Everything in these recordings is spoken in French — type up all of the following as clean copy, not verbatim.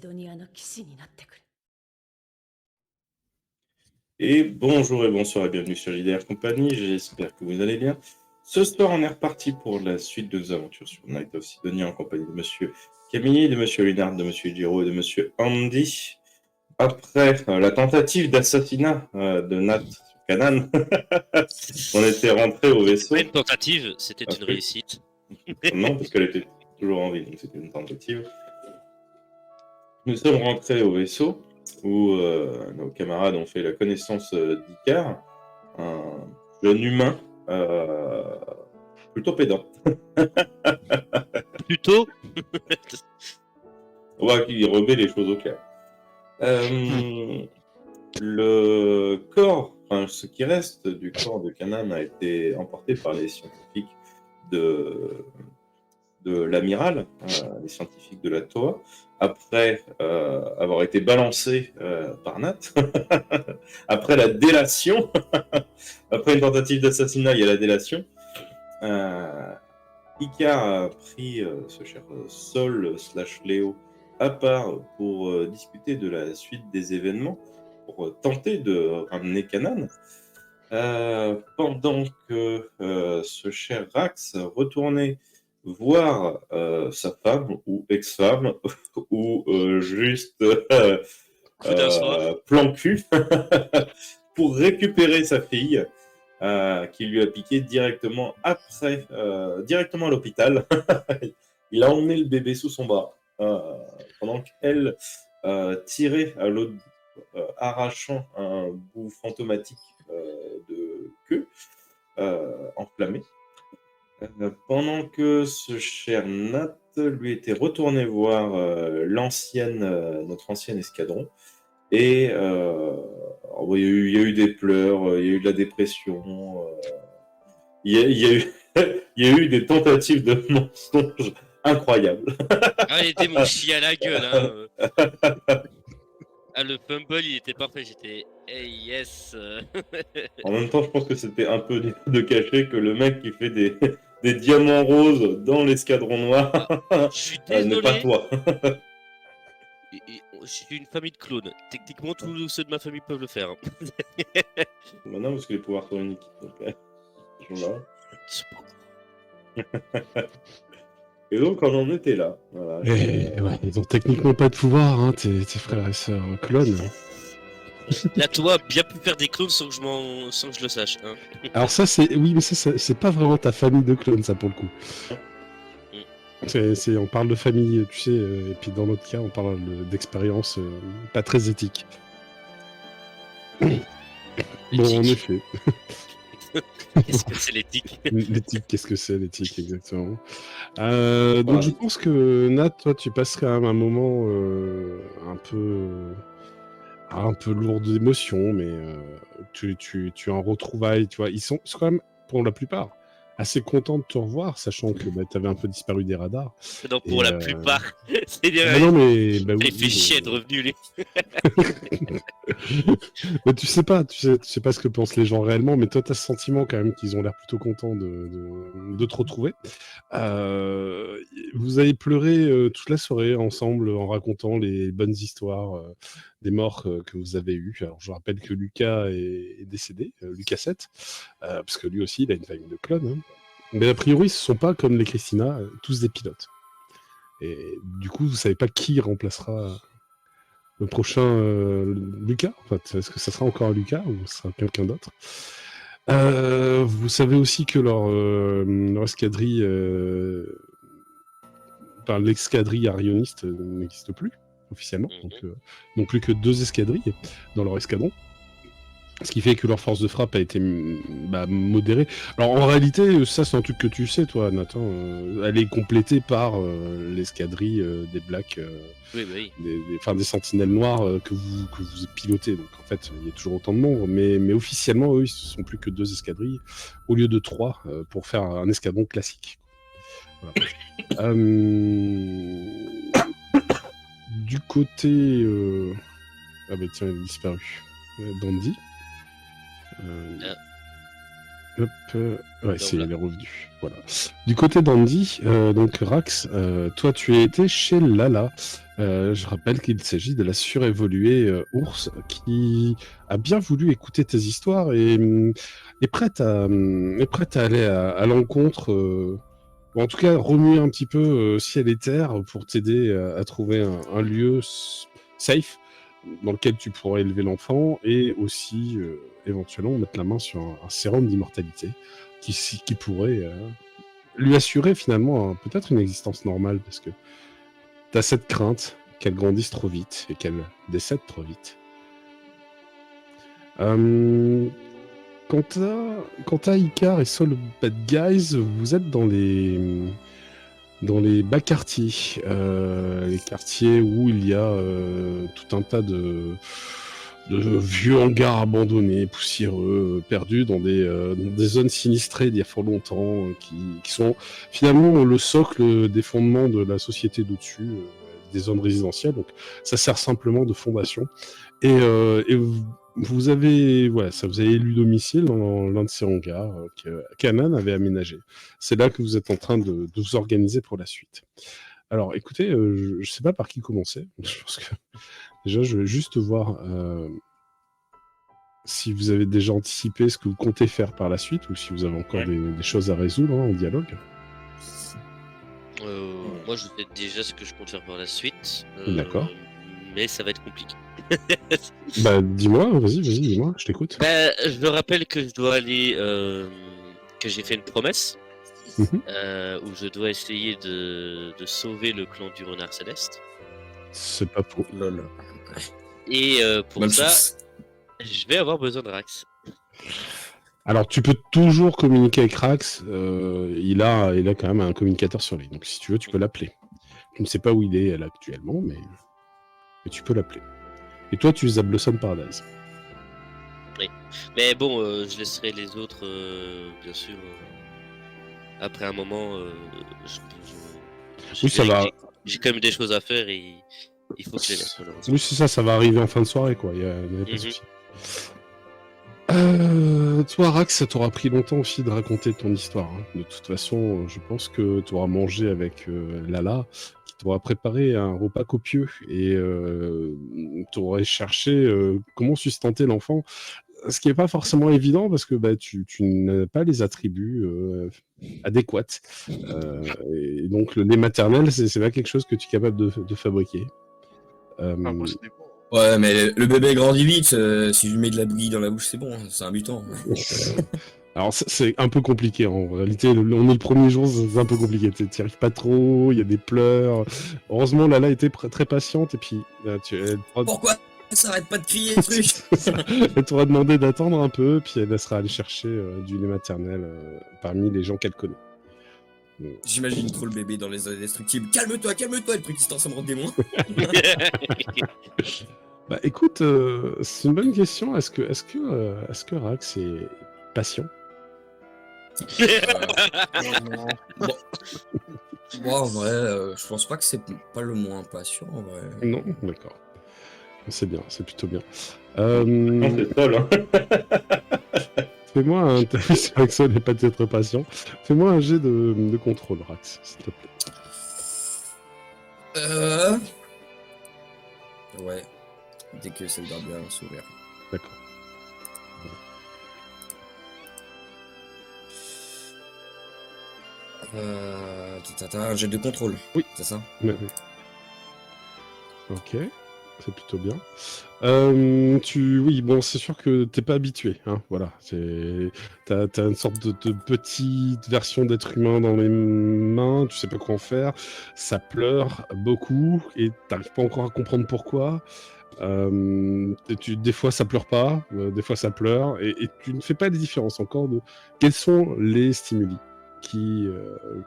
ドニアの騎士になってくる。 Et bonjour et bonsoir et bienvenue sur JDR Company, j'espère que vous allez bien. Ce soir, on est reparti pour la suite de nos aventures sur Knights of Sidonia en compagnie de Monsieur Camille, de Monsieur Lénard, de Monsieur Giro et de Monsieur Andy. Après la tentative d'assassinat de Nat sur Canaan, on était rentré au vaisseau. Pas une tentative, c'était une oui. réussite. Non, parce qu'elle était toujours en vie, donc c'était une tentative. Nous sommes rentrés au vaisseau où nos camarades ont fait la connaissance d'Icar, un jeune humain plutôt pédant. Plutôt Ouais, qui remet les choses au clair. Le corps, enfin ce qui reste du corps de Canaan a été emporté par les scientifiques de l'amiral, les scientifiques de la TOA, après avoir été balancé par Nat, après la délation, après une tentative d'assassinat, il y a la délation. Icar a pris ce cher Sol / Léo à part pour discuter de la suite des événements, pour tenter de ramener Canaan. Pendant que ce cher Rax retournait voir sa femme ou ex-femme ou juste plan cul pour récupérer sa fille qui lui a piqué directement après, directement à l'hôpital. Il a emmené le bébé sous son bras pendant qu'elle tirait à l'autre bout, arrachant un bout fantomatique de queue enflammée. Pendant que ce cher Nat lui était retourné voir notre ancien escadron, et il y a eu des pleurs, il y a eu de la dépression, il y a eu des tentatives de mensonges incroyables. Ah, il était mon chien à la gueule, hein. Ah, le fumble, il était parfait, j'étais hey yes. En même temps, je pense que c'était un peu de cacher que le mec qui fait des diamants roses dans l'escadron noir Je suis n'est pas désolé. toi. Je suis une famille de clones. Techniquement, tous ceux de ma famille peuvent le faire. Maintenant, parce que les pouvoirs sont uniques. Donc, ils sont là. Et donc, quand on était là, voilà, ouais, ils ont techniquement pas de pouvoir, hein, tes frères et sœurs clones. Là, toi, bien pu faire des clones sans que je le sache. Hein. Alors ça, mais ça, c'est pas vraiment ta famille de clones, ça, pour le coup. On parle de famille, tu sais, et puis dans notre cas, on parle d'expérience pas très éthique. Bon, en effet. Qu'est-ce que c'est l'éthique? L'éthique, qu'est-ce que c'est l'éthique, exactement. Donc je pense que Nat, toi, tu passes quand même un moment un peu lourd d'émotions, mais tu es en retrouvailles, tu vois. Ils sont quand même, pour la plupart, assez contents de te revoir, sachant que tu avais un peu disparu des radars. Non, pour la plupart. C'est bien. Bah non, mais il fait chier de revenu, lui. Mais tu sais pas ce que pensent les gens réellement, mais toi, tu as ce sentiment quand même qu'ils ont l'air plutôt contents de te retrouver. Vous avez pleuré toute la soirée ensemble en racontant les bonnes histoires des morts que vous avez eus. Alors, je rappelle que Lucas est décédé, Lucas 7, parce que lui aussi, il a une famille de clones. Hein. Mais a priori, ce ne sont pas, comme les Christina, tous des pilotes. Et du coup, vous ne savez pas qui remplacera le prochain Lucas. Enfin, est-ce que ça sera encore Lucas ou ce sera quelqu'un d'autre? Vous savez aussi que leur escadrille, l'escadrille arioniste n'existe plus officiellement, donc non plus que 2 escadrilles dans leur escadron. Ce qui fait que leur force de frappe a été modérée. Alors en réalité, ça c'est un truc que tu sais toi, Nathan. Elle est complétée par l'escadrille des Blacks, oui. des sentinelles noires que vous pilotez. Donc en fait, il y a toujours autant de membres, mais officiellement, eux, ils ne sont plus que 2 escadrilles au lieu de 3 pour faire un escadron classique. Voilà. Du côté... Ah bah tiens, il a disparu. Dandy. Hop, ouais, Donc c'est là. les revenus. Voilà. Du côté d'Andy, donc Rax, toi tu été chez Lala. Je rappelle qu'il s'agit de la surévoluée ours qui a bien voulu écouter tes histoires et est prête à aller à l'encontre, ou en tout cas remuer un petit peu ciel et terre pour t'aider à trouver un lieu safe dans lequel tu pourrais élever l'enfant et aussi éventuellement mettre la main sur un sérum d'immortalité qui pourrait lui assurer finalement peut-être une existence normale parce que tu as cette crainte qu'elle grandisse trop vite et qu'elle décède trop vite. Quant à Icar et Soul Bad Guys, vous êtes dans les bas quartiers, les quartiers où il y a tout un tas de vieux hangars abandonnés, poussiéreux, perdus dans des zones sinistrées d'il y a fort longtemps, qui sont finalement le socle des fondements de la société d'au-dessus, des zones résidentielles. Donc ça sert simplement de fondation. Et vous avez, voilà, ça vous avez élu domicile dans l'un de ces hangars qu'Anan avait aménagé. C'est là que vous êtes en train de vous organiser pour la suite. Alors, écoutez, je ne sais pas par qui commencer. Je pense que déjà, je vais juste voir si vous avez déjà anticipé ce que vous comptez faire par la suite ou si vous avez encore des choses à résoudre en dialogue. Moi, je sais déjà ce que je compte faire par la suite. D'accord. Mais ça va être compliqué. Bah, dis-moi, vas-y, dis-moi, je t'écoute. Bah, je rappelle que je dois aller. Que j'ai fait une promesse. Mhm. Où je dois essayer de sauver le clan du renard céleste. C'est pas faux. Lol. Et pour Bonne ça, chance. je vais avoir besoin de Rax. Alors, tu peux toujours communiquer avec Rax. Il a quand même un communicateur sur lui. Donc, si tu veux, tu peux l'appeler. Je ne sais pas où il est là, actuellement, mais tu peux l'appeler. Et toi, tu es à Blossom Paradise. Oui. Mais bon, je laisserai les autres, bien sûr. Après un moment, Oui, ça va. J'ai quand même des choses à faire et il faut que je les laisse. Oui, c'est ça, ça va arriver en fin de soirée, quoi. Il y a pas de souci. Toi, Rax, ça t'aura pris longtemps aussi de raconter ton histoire. Hein. De toute façon, je pense que tu auras mangé avec Lala, qui t'aura préparé un repas copieux et tu aurais cherché comment sustenter l'enfant. Ce qui n'est pas forcément évident parce que bah, tu n'as pas les attributs adéquats. Et donc, le lait maternel, c'est pas quelque chose que tu es capable de fabriquer. Ouais, mais le bébé grandit vite. Si je lui mets de la bouillie dans la bouche, c'est bon. C'est un mutant. Alors, c'est un peu compliqué en réalité. On est le premier jour, c'est un peu compliqué. Tu n'y arrives pas trop, il y a des pleurs. Heureusement, Lala était très patiente et puis Pourquoi ça arrête pas de crier, truc? Elle t'aura demandé d'attendre un peu, puis elle laissera aller chercher du lait maternel parmi les gens qu'elle connaît. J'imagine trop le bébé dans les indestructibles. Calme-toi, le truc qui se transforme en démon. Bah écoute, c'est une bonne question. Est-ce que Rax est patient? Bon, en vrai, je pense pas que c'est pas le moins patient, en vrai. Non, d'accord. C'est bien, c'est plutôt bien. Non, c'est troll, hein. Fais-moi un... C'est vrai que ça n'est pas être patient. Fais-moi un jet de contrôle, Rax, s'il te plaît. Ouais. Dès que ça doit bien s'ouvrir. D'accord. Un jet de contrôle. Oui. C'est ça? Oui. Ok, c'est plutôt bien. Oui, bon, c'est sûr que t'es pas habitué, hein, voilà. T'as une sorte de petite version d'être humain dans les mains, tu sais pas quoi en faire, ça pleure beaucoup et t'arrives pas encore à comprendre pourquoi. Des fois ça pleure pas, des fois ça pleure, et tu ne fais pas les différences encore de quels sont les stimuli qui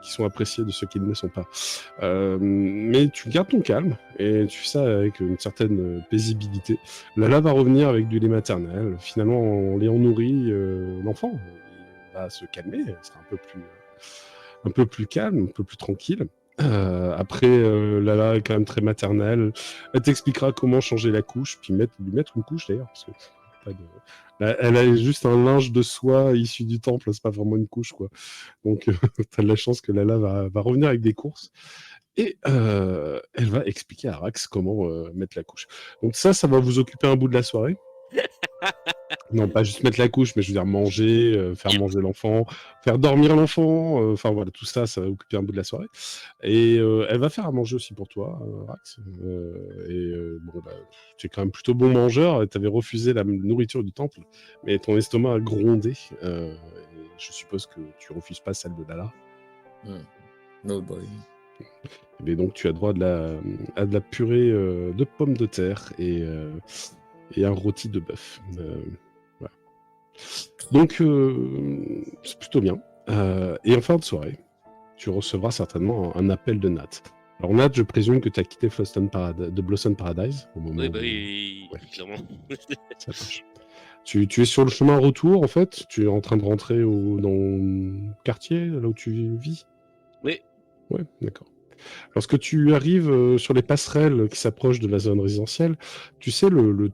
sont appréciés de ceux qui ne le sont pas. Mais tu gardes ton calme et tu fais ça avec une certaine paisibilité. Lala va revenir avec du lait maternel. Finalement, en l'ayant nourri, l'enfant il va se calmer, il sera un peu plus calme, un peu plus tranquille. Après, Lala est quand même très maternelle. Elle t'expliquera comment changer la couche, puis lui mettre une couche d'ailleurs, parce que pas de. Elle a juste un linge de soie issu du temple, c'est pas vraiment une couche, quoi. Donc, t'as de la chance que Lala va revenir avec des courses. Et elle va expliquer à Arax comment mettre la couche. Donc ça va vous occuper un bout de la soirée. Non, pas juste mettre la couche, mais je veux dire manger, faire manger l'enfant, faire dormir l'enfant. Enfin voilà, tout ça va occuper un bout de la soirée. Et elle va faire à manger aussi pour toi, Arax. Bon, bah, tu es quand même plutôt bon mangeur. Tu avais refusé la nourriture du temple, mais ton estomac a grondé. Et je suppose que tu refuses pas celle de Lala. Oh boy. Et donc tu as droit à de la purée de pommes de terre et un rôti de bœuf. Voilà. Donc c'est plutôt bien. Et en fin de soirée, tu recevras certainement un appel de Nat. Alors Nat, je présume que tu as quitté de Blossom Paradise au moment Oui, où... oui, Ouais. clairement. Ça marche. Tu es sur le chemin retour, en fait. Tu es en train de rentrer dans le quartier, là où tu vis. Oui. Ouais, d'accord. Lorsque tu arrives sur les passerelles qui s'approchent de la zone résidentielle, tu sais le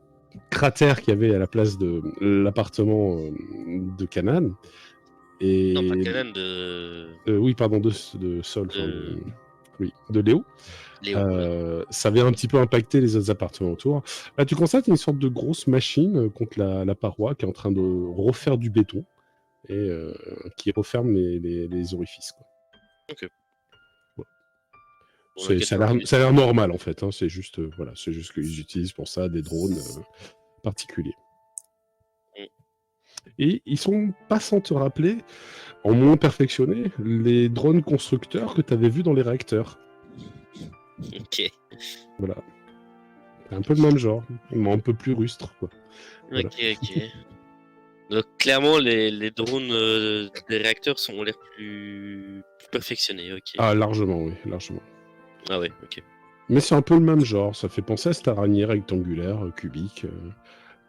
cratère qu'il y avait à la place de l'appartement de Canaan. Et... Non, pas Canaan, de... oui, pardon, de Sol. Oui, de Léo. Léo. Ouais. Ça avait un petit peu impacté les autres appartements autour. Là, tu constates une sorte de grosse machine contre la paroi qui est en train de refaire du béton et qui referme les orifices, quoi. Ok. Ouais. Ça a l'air normal en fait. Hein. C'est juste, c'est juste qu'ils utilisent pour ça des drones particuliers. Et ils sont pas sans te rappeler, en moins perfectionnés, les drones constructeurs que tu avais vus dans les réacteurs. Ok. Voilà. C'est un peu le même genre, mais un peu plus rustre, quoi. Voilà. Ok. Donc clairement, les drones des réacteurs ont l'air plus perfectionnés. Ok. Ah, largement, oui, largement. Ah ouais, ok. Mais c'est un peu le même genre. Ça fait penser à cette araignée rectangulaire, cubique,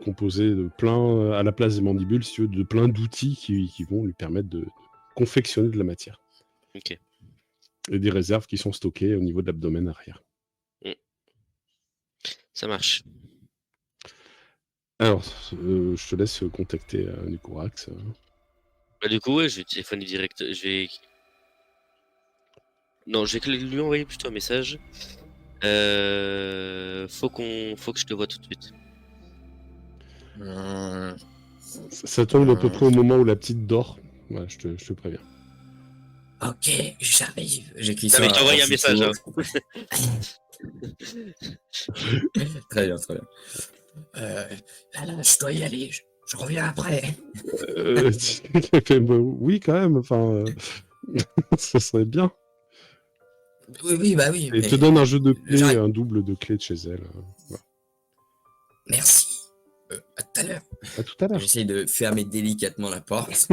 composée de plein, à la place des mandibules, si tu veux, de plein d'outils qui vont lui permettre de confectionner de la matière. Ok. Et des réserves qui sont stockées au niveau de l'abdomen arrière. Ça marche. Alors, je te laisse contacter du coup Rax. Bah, du coup, ouais, je vais téléphoner direct. Non, je vais lui envoyer plutôt un message. Faut que je te vois tout de suite. Ça tombe à peu près au moment où la petite dort. Voilà, je te préviens. Ok, j'arrive. J'écris Non, ça. mais je t'envoie un message. Hein. Très bien. Là, je dois y aller. Je reviens après. Oui, quand même. Enfin, ça serait bien. Oui, bah oui. Et te donne un jeu de clés, un double de clés de chez elle. Voilà. Merci. À tout à l'heure. À tout à l'heure. J'essaie de fermer délicatement la porte.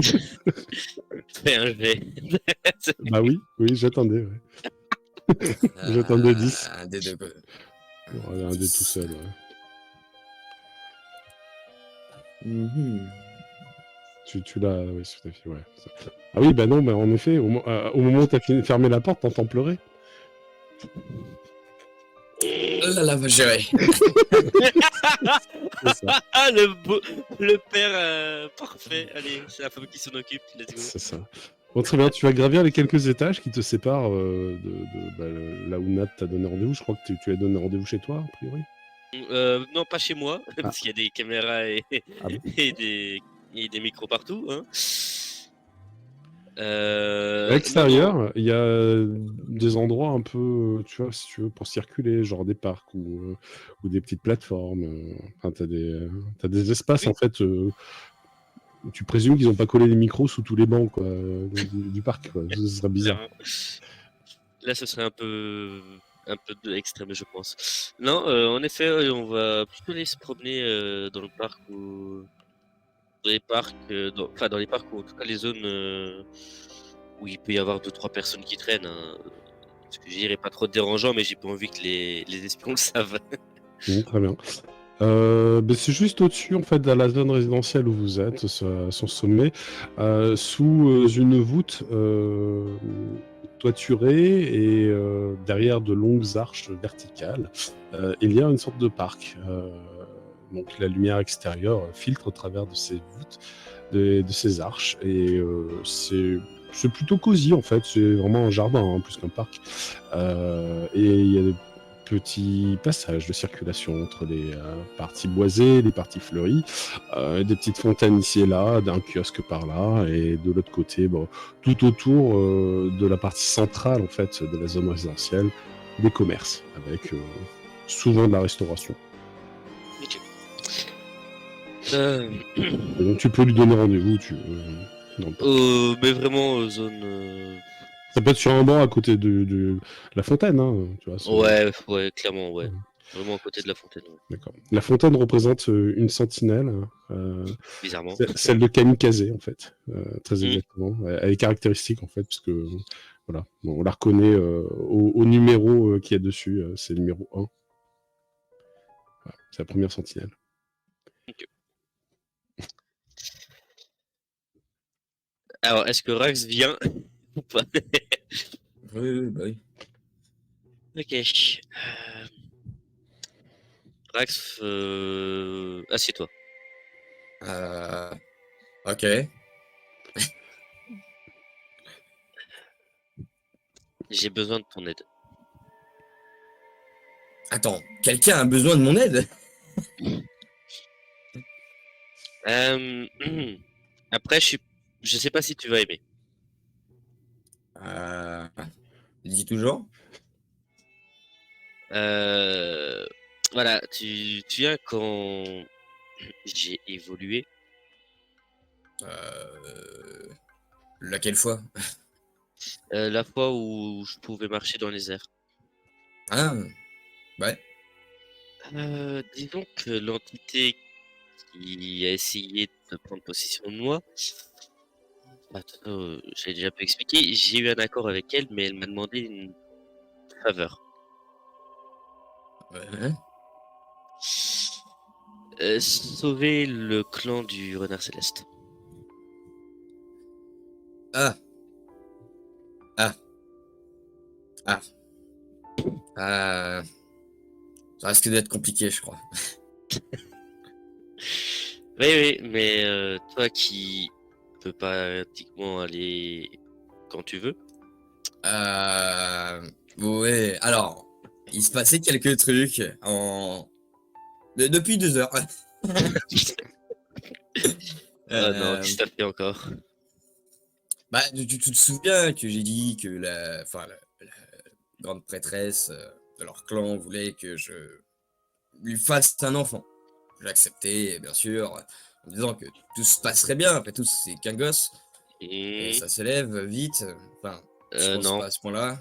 Fais un jet. Bah oui, j'attendais. Ouais. J'attendais 10. Un des deux. Un dé tout seul. Ouais. Tu l'as, oui, tout à fait, ouais. Ah oui, bah non, bah en effet, au moment où t'as fermé la porte, t'entends pleurer. Là, va gérer. Ah, le père parfait. Allez, c'est la femme qui s'en occupe. Let's go. C'est ça. Bon, très bien, tu vas gravir les quelques étages qui te séparent là où Nat t'a donné rendez-vous. Je crois que tu as donné rendez-vous chez toi, a priori. Non, pas chez moi, parce qu'il y a des caméras et des micros partout. Hein. À l'extérieur, il y a des endroits un peu, tu vois, si tu veux, pour circuler, genre des parcs ou des petites plateformes. Enfin, t'as des espaces, en fait, où tu présumes qu'ils n'ont pas collé les micros sous tous les bancs quoi, du parc. Quoi. Ce serait bizarre. Là, ce serait un peu de l'extrême, je pense. Non, en effet, on va plutôt aller se promener dans le parc ou dans les parcs, dans les parcs ou en tout cas les zones où il peut y avoir 2-3 personnes qui traînent. Hein. Parce que je dirais pas trop dérangeant, mais j'ai pas envie que les espions le savent. Très bien. C'est juste au-dessus, en fait, de la zone résidentielle où vous êtes, sur son sommet, sous une voûte toiturée et derrière de longues arches verticales, il y a une sorte de parc. donc la lumière extérieure filtre au travers de ces voûtes, de ces arches, et c'est plutôt cosy en fait. C'est vraiment un jardin hein, plus qu'un parc. Et il y a des petits passages de circulation entre les parties boisées, les parties fleuries, des petites fontaines ici et là, d'un kiosque par là, et de l'autre côté, bon, tout autour de la partie centrale en fait de la zone résidentielle, des commerces avec souvent de la restauration. Ok. Et donc tu peux lui donner rendez-vous, tu dans le parc. Mais vraiment, zone. Ça peut être sur un banc à côté de la fontaine, hein, tu vois. Ouais, clairement, ouais. Ouais. Vraiment à côté de la fontaine, ouais. D'accord. La fontaine représente une sentinelle, Bizarrement. celle de Kamikaze en fait, très Mm. exactement. Elle est caractéristique en fait, parce que voilà, bon, on la reconnaît au numéro qui est dessus, c'est le numéro 1. Voilà, c'est la première sentinelle. Ok. Alors, est-ce que Rax vient ou pas? Oui, bah oui. Ok. Rax, assieds-toi. Ok. J'ai besoin de ton aide. Attends, quelqu'un a besoin de mon aide? Après, je sais pas si tu vas aimer. Dis toujours. Voilà, tu viens quand j'ai évolué. Laquelle fois? La fois où je pouvais marcher dans les airs. Ah, ouais. Disons que l'entité qui a essayé de prendre possession de moi, j'ai déjà pu expliquer, j'ai eu un accord avec elle, mais elle m'a demandé une faveur. Ouais. Sauver le clan du Renard Céleste. Ah. Ah. Ah. Ça risque d'être compliqué, je crois. Oui, mais toi qui peux pratiquement aller quand tu veux. Ouais, alors, il se passait quelques trucs depuis 2 heures. Ah non, Euh, qu'est-ce que t'as fait encore? Bah, tu te souviens que j'ai dit que la grande prêtresse de leur clan voulait que je lui fasse un enfant. J'ai accepté, bien sûr, en me disant que tout se passerait bien. Après tout, c'est qu'un gosse et ça s'élève vite. Enfin, je pense Non. pas à ce point-là.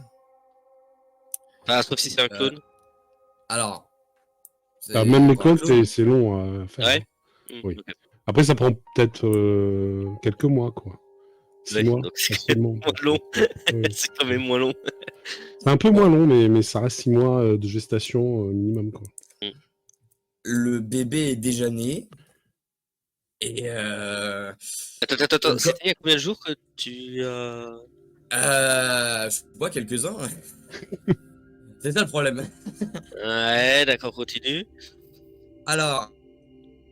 Ah, sauf si c'est un Euh, clone. Alors, Même les pour un clones, clone, c'est long à faire. Ouais. Hein. Oui. Ok. Après, ça prend peut-être quelques mois, quoi. 6 Ouais, mois, donc c'est facilement. moins long. Oui. C'est quand même moins long. C'est un peu moins long, mais ça reste 6 mois de gestation minimum, quoi. le bébé est déjà né et Attends, le c'était il y a combien de jours que tu as... je vois quelques-uns. C'est ça le problème. Ouais, d'accord, continue. Alors,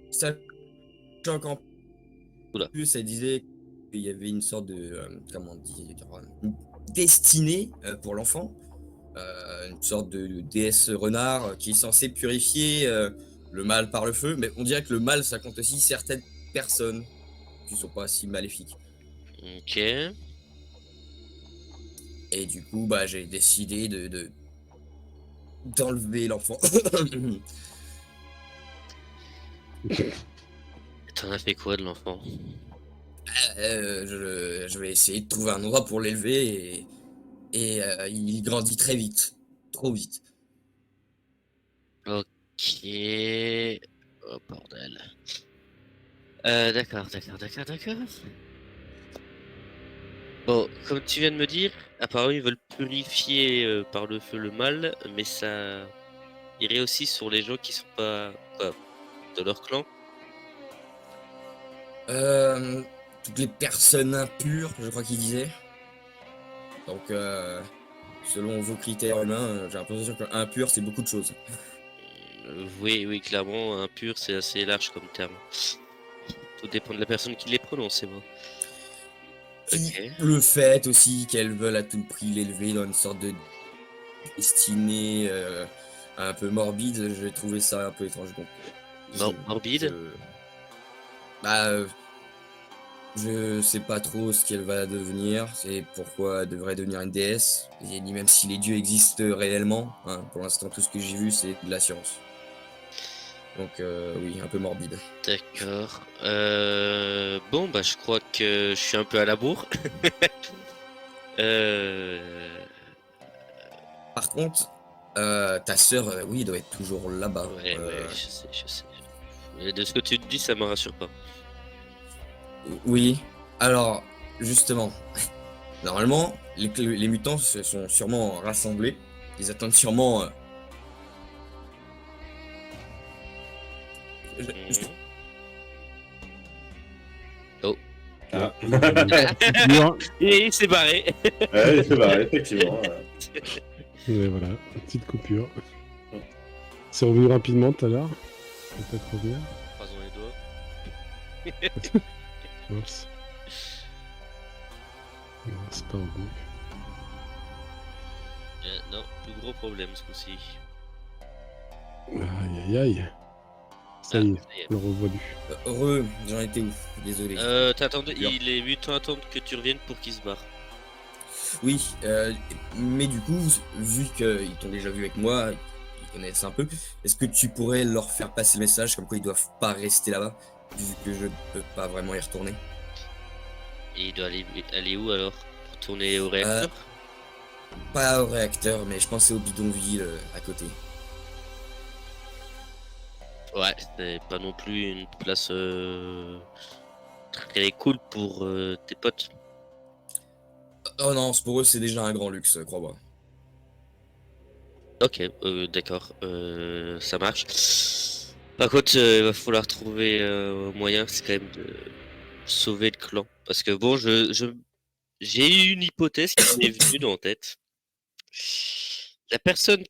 sachant qu'en Oula. plus, elle disait qu'il y avait une sorte de, comment on dit, une destinée pour l'enfant, une sorte de déesse renard qui est censée purifier le mal par le feu, mais on dirait que le mal, ça compte aussi certaines personnes qui sont pas si maléfiques. Ok. Et du coup, bah, j'ai décidé d'enlever l'enfant. T'en as fait quoi de l'enfant? Je vais essayer de trouver un endroit pour l'élever et il grandit très vite, trop vite. Ok. Oh bordel. D'accord. Bon, comme tu viens de me dire, apparemment ils veulent purifier par le feu le mal, mais ça irait aussi sur les gens qui sont pas quoi, de leur clan. Toutes les personnes impures, je crois qu'il disait. Donc, selon vos critères humains, j'ai l'impression que impur, c'est beaucoup de choses. Oui, oui, clairement, impur, c'est assez large comme terme. Tout dépend de la personne qui les prononce, c'est moi. Puis Ok. le fait aussi qu'elles veulent à tout prix l'élever dans une sorte de destinée un peu morbide, j'ai trouvé ça un peu étrange. Donc, Morbide? bah, je sais pas trop ce qu'elle va devenir, c'est pourquoi elle devrait devenir une déesse, et ni même si les dieux existent réellement, hein. Pour l'instant, tout ce que j'ai vu, c'est de la science. Donc, oui, un peu morbide. D'accord. Bon, bah, je crois que je suis un peu à la bourre. Euh... Par contre, ta sœur, oui, doit être toujours là-bas. Ouais, ouais, je sais, je sais. Et de ce que tu te dis, ça me rassure pas. Oui, alors, justement, normalement, les mutants se sont sûrement rassemblés. Ils attendent sûrement. Je- Mhm. Oh. Ah. Coupure. Et il s'est barré. Ouais, c'est vrai, effectivement. Et voilà, petite coupure. C'est revenu rapidement tout à l'heure. Peut-être revenir. Croisons les doigts. Mince. Non, c'est pas revenu. Non, plus gros problème ce coup-ci. Aïe aïe aïe. Ça y est, Ça y est. le revoilù. Heureux, j'en étais où? Désolé. T'attendais, Bien. les mutants attendent que tu reviennes pour qu'ils se barrent. Oui, mais du coup, vu qu'ils t'ont déjà vu avec moi, ils connaissent un peu, est-ce que tu pourrais leur faire passer le message comme quoi ils doivent pas rester là-bas, vu que je peux pas vraiment y retourner? Et il doit aller où alors? Retourner au réacteur? Pas au réacteur, mais je pensais au bidonville à côté. Ouais, c'est pas non plus une place très cool pour tes potes. Oh non, pour eux, c'est déjà un grand luxe, crois-moi. Ok, d'accord, ça marche. Par contre, il va falloir trouver un moyen, c'est quand même de sauver le clan. Parce que bon, j'ai eu une hypothèse qui m'est venue dans la tête. La personne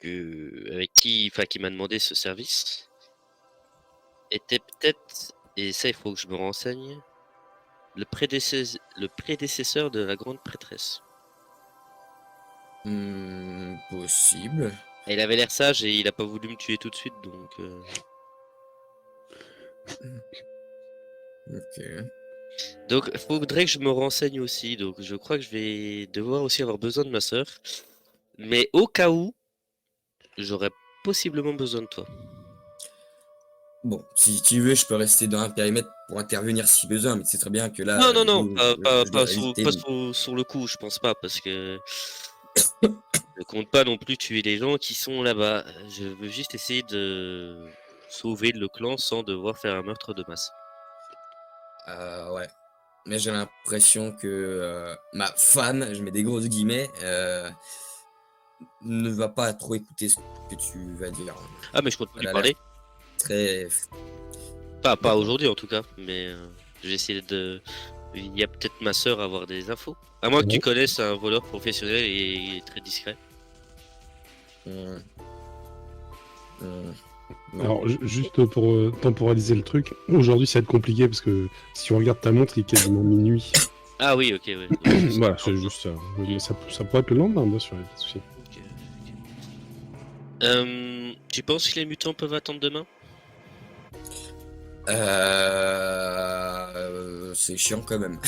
avec qui m'a demandé ce service était peut-être, et ça il faut que je me renseigne, le prédécesseur de la grande prêtresse. Possible. Et il avait l'air sage et il a pas voulu me tuer tout de suite, donc. Ok. Donc, faudrait que je me renseigne aussi. Donc, je crois que je vais devoir aussi avoir besoin de ma sœur. Mais au cas où, j'aurais possiblement besoin de toi. Bon, si tu veux, je peux rester dans un périmètre pour intervenir si besoin, mais c'est très bien que là, Non, non, du non, coup, pas, je dois éviter. sur le coup, je pense pas, parce que je compte pas non plus tuer les gens qui sont là-bas. Je veux juste essayer de sauver le clan sans devoir faire un meurtre de masse. Ouais. Mais j'ai l'impression que ma fan, je mets des grosses guillemets, ne va pas trop écouter ce que tu vas dire. Ah, mais je compte pas lui Elle a l'air parler. très. Pas D'accord. aujourd'hui en tout cas, mais j'ai essayé de. Il y a peut-être ma sœur à avoir des infos. À moins que tu Ouais. connaisses un voleur professionnel et très discret. Hum, hum, non. Alors, juste pour temporaliser le truc, aujourd'hui ça va être compliqué parce que si tu regardes ta montre, il est quasiment minuit. Ah oui, ok, ouais. Voilà, c'est juste ça. Mais ça pourrait être le lendemain, bien sûr, y a pas de souci. Ok, ok. Tu penses que les mutants peuvent attendre demain? C'est chiant quand même.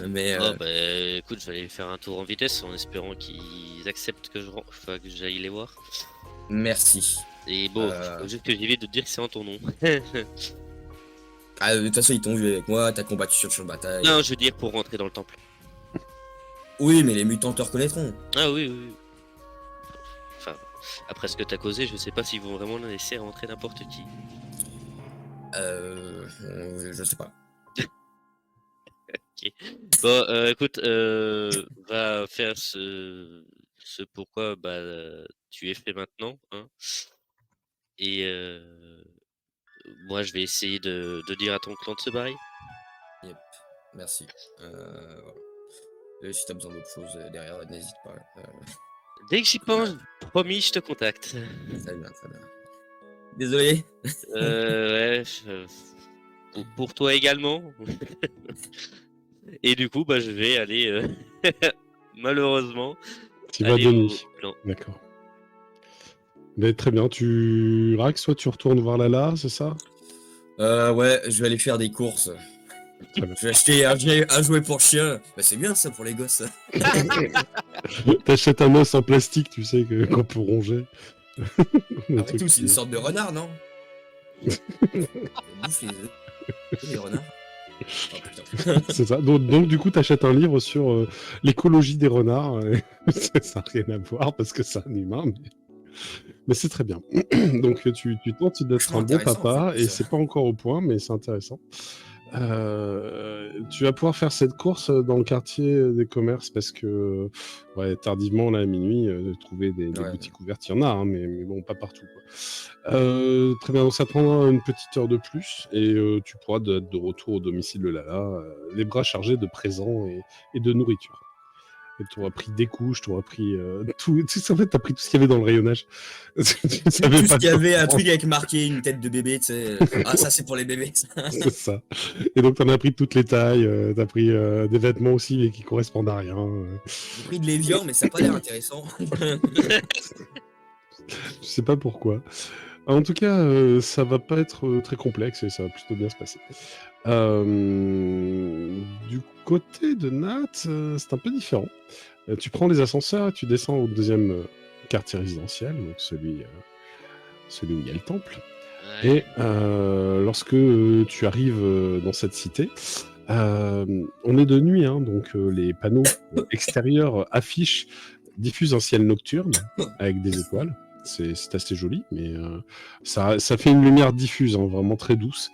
Mais Oh bah écoute, je vais aller faire un tour en vitesse en espérant qu'ils acceptent que enfin, que j'aille les voir. merci. Et bon, Euh, faut juste que j'évite de dire que c'est en ton nom. de toute façon, ils t'ont vu avec moi, t'as combattu sur le champ de bataille. Non, je veux dire pour rentrer dans le temple. Oui, mais les mutants te reconnaîtront. Ah oui, oui, oui. Enfin, après ce que t'as causé, je sais pas s'ils vont vraiment laisser rentrer n'importe qui. Je sais pas. Ok. Bon, écoute, va faire ce pourquoi bah, tu es fait maintenant, hein. Et moi, je vais essayer de dire à ton clan de se barrer. Yep, merci. Voilà. Et si t'as besoin d'autre chose derrière, n'hésite pas. Dès que j'y pense, promis, je te contacte. Très bien, très bien. Désolé. Ouais, pour toi également. Et du coup, bah, je vais aller, malheureusement, Tu vas aller de au nuit. plan. D'accord. Mais très bien. Rax, soit tu retournes voir Lala, c'est ça? Ouais, je vais aller faire des courses. Très bien. Je vais acheter un jouet pour chien. Bah, c'est bien ça pour les gosses. T'achètes un os en plastique, tu sais, qu'on peut ronger. Un Après truc tout, c'est une qui- sorte de renard, non? Bouffe les renards. Oh putain. C'est ça. Donc, du coup, t'achètes un livre sur l'écologie des renards. Ça n'a rien à voir parce que c'est un humain, mais c'est très bien. Donc, tu tentes d'être Vachement un bon intéressant, en papa fait, et ça. c'est pas encore au point, mais c'est intéressant. Tu vas pouvoir faire cette course dans le quartier des commerces parce que ouais, tardivement, là, à minuit, trouver des Ouais. boutiques ouvertes, il y en a, hein, mais bon, pas partout, quoi. Très bien, donc ça te prendra une petite heure de plus et tu pourras être de retour au domicile de Lala, les bras chargés de présents et de nourriture. Et tu auras pris des couches, tu auras pris tout. Tu sais, en fait, tu as pris tout ce qu'il y avait dans le rayonnage. Tu savais Tout pas ce qu'il y quoi avait, un prendre. truc avec marqué une tête de bébé, tu sais. Ah, ça c'est pour les bébés. C'est ça. Et donc, tu en as pris de toutes les tailles, tu as pris des vêtements aussi mais qui correspondent à rien. J'ai pris de l'évian, mais ça n'a pas l'air intéressant. Je sais pas pourquoi. En tout cas, ça va pas être très complexe et ça va plutôt bien se passer. Du côté de Nat, c'est un peu différent. Tu prends les ascenseurs et tu descends au deuxième quartier résidentiel, donc celui où il y a le temple. Ouais. Et lorsque tu arrives dans cette cité, on est de nuit, hein, donc les panneaux extérieurs diffusent un ciel nocturne avec des étoiles. C'est assez joli, mais ça fait une lumière diffuse, hein, vraiment très douce,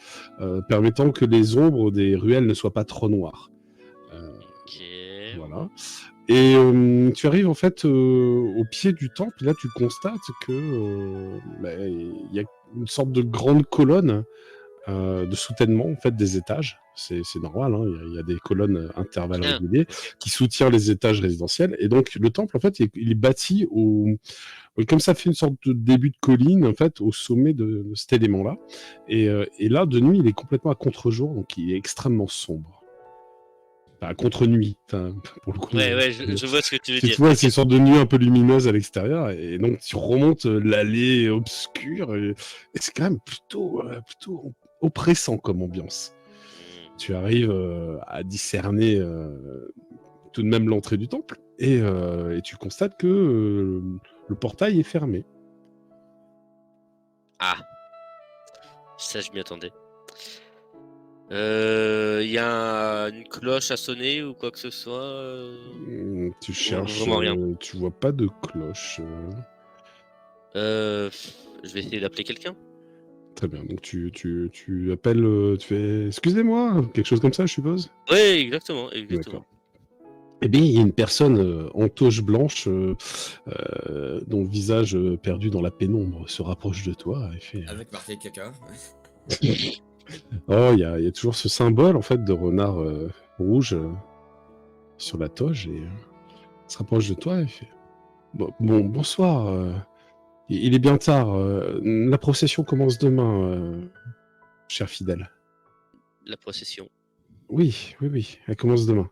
permettant que les ombres des ruelles ne soient pas trop noires. Ok. Voilà. Et tu arrives en fait au pied du temple, et là tu constates que il y a une sorte de grande colonne de soutènement en fait des étages. C'est normal, hein, il y a des colonnes intervalles Bien. réguliers qui soutiennent les étages résidentiels. Et donc le temple en fait il est bâti comme ça fait une sorte de début de colline en fait au sommet de cet élément-là. Et là de nuit il est complètement à contre-jour, donc il est extrêmement sombre. Enfin, contre-nuit, pour le coup. Ouais, je vois ce que tu veux Tu dire. vois, c'est une sorte de nuit un peu lumineuse à l'extérieur, et donc tu remontes l'allée obscure, et c'est quand même plutôt oppressant comme ambiance. Tu arrives à discerner tout de même l'entrée du temple, et tu constates que le portail est fermé. Ah, ça je m'y attendais. Il y a une cloche à sonner ou quoi que ce soit. Tu cherches, Vraiment rien. tu vois pas de cloche. Je vais essayer d'appeler quelqu'un. Très bien, donc tu appelles, tu fais « Excusez-moi », quelque chose comme ça, je suppose. Oui, exactement. D'accord. Eh bien, il y a une personne en toge blanche dont le visage perdu dans la pénombre se rapproche de toi et fait Avec marqué caca. Oh, il y a toujours ce symbole en fait de renard rouge sur la toge et se rapproche de toi et fait bonsoir. Il est bien tard. La procession commence demain, cher fidèle. La procession. Oui, elle commence demain.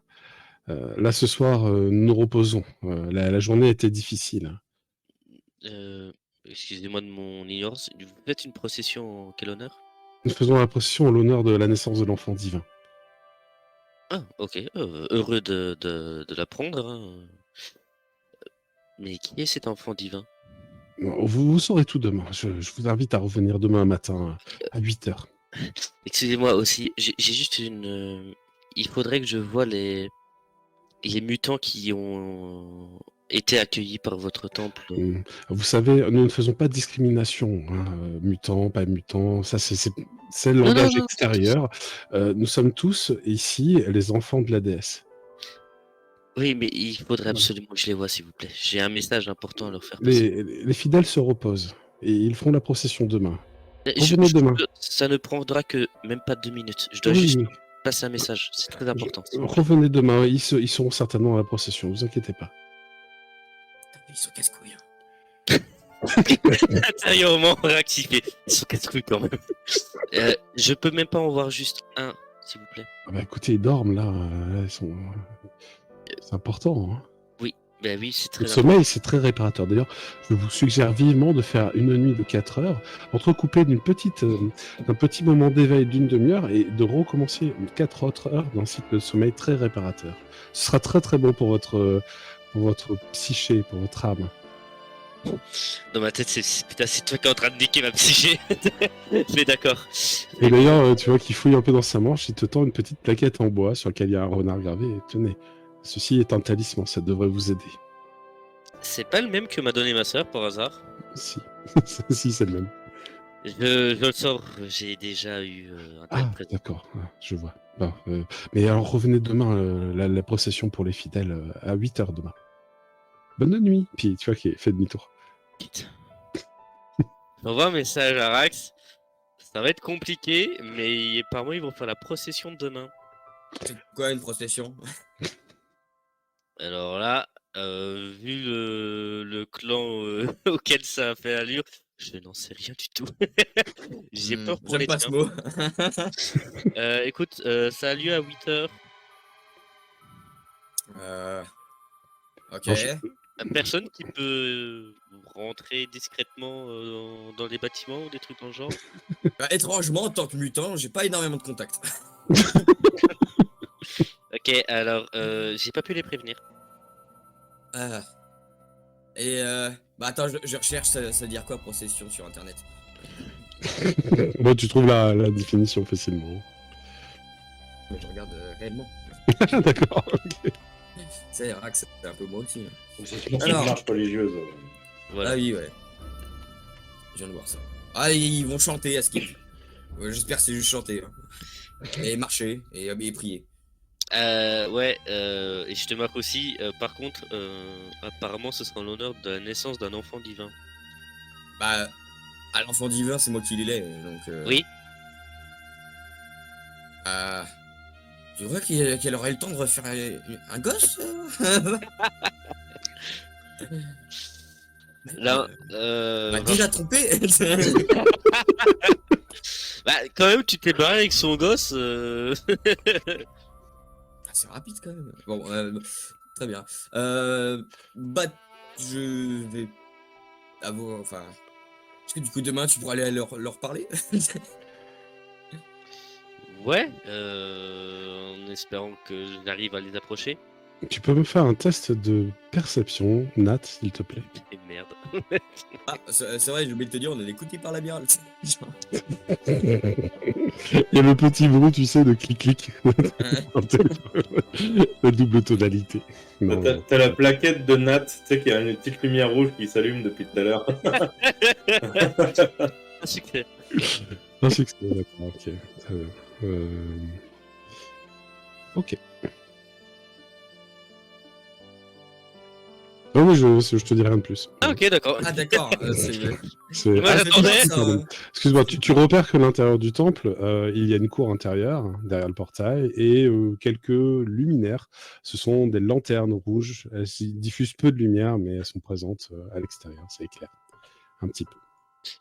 Là, ce soir, nous nous reposons. La journée était difficile. Excusez-moi de mon ignorance. Vous faites une procession en quel honneur? Nous faisons la procession en l'honneur de la naissance de l'enfant divin. Ah, ok. Heureux de l'apprendre. Hein. Mais qui est cet enfant divin? Vous saurez tout demain. Je vous invite à revenir demain matin à 8h. Excusez-moi aussi. J'ai juste une. Il faudrait que je voie les mutants qui ont été accueillis par votre temple. Vous savez, nous ne faisons pas de discrimination. Hein. Mutant, pas mutant, ça c'est le langage extérieur. Nous sommes tous ici les enfants de la déesse. Oui, mais il faudrait absolument que je les voie, s'il vous plaît. J'ai un message important à leur faire passer. Les fidèles se reposent et ils feront la procession demain. Demain. Ça ne prendra que même pas 2 minutes. Je dois juste passer un message. C'est très important. Revenez demain. Ils seront certainement à la procession. Ne vous inquiétez pas. Ils sont casse-couilles. Intérieurement, réactivé. Ils sont casse-couilles quand même. Je peux même pas en voir juste un, s'il vous plaît. Ah bah écoutez, ils dorment là, là, ils sont... c'est important. Hein. Ben oui, c'est très Le important. sommeil, c'est très réparateur. D'ailleurs, je vous suggère vivement de faire une nuit de 4 heures, entrecoupée d'un petit moment d'éveil d'une demi-heure et de recommencer 4 autres heures d'un cycle de sommeil très réparateur. Ce sera très très bon pour votre psyché, pour votre âme. Dans ma tête, putain, c'est toi qui es en train de niquer ma psyché. Mais d'accord. Et d'ailleurs, tu vois qu'il fouille un peu dans sa manche, il te tend une petite plaquette en bois sur laquelle il y a un renard gravé. Et tenez, ceci est un talisman, ça devrait vous aider. C'est pas le même que m'a donné ma soeur par hasard. Si, si c'est le même. Je le sors, j'ai déjà eu un tel Ah, présent. d'accord, je vois. Bon, mais alors revenez demain, la procession pour les fidèles à 8h demain. Bonne nuit. Puis tu vois qu'il fait demi-tour. J'envoie un message à Rax. Ça va être compliqué, mais apparemment ils vont faire la procession de demain. C'est quoi une procession? Alors là, vu le clan auquel ça a fait allure, je n'en sais rien du tout. J'ai peur pour J'aime les pas ce tiens. mot. Écoute, ça a lieu à 8h. Ok. Personne qui peut rentrer discrètement dans les bâtiments ou des trucs dans le genre. Bah, étrangement, en tant que mutant, j'ai pas énormément de contacts. Ok, alors j'ai pas pu les prévenir. Ah. Et bah attends, je recherche, ça veut dire quoi procession sur internet? Bon, tu trouves la définition facilement. Mais je regarde réellement. D'accord. C'est vrai que c'est un peu moi aussi. Hein. C'est une Alors. marche religieuse. Voilà. Ah oui, ouais. Je viens de voir ça. Ah, ils vont chanter à Skip. Ouais, j'espère que c'est juste chanter. Hein. Et marcher, et prier. Ouais, et je te marque aussi, par contre, apparemment ce sera en l'honneur de la naissance d'un enfant divin. Bah, à l'enfant divin, c'est moi qui l'ai, donc... Oui. Tu vois qu'elle aurait le temps de refaire un gosse Là, Bah, déjà trompé. bah, quand même, tu t'es barré avec son gosse. Ah, c'est rapide quand même. Bon, très bien. Bah, je vais avoir... Enfin... Est-ce que du coup, demain, tu pourras aller leur parler? Ouais, en espérant que j'arrive à les approcher. Tu peux me faire un test de perception, Nat, s'il te plaît. Et merde. Ah, c'est vrai, j'ai oublié de te dire, on a des coups par la bière. Il y a le petit bruit, tu sais, de clic-clic. La double tonalité. Non, T'as la plaquette de Nat, tu sais qu'il y a une petite lumière rouge qui s'allume depuis tout à l'heure. Succès. un succès, d'accord, ok. Très bien. Ok. Non, mais je te dis rien de plus. Ah, ok, d'accord. Ah, d'accord. C'est- Moi, Ah, j'attendais. pardon. Excuse-moi, tu repères que l'intérieur du temple, il y a une cour intérieure, derrière le portail, et quelques luminaires. Ce sont des lanternes rouges. Elles diffusent peu de lumière, mais elles sont présentes à l'extérieur, ça éclaire. Un petit peu.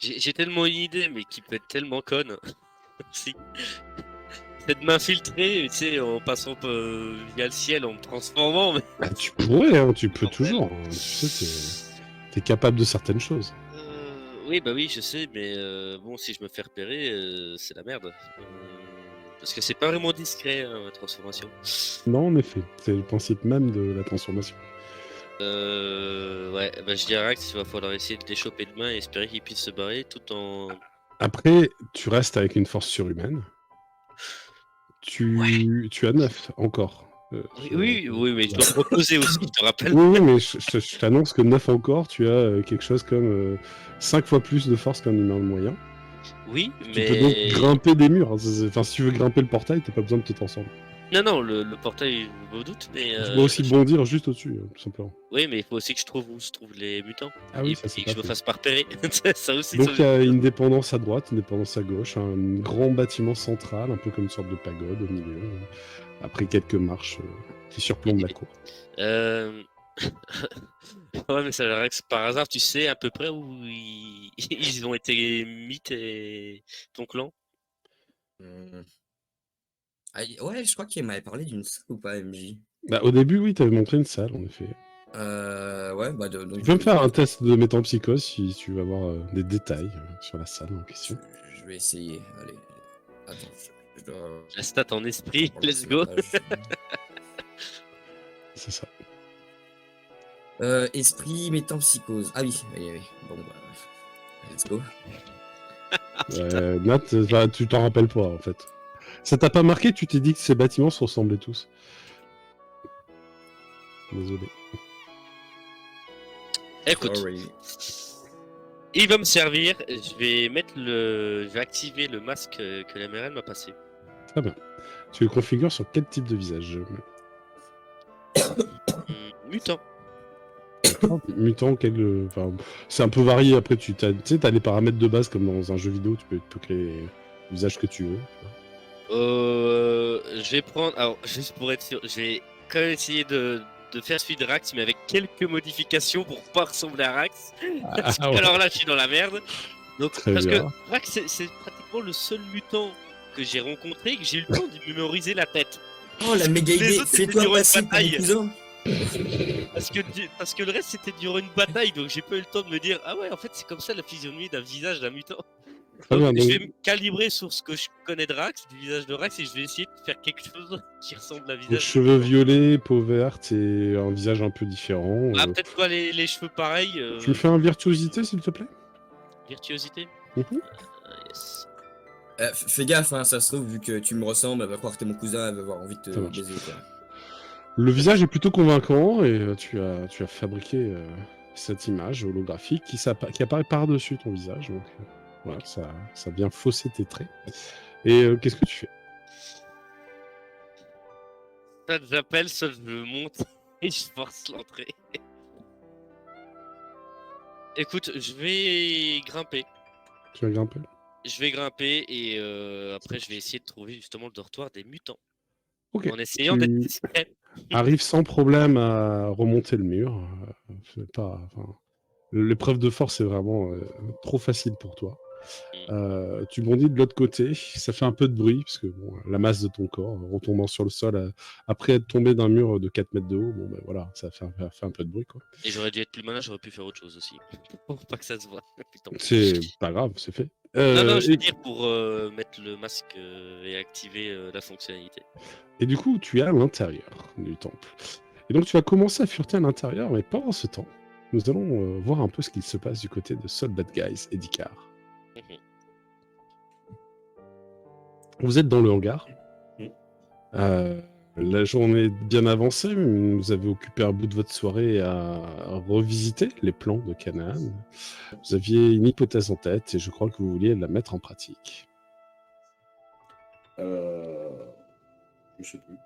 J'ai tellement une idée, mais qui peut être tellement conne. Si. C'est de m'infiltrer, tu sais, en passant via le ciel, en me transformant. Mais... Bah, tu pourrais, hein, tu peux toujours. Hein. Tu sais, t'es capable de certaines choses. Oui, bah oui, je sais, mais bon, si je me fais repérer, c'est la merde. Parce que c'est pas vraiment discret, hein, la transformation. Non, en effet, c'est le principe même de la transformation. Ouais, bah je dirais qu'il va falloir essayer de les choper demain et espérer qu'ils puissent se barrer tout en... Après, tu restes avec une force surhumaine. Tu as 9 encore. Oui, mais je dois me reposer aussi, je te rappelle. Oui, mais je t'annonce que 9 encore, tu as quelque chose comme 5 fois plus de force qu'un humain moyen. Oui, Tu peux donc mais... grimper des murs. Enfin, si tu veux grimper le portail, t'as pas besoin de te transformer. Non, le portail, je me doute, mais... Tu peux aussi bondir juste au-dessus, tout simplement. Oui, mais il faut aussi que je trouve où se trouvent les mutants. Ah oui, et ça c'est puis pas que je me faux. fasse pas repérer. Ça aussi, Donc ça- il y a une dépendance à droite, une dépendance à gauche, un grand bâtiment central, un peu comme une sorte de pagode au milieu, après quelques marches qui surplombent la cour. Ouais, mais ça a l'air que par hasard, tu sais à peu près où ils ont été mis ton clan? Hum. Ah, ouais, je crois qu'il m'avait parlé d'une salle ou pas, MJ? Bah, au début, oui, t'avais montré une salle, en effet. Ouais, bah Tu donc peux me faire un test de métempsychose si tu veux avoir des détails sur la salle en question. je vais essayer. Allez. Attends, je dois La stat en esprit, reprendre let's la go. page. C'est ça. Esprit métempsychose. Ah oui, oui, oui. Bon, bah, let's go. Nat, bah, tu t'en rappelles pas, en fait. Ça t'a pas marqué, tu t'es dit que ces bâtiments se ressemblaient tous. Désolé. Écoute, Sorry. il va me servir. Je vais activer le masque que la MRL m'a passé. Très bien. Tu le configures sur quel type de visage? Mutant. D'accord. Mutant, enfin, c'est un peu varié. Après, tu sais, t'as les paramètres de base comme dans un jeu vidéo. Tu peux créer le visage que tu veux. Je vais prendre. Alors, juste pour être sûr, je vais quand même essayer de faire celui de Rax, mais avec quelques modifications pour pas ressembler à Rax. Parce que, Ah ouais. alors là, je suis dans la merde. Donc, Très parce bien. que Rax, c'est pratiquement le seul mutant que j'ai rencontré et que j'ai eu le temps de mémoriser la tête. Oh, la méga Les idée. autres, c'était Fais-toi durant une passer pour mon bataille. cousin. Parce que le reste, c'était durant une bataille, donc j'ai pas eu le temps de me dire ah ouais, en fait, c'est comme ça la physionomie d'un visage d'un mutant. Très Donc, bien, je donc- vais me calibrer sur ce que je connais de Rax, du visage de Rax, et je vais essayer de faire quelque chose qui ressemble à un donc, visage. cheveux violets, peau verte et un visage un peu différent. Ah, peut-être pas les cheveux pareils. Tu me fais un virtuosité, s'il te plaît? Virtuosité. Mhm. Yes. Fais gaffe, hein, ça se trouve, vu que tu me ressembles, elle va croire que t'es mon cousin, elle va avoir envie de te Ça marche. baiser, quoi. Le visage est plutôt convaincant et tu as fabriqué cette image holographique qui apparaît par-dessus ton visage. Donc voilà, ça vient fausser tes traits. Et qu'est-ce que tu fais? Soit j'appelle, soit je monte et je force l'entrée. Écoute, je vais grimper. Tu vas grimper? Je vais grimper et après, je vais essayer de trouver justement le dortoir des mutants. Ok. En essayant d'être Tu discret. arrives sans problème à remonter le mur. L'épreuve de force est vraiment trop facile pour toi. Tu bondis de l'autre côté, ça fait un peu de bruit, parce que bon, la masse de ton corps retombant sur le sol après être tombé d'un mur de 4 mètres de haut, bon ben voilà, ça fait un peu de bruit quoi. Et j'aurais dû être plus malin, j'aurais pu faire autre chose aussi. Pour pas que ça se voit. Putain. C'est pas grave, c'est fait. Non, je veux Et, dire pour mettre le masque et activer la fonctionnalité. et du coup, tu es à l'intérieur du temple. Et donc tu vas commencer à fureter à l'intérieur, mais pendant ce temps, nous allons voir un peu ce qu'il se passe du côté de Soul Bad Guys et d'Icar. Mhm. Vous êtes dans le hangar. Mhm. La journée est bien avancée, vous avez occupé un bout de votre soirée à revisiter les plans de Canaan. Vous aviez une hypothèse en tête et je crois que vous vouliez la mettre en pratique. Je sais plus.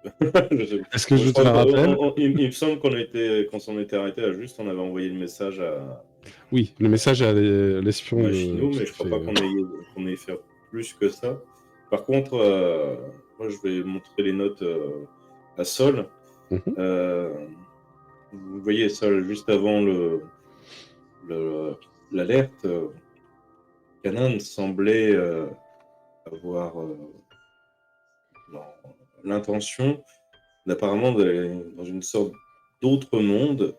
Je sais plus. Est-ce que je Je te la crois rappelle? il me semble qu'on s'en était arrêté là, juste on avait envoyé le message à Oui, le message à l'espion de... Machino, mais je crois pas qu'on ait fait plus que ça. Par contre, moi je vais montrer les notes à Sol. Mhm. Vous voyez Sol, juste avant l'alerte, Canaan semblait avoir l'intention d'apparemment d'aller dans une sorte d'autre monde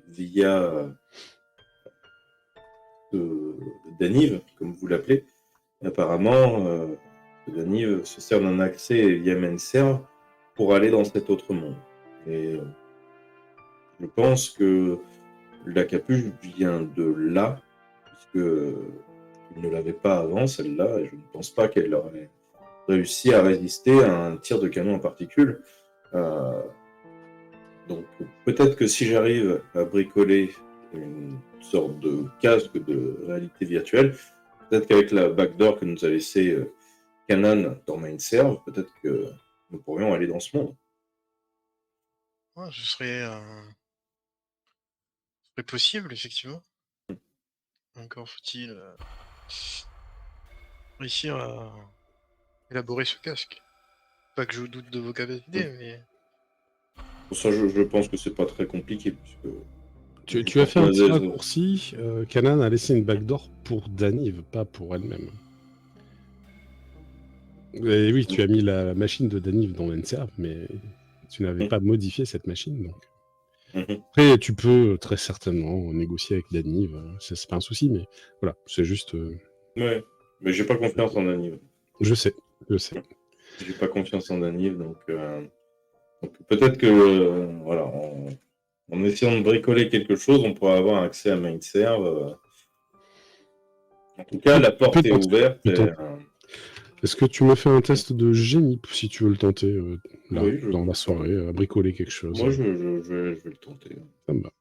via Daniv, comme vous l'appelez. Apparemment, Daniv se sert d'un accès via Menserve pour aller dans cet autre monde. Et je pense que la capuche vient de là, puisque il ne l'avait pas avant, celle-là, et je ne pense pas qu'elle aurait réussi à résister à un tir de canon en particules. Donc peut-être que si j'arrive à bricoler une sorte de casque de réalité virtuelle, peut-être qu'avec la backdoor que nous a laissé Canaan dans Mindserve, peut-être que nous pourrions aller dans ce monde. Ouais, ce serait possible, effectivement. Encore faut-il réussir à élaborer ce casque. Pas que je doute de vos capacités, mais Ça, je pense que c'est pas très compliqué. Puisque... Tu as fait un Ouais, petit ouais. raccourci. Kanan a laissé une backdoor pour Daniv, pas pour elle-même. Et oui, tu as mis la machine de Daniv dans l'NCR, mais tu n'avais pas modifié cette machine. Donc. Mhm. Après, tu peux très certainement négocier avec Daniv. C'est pas un souci, mais voilà, c'est juste. Ouais, mais j'ai pas confiance en Daniv. Je sais. J'ai pas confiance en Daniv, donc peut-être que voilà, en essayant de bricoler quelque chose, on pourra avoir accès à MainServe. En tout cas, la porte est ouverte. Est-ce que tu me fais un test de génie si tu veux le tenter là, Oui, dans la soirée, à bricoler quelque chose? Moi, je vais le tenter. Ça me va.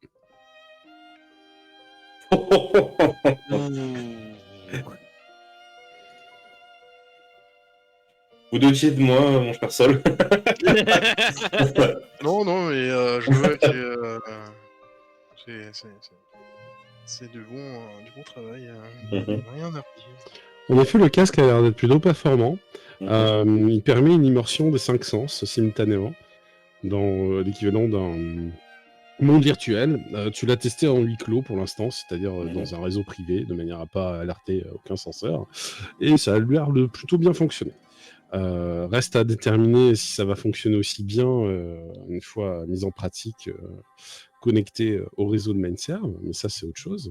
Vous doutiez de moi, mon cher Sol. Non, mais je vois que c'est du bon travail. Rien à dire. En effet, le casque a l'air d'être plutôt performant. Il permet une immersion des 5 sens simultanément dans l'équivalent d'un monde virtuel. Tu l'as testé en huis clos pour l'instant, c'est-à-dire dans un réseau privé, de manière à pas alerter aucun censeur. Et ça a l'air de plutôt bien fonctionner. Reste à déterminer si ça va fonctionner aussi bien une fois mis en pratique, connecté au réseau de MainServe, mais ça c'est autre chose.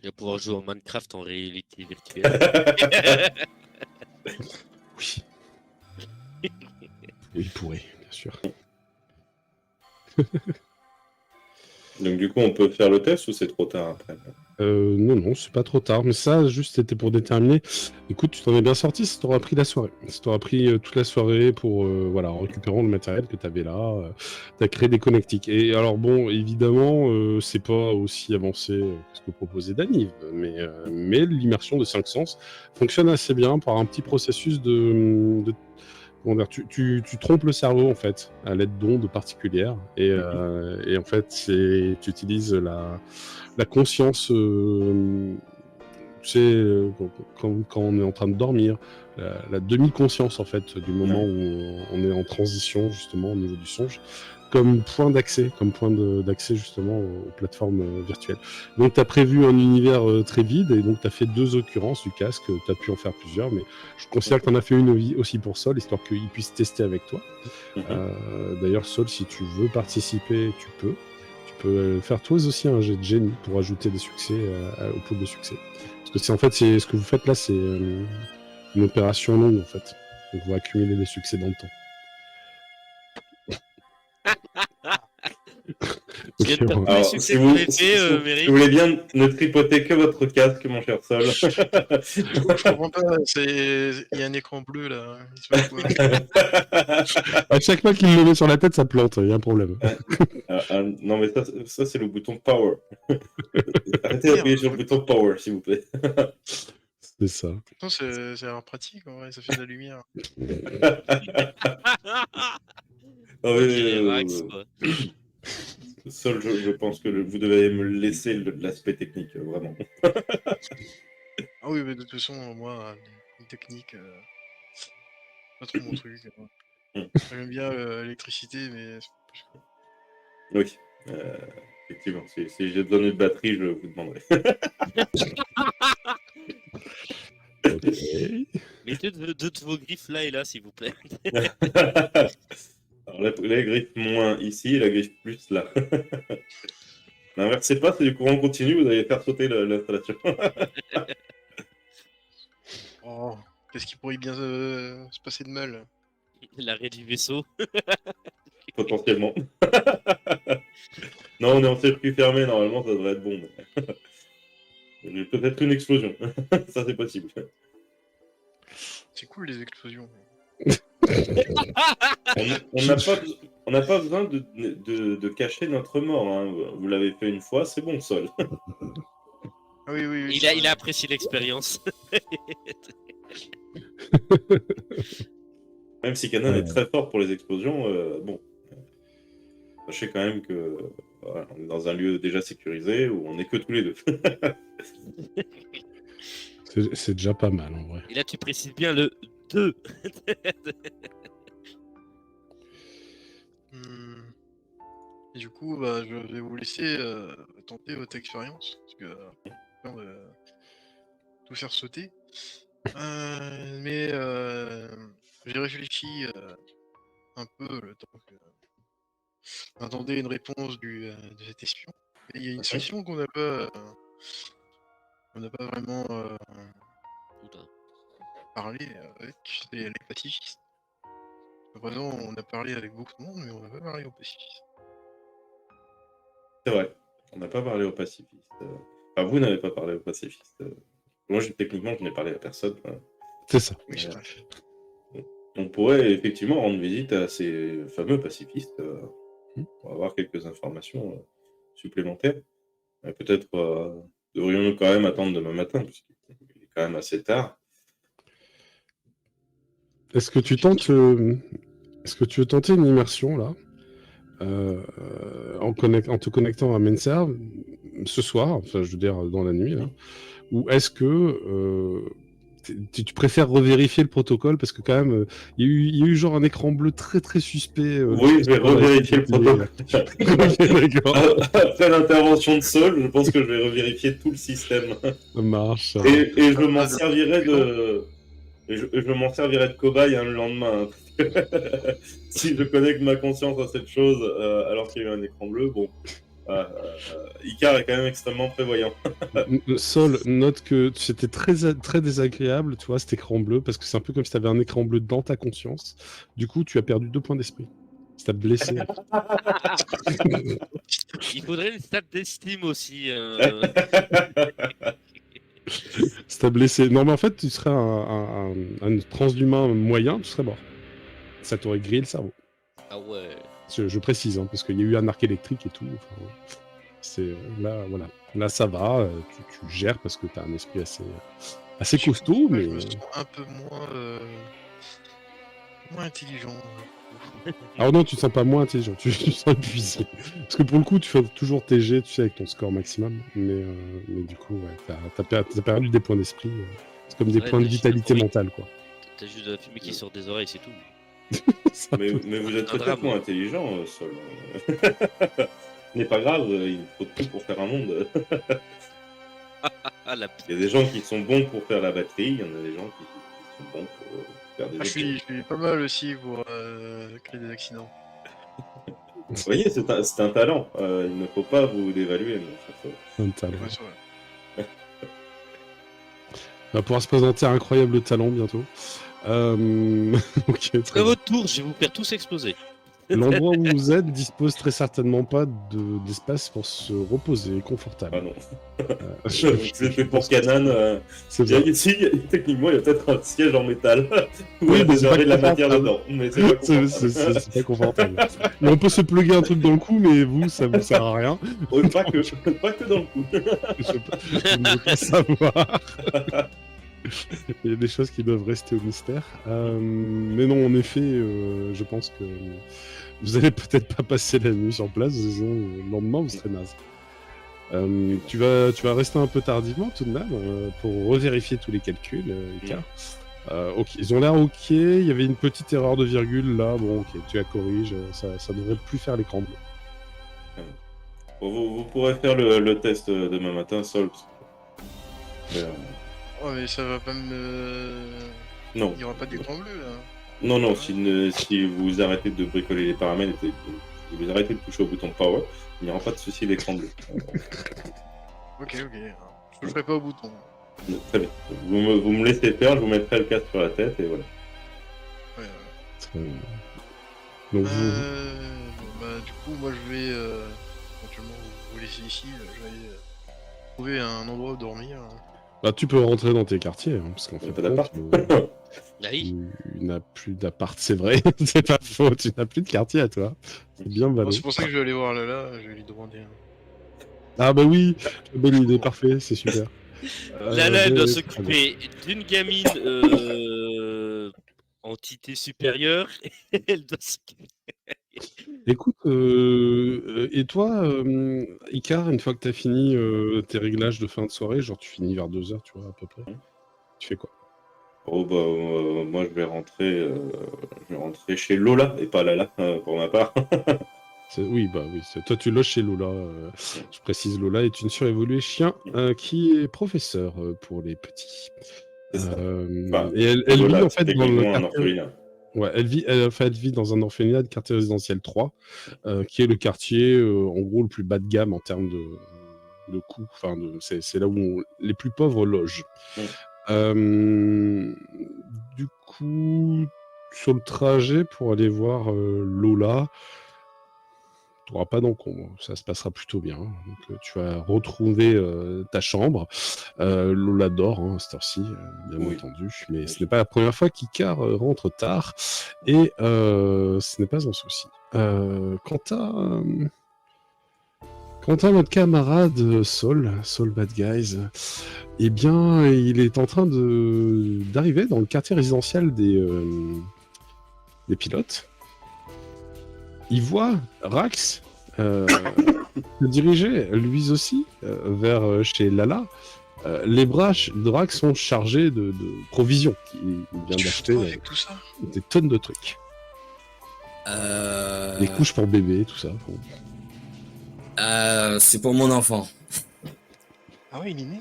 Il va pouvoir jouer en Minecraft en réalité virtuelle. Oui. Il pourrait, bien sûr. Donc du coup, on peut faire le test ou c'est trop tard après? Non, c'est pas trop tard, mais ça, juste, c'était pour déterminer. Écoute, tu t'en es bien sorti si t'auras pris la soirée. Si t'auras pris toute la soirée pour, voilà, en récupérant le matériel que t'avais là, t'as créé des connectiques. Et alors, bon, évidemment, c'est pas aussi avancé que ce que proposait Daniv, mais l'immersion de 5 sens fonctionne assez bien par un petit processus de comment dire, tu trompes le cerveau en fait à l'aide d'ondes particulières et en fait tu utilises la conscience, tu sais, quand on est en train de dormir, la demi-conscience en fait du moment où on est en transition justement au niveau du songe, comme point d'accès, d'accès justement aux plateformes virtuelles. Donc tu as prévu un univers très vide et donc tu as fait 2 occurrences du casque, tu as pu en faire plusieurs, mais je considère que tu en as fait une aussi pour Sol, histoire qu'il puisse tester avec toi. D'ailleurs, Sol, si tu veux participer, tu peux. Tu peux faire toi aussi un jet de génie pour ajouter des succès au pool de succès. Parce que en fait, ce que vous faites là, c'est une opération longue en fait. Donc vous accumulez des succès dans le temps. Tu viens de perdre tous les Alors, succès si qu'on vous, avait si fait, vous Méric. voulez bien ne tripoter que votre casque, mon cher Sol. Je comprends pas, il y a un écran bleu là. Il se passe quoi? À chaque fois qu'il le met sur la tête, ça plante, il y a un problème. Non, mais ça c'est le bouton Power. Arrêtez d'appuyer sur le bouton Power, s'il vous plaît. C'est ça. Non, c'est pratique en vrai, ça fait de la lumière. Non, On mais, dirait Max, quoi. Sol, je pense que vous devez me laisser l'aspect technique, vraiment. Ah oui, mais de toute façon, moi, une technique, pas trop mon truc. J'aime bien l'électricité, mais Oui, effectivement. Si j'ai besoin d'une batterie, je vous demanderai. Ok. Mettez deux de vos griffes là et là, s'il vous plaît. Alors, la griffe moins ici et la griffe plus là. N'inversez pas, c'est du courant continu, vous allez faire sauter l'installation. oh, qu'est-ce qui pourrait bien se passer de mal? L'arrêt du vaisseau. Potentiellement. Non, on est en circuit fermé, normalement ça devrait être bon. Mais... peut-être une explosion. Ça c'est possible. C'est cool les explosions. On n'a pas besoin de cacher notre mort. Hein. Vous l'avez fait une fois, c'est bon, Sol. Ah oui. Il a apprécié l'expérience. Même si Kanan est très fort pour les explosions, bon. Sachez quand même que voilà, on est dans un lieu déjà sécurisé où on n'est que tous les deux. C'est déjà pas mal en vrai. Et là, tu précises bien le 2. Et du coup, je vais vous laisser tenter votre expérience. Parce que peur de tout faire sauter. Mais j'ai réfléchi un peu le temps que j'attendais une réponse de cet espion. Et il y a une section qu'on n'a pas vraiment Oula. parlé avec, c'est les pacifistes. À présent, on a parlé avec beaucoup de monde, mais on n'a pas parlé aux pacifistes. C'est vrai, on n'a pas parlé aux pacifistes. Enfin, vous n'avez pas parlé aux pacifistes. Moi, techniquement, je n'ai parlé à personne. C'est ça. Oui, c'est Ouais. vrai. On pourrait effectivement rendre visite à ces fameux pacifistes pour avoir quelques informations supplémentaires. Peut-être devrions-nous quand même attendre demain matin, puisqu'il est quand même assez tard. Est-ce que tu tentes, est-ce que tu veux tenter une immersion là, en te connectant à Menser ce soir, enfin je veux dire dans la nuit, là, ou est-ce que tu préfères revérifier le protocole parce que quand même il y a eu genre un écran bleu très très suspect. Oui, je vais revérifier le protocole. Ok, d'accord. Après l'intervention de Sol, je pense que je vais revérifier tout le système. Ça marche. Et je m'en servirai je m'en servirai de cobaye le lendemain. Si je connecte ma conscience à cette chose alors qu'il y a eu un écran bleu, bon. Icar est quand même extrêmement prévoyant. Sol, note que c'était très désagréable, tu vois, cet écran bleu, parce que c'est un peu comme si tu avais un écran bleu dans ta conscience. Du coup, tu as perdu 2 points d'esprit. Ça t'a blessé. Il faudrait une stat d'estime aussi. Ça t'a blessé. Non, mais en fait, tu serais un transhumain moyen, tu serais mort. Ça t'aurait grillé le cerveau. Ah ouais. Je précise, hein, parce qu'il y a eu un arc électrique et tout. Enfin, c'est là, voilà. Là, ça va. Tu gères parce que tu as un esprit assez costaud, mais Je me sens un peu moins intelligent. alors non, tu te sens pas moins intelligent, tu te sens épuisé. Parce que pour le coup, tu fais toujours tes jets, tu sais, avec ton score maximum. Mais du coup, ouais, t'as perdu des points d'esprit. C'est comme des Ouais, points de t'as juste vitalité la fumée. mentale, quoi. T'as juste de la fumée qui sort des oreilles, c'est tout. Ça mais peut- vous êtes Un drame. peut-être moins intelligent, Sol. Ce n'est pas grave, il faut tout pour faire un monde. Ah la Il y a des gens qui sont bons pour faire la batterie, il y en a des gens qui sont bons pour faire des Je autres suis choses. pas mal aussi pour créer des accidents. Vous voyez, c'est un talent. Il ne faut pas vous dévaluer, mon cher Sol. un talent. Ouais, c'est vrai. On va pouvoir se présenter un incroyable talent bientôt. Ok, très À bien. votre tour, je vais vous faire tous exploser. L'endroit où vous êtes dispose très certainement pas d'espace pour se reposer confortable. Ah non. Je C'était pour pense que Canan. c'est ça. Ici, techniquement, il y a peut-être un siège en métal. Où Oui, il y a mais c'est pas de la matière confortable. dedans. Mais c'est pas confortable. C'est pas confortable. Mais on peut se plugger un truc dans le cou, mais vous, ça vous sert à rien. Ouais, pas que dans le coup. Je ne veux pas savoir. Il y a des choses qui doivent rester au mystère. Mais non, en effet, je pense que vous allez peut-être pas passer la nuit sur place, sinon le lendemain vous serez naze. Tu vas rester un peu tardivement tout de même pour revérifier tous les calculs, Ika. Ok, ils ont l'air ok. Il y avait une petite erreur de virgule là. Bon, ok, tu la corriges. Ça devrait plus faire l'écran bleu. Bon, vous pourrez faire le test demain matin, Sol. Ouais, mais ça va pas me. Non. Il y aura pas d'écran bleu là. Non, si vous arrêtez de bricoler les paramètres et si vous arrêtez de toucher au bouton power, il n'y aura pas de souci d'écran bleu. Ok. Je le ferai pas au bouton. Très bien. Vous me laissez faire, je vous mettrai le casque sur la tête et voilà. Ouais. Très bien. Donc Du coup, moi je vais éventuellement vous laisser ici. Je vais aller trouver un endroit où dormir. bah, tu peux rentrer dans tes quartiers, hein, parce qu'en Il n'y a fait, pas d'appart. Ah oui. tu n'as plus d'appart, c'est vrai, c'est pas faux, tu n'as plus de quartier à toi. C'est bien Bon, ballot. c'est pour ça que je vais aller voir Lala. Je vais lui demander. Ah bah oui, bonne idée, parfait, c'est super. Lala, elle doit très s'occuper d'une gamine entité supérieure. Et elle doit s'occuper. Écoute, et toi, Icar, une fois que tu as fini tes réglages de fin de soirée, genre tu finis vers 2h, tu vois, à peu près, tu fais quoi? Oh bah moi je vais rentrer chez Lola et pas Lala pour ma part. Oui, bah oui. Toi, tu loges chez Lola. Je précise, Lola est une surévoluée chien qui est professeur pour les petits. C'est ça. Et elle vit Lola, en c'est fait dans le techniquement un quartier. orphelinat. Ouais, elle vit dans un orphelinat de quartier résidentiel 3, qui est le quartier en gros le plus bas de gamme en termes de coûts. Enfin, c'est là où les plus pauvres logent. Du coup, sur le trajet pour aller voir Lola, tu n'auras pas d'encombre, ça se passera plutôt bien. Donc, tu vas retrouver ta chambre. Lola dort à cette heure-ci, bien entendu, mais ce n'est pas la première fois qu'Icar rentre tard, et ce n'est pas un souci. Quant à notre camarade Sol Bad Guys, eh bien, il est en train d'arriver dans le quartier résidentiel des pilotes. Il voit Rax se diriger, lui aussi, vers chez Lala. Les bras de Rax sont chargés de provisions. Il vient Tu fais d'acheter quoi avec tout ça? des tonnes de trucs. Des couches pour bébé, tout ça. Bon. C'est pour mon enfant. Ah ouais, il est né?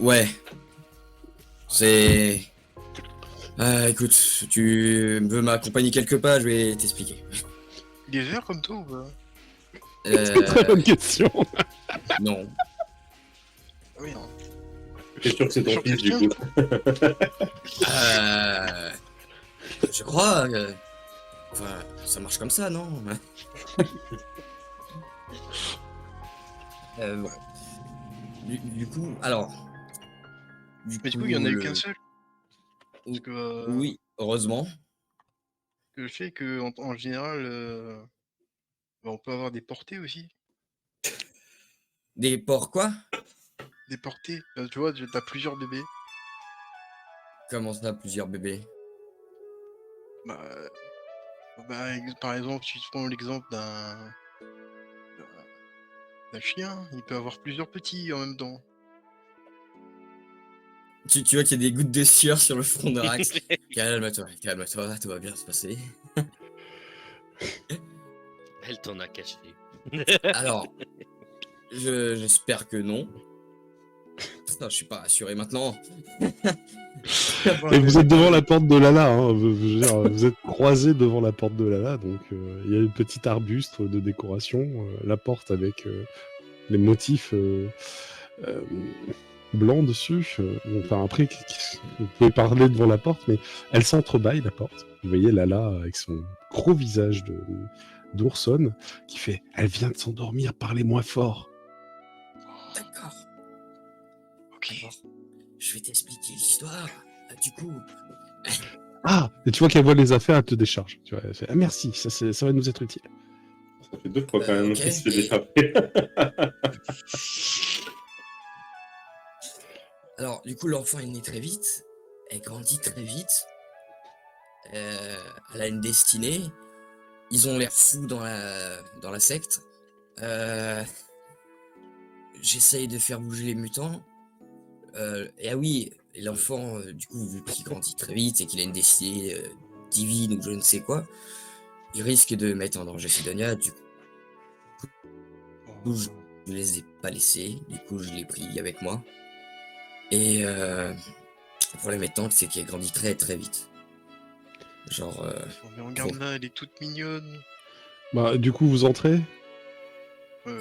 Ouais. C'est... écoute, tu veux m'accompagner quelque part, je vais t'expliquer. Il est vert comme toi ou pas? C'est une très bonne question. Non. Ah oui, non. T'es sûr que c'est ton Sûr que fils, c'est du le coup? Je crois que... Enfin, ça marche comme ça, non? Bon. Du coup, alors... Mais du coup, il y en a eu qu'un seul. Parce que, Oui, heureusement. que je sais que en général, bah, on peut avoir des portées aussi. Des porcs quoi? Des portées. Tu vois, t'as plusieurs bébés. Comment ça, plusieurs bébés? Par exemple, si tu prends l'exemple d'un chien, il peut avoir plusieurs petits en même temps. Tu vois qu'il y a des gouttes de sueur sur le front de Rax. Calme-toi, tout va bien se passer. Elle t'en a caché. Alors, j'espère que non. Putain, je suis pas rassuré maintenant. Et vous êtes devant la porte de Lala, hein. Je veux dire, vous êtes croisés devant la porte de Lala, donc il y a une petite arbuste de décoration, la porte avec les motifs blancs dessus. Enfin, après, vous pouvez parler devant la porte, mais elle s'entrebâille, la porte. Vous voyez Lala avec son gros visage d'oursonne qui fait « Elle vient de s'endormir, parlez moins fort !» D'accord. Ok. Alors, je vais t'expliquer l'histoire. Du coup, Ah, et tu vois qu'elle voit les affaires, elle te décharge. Tu vois, elle fait, ah, merci, ça va nous être utile. Ça fait 2 fois quand même ok, qu'il se fait et- détaper. alors, du coup, l'enfant est né très vite. Elle grandit très vite. Elle a une destinée. Ils ont l'air fous dans la secte. J'essaye de faire bouger les mutants. Et ah oui, l'enfant, du coup, vu qu'il grandit très vite et qu'il a une destinée divine ou je ne sais quoi, il risque de mettre en danger Sidonia. Du coup, je ne les ai pas laissés. Du coup, je l'ai pris avec moi. Et le problème étant, c'est qu'il a grandi très très vite. Genre, Oh, mais regarde là, elle est toute mignonne. Bah, du coup, vous entrez. Ouais, ouais.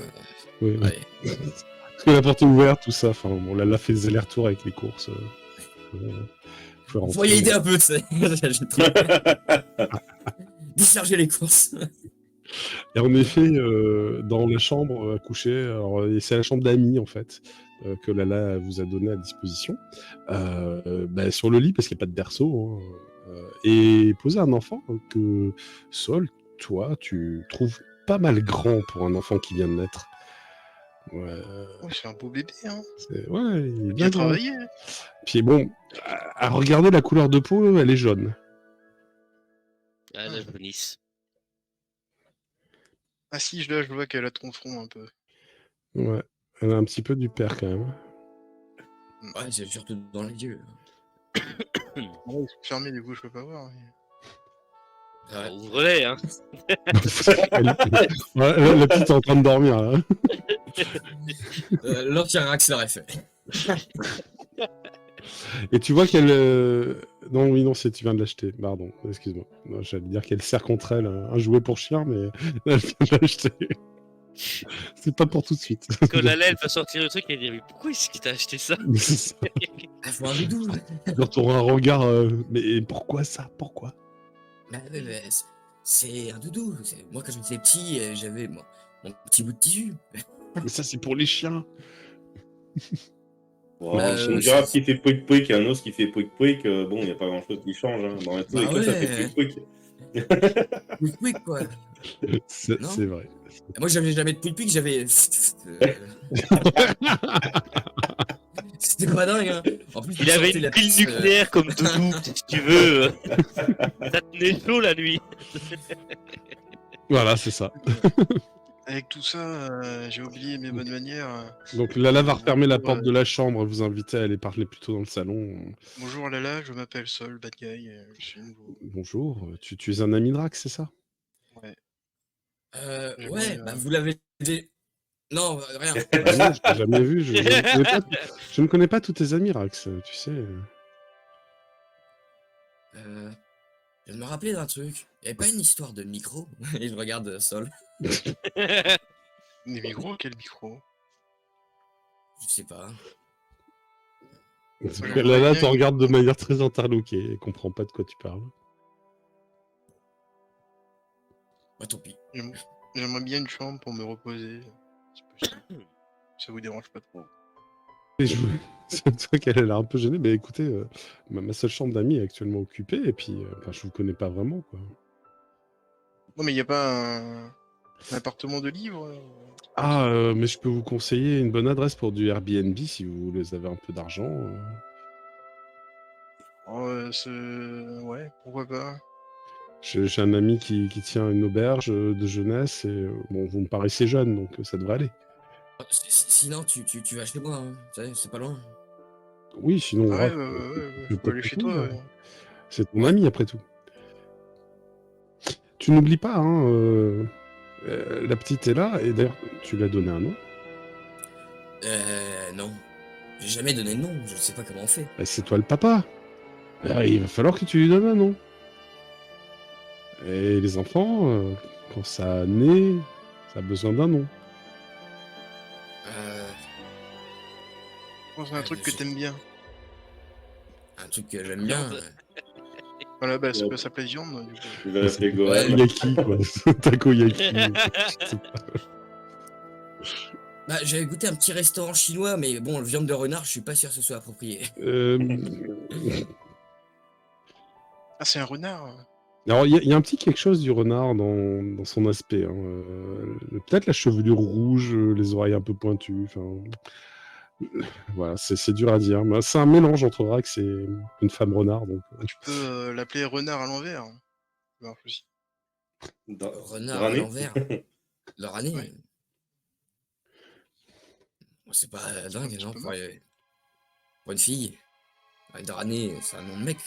Oui, oui. ouais. Parce que la porte est ouverte, tout ça. Enfin, bon, Lala fait des allers-retours avec les courses. Faut rentrer. Faut y aider un peu, tu sais. J'ai trop décharger les courses. Et en effet, dans la chambre à coucher, alors, et c'est la chambre d'amis en fait, que Lala vous a donné à disposition, bah, sur le lit, parce qu'il n'y a pas de berceau, hein, et poser un enfant que Sol, toi, tu trouves pas mal grand pour un enfant qui vient de naître. Ouais, Oh, c'est un beau bébé, hein. ouais, il est Il bien a grand. travaillé. Puis bon, à regarder la couleur de peau, elle est jaune. Ah, la jaunisse. Ah si, je vois qu'elle a ton front un peu. Ouais, elle a un petit peu du père quand même. Ouais, c'est surtout dans les yeux. Ouais, ils sont fermés, du coup, je peux pas voir. Ouais. Ouvre-les, hein. Ouais, la petite est en train de dormir, là. L'Anti-Rax l'aurait fait. Et tu vois qu'elle... Non, oui, non, tu viens de l'acheter. Pardon, excuse-moi. Non, j'allais dire qu'elle sert contre elle un jouet pour chien, mais elle vient de l'acheter. C'est pas pour tout de suite. Quand Lala, elle va sortir le truc, elle dit mais pourquoi est-ce qu'il t'a acheté ça? C'est ça. Ah, faut un doudou. Genre, t'auras un regard... Mais pourquoi ça? Pourquoi? Bah, ouais, bah, c'est un doudou. Moi, quand j'étais petit, j'avais mon petit bout de tissu. Mais ça, c'est pour les chiens. Bon, Bah, une girafe qui fait pouic pouic et un os qui fait pouic pouic, bon, il n'y a pas grand chose qui change. Hein. Dans tous les Bah cas, ça ouais. fait pouic pouic. Pouic-pouic, quoi. Non. C'est vrai. Moi, j'avais jamais de pouic-pouic, j'avais. C'était pas dingue, hein. En plus, Il avait sortait une la pile pisse, nucléaire comme doudou, si tu veux. Ça tenait chaud la nuit. Voilà, c'est ça. Avec tout ça, j'ai oublié mes bonnes manières. Donc Lala va refermer la Bonjour, porte de la chambre, vous inviter à aller parler plutôt dans le salon. Bonjour Lala, je m'appelle Sol, bad guy, je suis nouveau. Bonjour, tu es un ami Drax, c'est ça? Ouais. Ouais, bah vous l'avez dit. Non, rien. Ah non, je t'ai jamais vu, je ne connais pas tous tes amis Drax, tu sais. Je viens de me rappeler d'un truc. Il n'y avait pas une histoire de micro? Et je regarde Sol. Des micros? Quel micro? Je sais pas. Lala te regarde de manière très interloquée, elle comprend pas de quoi tu parles. Bah tant pis. J'aimerais bien une chambre pour me reposer. Si possible. Ça vous dérange pas trop. Et c'est toi qu'elle a l'air un peu gênée, mais écoutez, ma seule chambre d'amis est actuellement occupée, et puis je vous connais pas vraiment, quoi. Non mais il n'y a pas un appartement de livres? Ah, mais je peux vous conseiller une bonne adresse pour du Airbnb si vous avez un peu d'argent. Ouais, pourquoi pas. J'ai un ami qui tient une auberge de jeunesse, et bon, vous me paraissez jeune, donc ça devrait aller. Sinon, tu vas chez moi, hein. C'est pas loin. Oui, sinon, Ouais, Raph, je peux aller chez toi. Ouais. c'est ton ami après tout. Tu n'oublies pas, hein, la petite est là, et d'ailleurs, tu lui as donné un nom. Non. J'ai jamais donné de nom, je sais pas comment on fait. Bah, c'est toi le papa. Il va falloir que tu lui donnes un nom. Et les enfants, quand ça naît, ça a besoin d'un nom. Je pense à un truc que t'aimes bien. Un truc que j'aime bien. Voilà, bah ça Ouais. peut s'appeler viande. Du coup. Il va l'appeler Ouais, Gohan. Yaki, quoi. Taco Yaki. Bah, j'avais goûté un petit restaurant chinois, mais bon, le viande de renard, je suis pas sûr que ce soit approprié. Ah, c'est un renard. Alors, il y a un petit quelque chose du renard dans son aspect. Hein. Peut-être la chevelure rouge, les oreilles un peu pointues. Voilà, c'est dur à dire. Mais c'est un mélange entre Drax et une femme renard. Donc, Tu peux l'appeler renard à l'envers. Ça marche aussi. Renard à Drané. l'envers. Le rané. Ouais. Bon, c'est pas dingue, petit non, peu pour une fille. Ouais, Drané, c'est un nom de mec.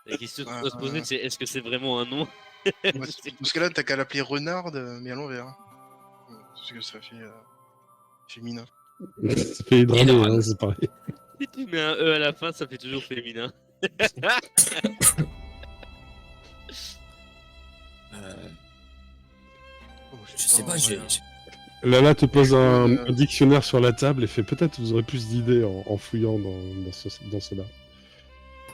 La question qu'on doit se poser, c'est est-ce que c'est vraiment un nom? Parce que là, t'as qu'à l'appeler renard, mais à l'envers. Parce que ça fait féminin. ça fait drainer, Énorme. hein, c'est pareil. Si tu mets un E à la fin, ça fait toujours féminin. Oh, Je sais pas, j'ai. Lala te pose un Euh, dictionnaire sur la table et fait peut-être vous aurez plus d'idées en fouillant dans cela.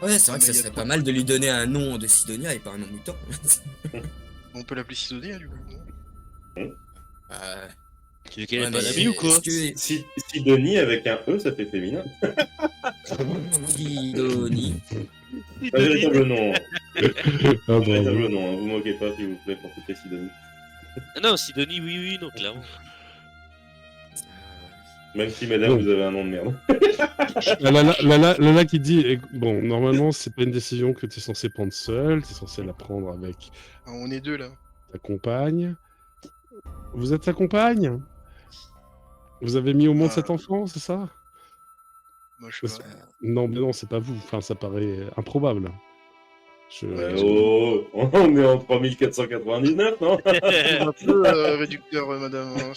Ouais, c'est vrai que Mais ça y a serait trop pas mal de lui donner un nom de Sidonia et pas un nom mutant. On peut l'appeler Sidonia, du coup. Non Tu veux qu'elle ait Ouais, pas mais d'amis ou quoi? est-ce que Sidonie avec un E, ça fait féminin. Sidonie. Un véritable nom. Ah, Un bravo. véritable nom. Hein. Vous moquez pas, s'il vous plaît, pour toutes les Sidonies. Ah non, Sidonie, oui, non, clairement. Même si, mesdames, Bon. vous avez un nom de merde. Lala qui dit bon, normalement, c'est pas une décision que tu es censé prendre seule, tu es censé la prendre avec On est deux, là. ta compagne. Vous êtes sa compagne? Vous avez mis au monde cet enfant, c'est ça? Moi, je Parce- sais pas. Non, mais non, c'est pas vous. Enfin, ça paraît improbable. Oh, on est en 3499, non? Un peu réducteur, madame. Hein,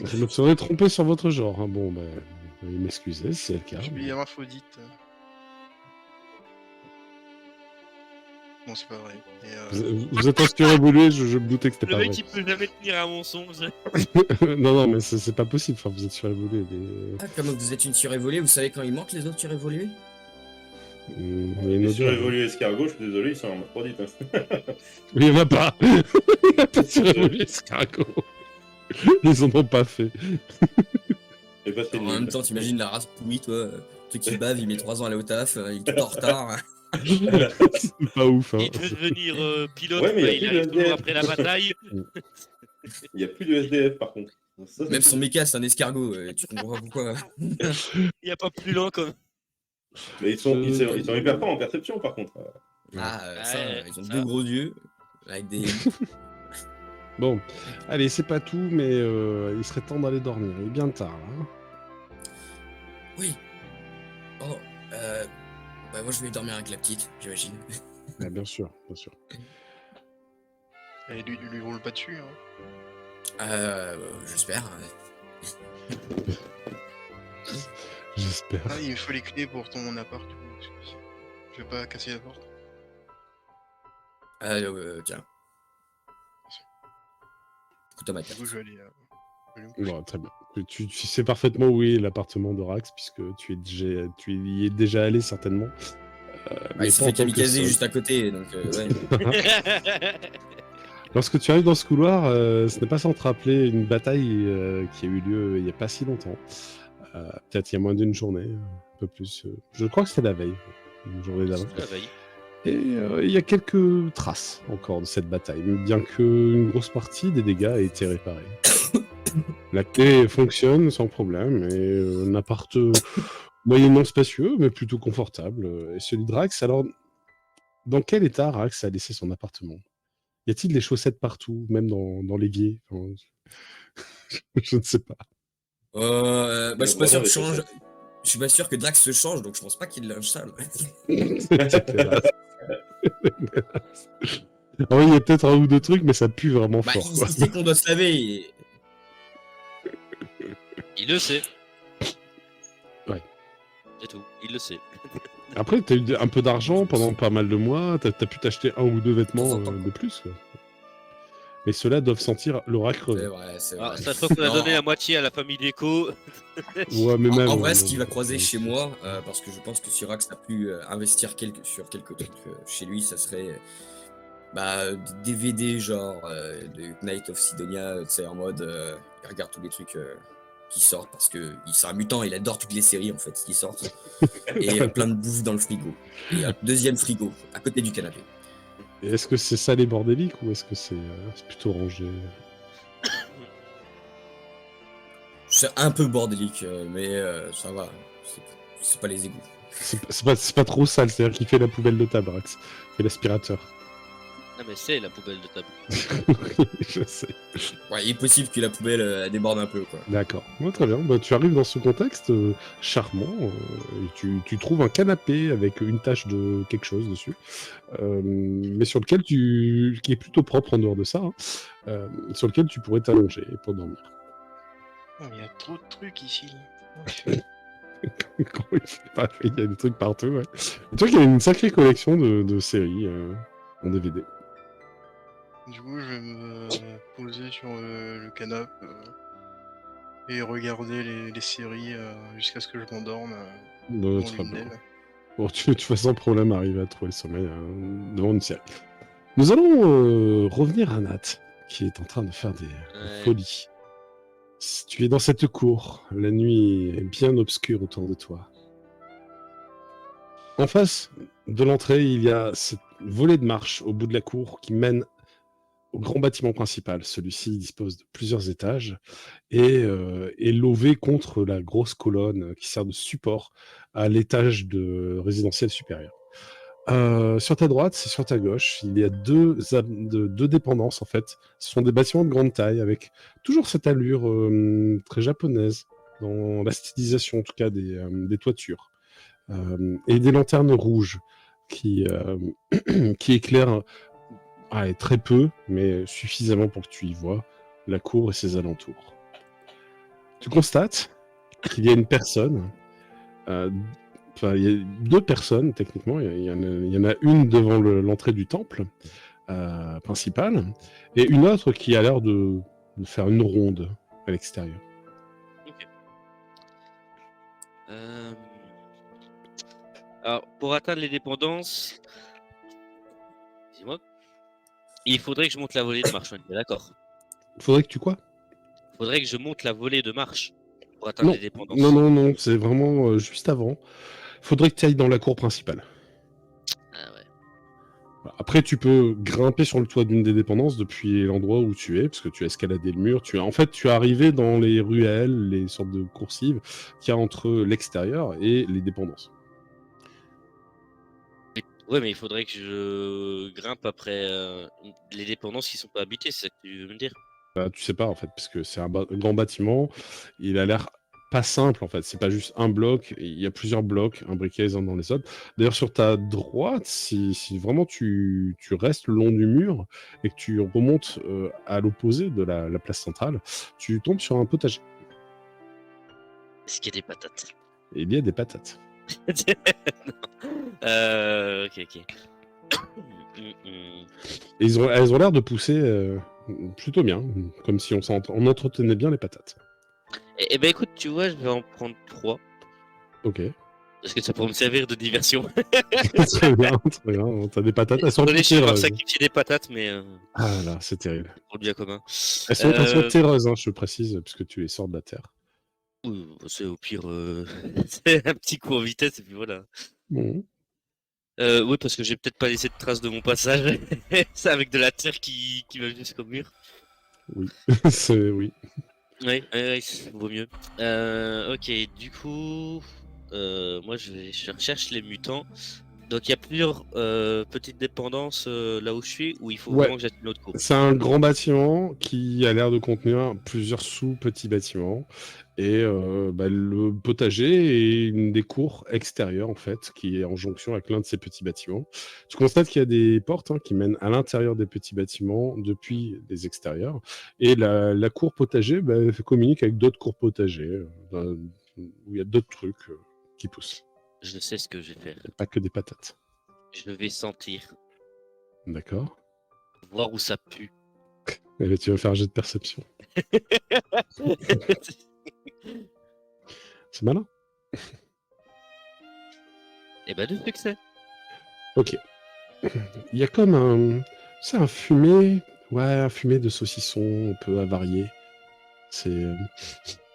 Je me serais trompé sur votre genre. Hein. Bon, ben, veuillez m'excuser si c'est le cas. je suis hermaphrodite. Non, c'est pas vrai. Et, Vous êtes en surévolué, je me doutais que c'était Le pas mec, vrai. il peut jamais tenir un mensonge. Non, mais c'est pas possible. Enfin, vous êtes surévolué. Ah, comme vous êtes une surévoluée, vous savez quand il manque les autres surévolués? Il y a une Les odeur. surévolués escargots, je suis désolé, ils sont hermaphrodites. Hein. Il n'y en a pas. Il n'y a pas de surévolué escargot. Ils en ont pas fait. Et bah, c'est En même nul. temps, t'imagines la race pourrie, toi. Truc qui bave, il met 3 ans à aller au taf, il est tout en retard. C'est pas ouf. Hein. Il devait devenir pilote, Ouais, mais mais il y a il plus de arrive toujours SDF. après la bataille. Il n'y a plus de SDF par contre. Ça, c'est Même cool. son méca, c'est un escargot. Tu comprends pas pourquoi. Il n'y a pas plus lent comme. Mais ils sont hyper forts en perception par contre. Ah, ça, Ouais, ils ont ça. deux gros yeux. Avec des. Bon, allez, c'est pas tout, mais il serait temps d'aller dormir. Il est bien tard, là. Hein. Oui. Oh, bah, moi, je vais dormir avec la petite, j'imagine. Ah, bien sûr, bien sûr. et lui roule pas dessus. Hein. J'espère. J'espère. Ah, il me faut les clés pour ton appart. Je vais pas casser la porte. Tiens. Écoute ma Du carte. coup, je vais aller me coucher. Bon, très bien. Tu sais parfaitement où est l'appartement de Rax, puisque tu y es déjà allé certainement. Ah, il s'est fait pas en tant que kamikaze seul. juste à côté, donc ouais. Lorsque tu arrives dans ce couloir, ce n'est pas sans te rappeler une bataille qui a eu lieu il n'y a pas si longtemps. Peut-être il y a moins d'une journée, un peu plus. Je crois que c'était la veille, une journée d'avant. La veille. Et il y a quelques traces encore de cette bataille, bien qu'une grosse partie des dégâts ait été réparée. La clé fonctionne sans problème, et un appart moyennement spacieux, mais plutôt confortable. Et celui de Rax, alors, dans quel état Rax a laissé son appartement? Y a-t-il des chaussettes partout, même dans l'évier? Enfin, je ne sais pas. Bah, je suis pas sûr Vraiment, que les change. chaussettes. Je suis pas sûr que Drax se change, donc je pense pas qu'il linge sale. C'est dégueulasse. Ah oui, il y a peut-être un ou deux trucs, mais ça pue vraiment Bah, fort. il Quoi. sait qu'on doit se laver. Et... Il le sait. Ouais. C'est tout. Il le sait. Après, t'as eu un peu d'argent pendant pas mal de mois, t'as pu t'acheter un ou deux vêtements De temps en temps. de plus. Quoi. Mais ceux-là doivent sentir l'aura C'est crevé. vrai, c'est Ah, vrai. sachant qu'on a Non, donné la moitié à la famille déco. Ouais, mais même. En vrai, ce qu'il va croiser chez moi, parce que je pense que si Rax a pu investir sur quelques trucs chez lui, ça serait des DVD genre de Knight of Sidonia, tu sais, en mode il regarde tous les trucs qui sortent parce que c'est un mutant, il adore toutes les séries en fait qui sortent. Et plein de bouffe dans le frigo. Et un deuxième frigo à côté du canapé. Et est-ce que c'est ça les bordéliques ou est-ce que c'est plutôt rangé? C'est un peu bordélique, mais ça va. C'est pas les égouts. C'est pas trop sale, c'est-à-dire qu'il fait la poubelle de table, Rax. Il fait l'aspirateur. Ah, mais c'est la poubelle de table. Je sais. Ouais, il est possible que la poubelle elle déborde un peu, quoi. D'accord. Ouais, très bien. Bah, tu arrives dans ce contexte charmant. Et tu trouves un canapé avec une tache de quelque chose dessus. Mais sur lequel qui est plutôt propre en dehors de ça. Hein, sur lequel tu pourrais t'allonger pour dormir. Oh, il y a trop de trucs ici. Il y a des trucs partout, ouais. Tu vois qu'il y a une sacrée collection de séries en DVD. Du coup, je vais me poser sur le canapé et regarder les séries jusqu'à ce que je m'endorme Bah, dans très l'une bien. d'elles. Bon, tu vas sans problème arriver à trouver le sommeil devant une série. Nous allons revenir à Nat, qui est en train de faire des Ouais. folies. Si tu es dans cette cour, la nuit est bien obscure autour de toi. En face de l'entrée, il y a cette volée de marche au bout de la cour qui mène au grand bâtiment principal. Celui-ci dispose de plusieurs étages et est lové contre la grosse colonne qui sert de support à l'étage de résidentiel supérieur. Sur ta droite, c'est sur ta gauche, il y a deux dépendances en fait. Ce sont des bâtiments de grande taille avec toujours cette allure très japonaise, dans la stylisation, en tout cas, des toitures. Et des lanternes rouges qui éclairent très peu, mais suffisamment pour que tu y vois la cour et ses alentours. Tu constates qu'il y a une personne, il y a 2 personnes techniquement, il y en a une devant l'entrée du temple principal, et une autre qui a l'air de faire une ronde à l'extérieur. Alors, pour atteindre les dépendances, dis-moi, il faudrait que je monte la volée de marche, on est d'accord. Faudrait que tu quoi? Faudrait que je monte la volée de marche pour atteindre Non, les dépendances. non, c'est vraiment juste avant. Faudrait que tu ailles dans la cour principale. Ah ouais. Après, tu peux grimper sur le toit d'une des dépendances depuis l'endroit où tu es, parce que tu as escaladé le mur. Tu es arrivé dans les ruelles, les sortes de coursives qu'il y a entre l'extérieur et les dépendances. Ouais, mais il faudrait que je grimpe après les dépendances qui sont pas habitées, c'est ça que tu veux me dire? Tu sais pas, en fait, parce que c'est un grand bâtiment. Il a l'air pas simple, en fait. C'est pas juste un bloc. Il y a plusieurs blocs imbriqués les uns dans les autres. D'ailleurs, sur ta droite, si vraiment tu restes le long du mur et que tu remontes à l'opposé de la place centrale, tu tombes sur un potager. Est-ce qu'il y a des patates? Et il y a des patates. Non. Ok. Et elles ont l'air de pousser plutôt bien, comme si on entretenait bien les patates. Eh ben écoute, tu vois, je vais en prendre 3. Ok. Parce que ça pourrait me servir de diversion. Très bien. T'as des patates, elles sont Désolé, je vais devoir terreuses. sacrifier des patates, mais Ah là, c'est terrible. pour le bien commun. Elles sont terreuses, hein, je précise, puisque tu les sors de la terre. C'est au pire, c'est un petit coup en vitesse et puis voilà. Bon. Oui, parce que j'ai peut-être pas laissé de traces de mon passage. C'est avec de la terre qui va jusqu'au mur. Oui. Oui. Oui, vaut mieux. Ok, du coup, moi je recherche les mutants. Donc il y a plusieurs petites dépendances là où je suis, où il faut Ouais. vraiment que j'atteigne l'autre cour. C'est un grand bâtiment qui a l'air de contenir plusieurs sous-petits bâtiments. Et le potager est une des cours extérieures, en fait, qui est en jonction avec l'un de ces petits bâtiments. Tu constates qu'il y a des portes qui mènent à l'intérieur des petits bâtiments depuis les extérieurs. Et la cour potager communique avec d'autres cours potagers, où il y a d'autres trucs qui poussent. Je sais ce que je vais faire. Pas que des patates. Je vais sentir, D'accord. voir où ça pue. Et là, tu vas faire un jet de perception. C'est malin. Et ben, de succès. Ok. Il y a comme un fumé, un fumé de saucisson un peu avarié.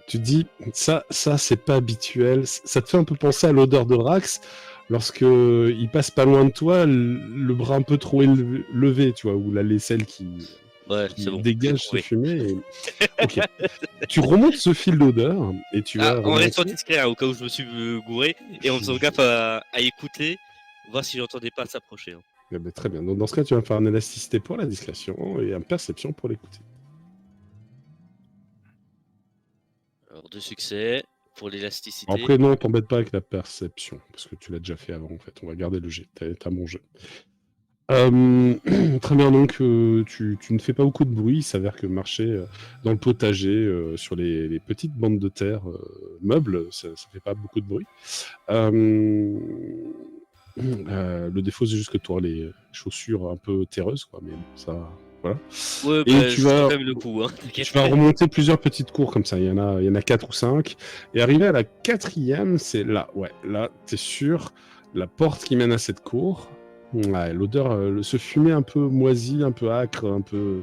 Tu te dis, ça c'est pas habituel. Ça te fait un peu penser à l'odeur de Rax lorsque il passe pas loin de toi, le bras un peu trop levé, tu vois, ou la l'aisselle qui C'est bon. dégage ce fumé. Ok. Tu remontes ce fil d'odeur et tu vas en restant discret, au cas où je me suis gouré, et en faisant gaffe à écouter, voir si j'entendais pas s'approcher. Hein. Eh ben, très bien. Donc, dans ce cas, tu vas faire une élasticité pour la discrétion et une perception pour l'écouter. Alors, 2 succès pour l'élasticité. Après, non, t'embête pas avec la perception, parce que tu l'as déjà fait avant, en fait. On va garder le jet. T'as mon jet. Très bien, donc tu ne fais pas beaucoup de bruit. Il s'avère que marcher dans le potager sur les petites bandes de terre meubles, ça fait pas beaucoup de bruit. Le défaut, c'est juste que tu auras les chaussures un peu terreuses, quoi, mais bon, ça, voilà. Ouais, Et tu vas, quand même le coup, hein, tu vas remonter plusieurs petites cours comme ça. Il y en a 4 ou 5. Et arrivé à la 4e, c'est là, là, t'es sûr, la porte qui mène à cette cour. Ouais, l'odeur, ce fumet un peu moisi, un peu acre, un peu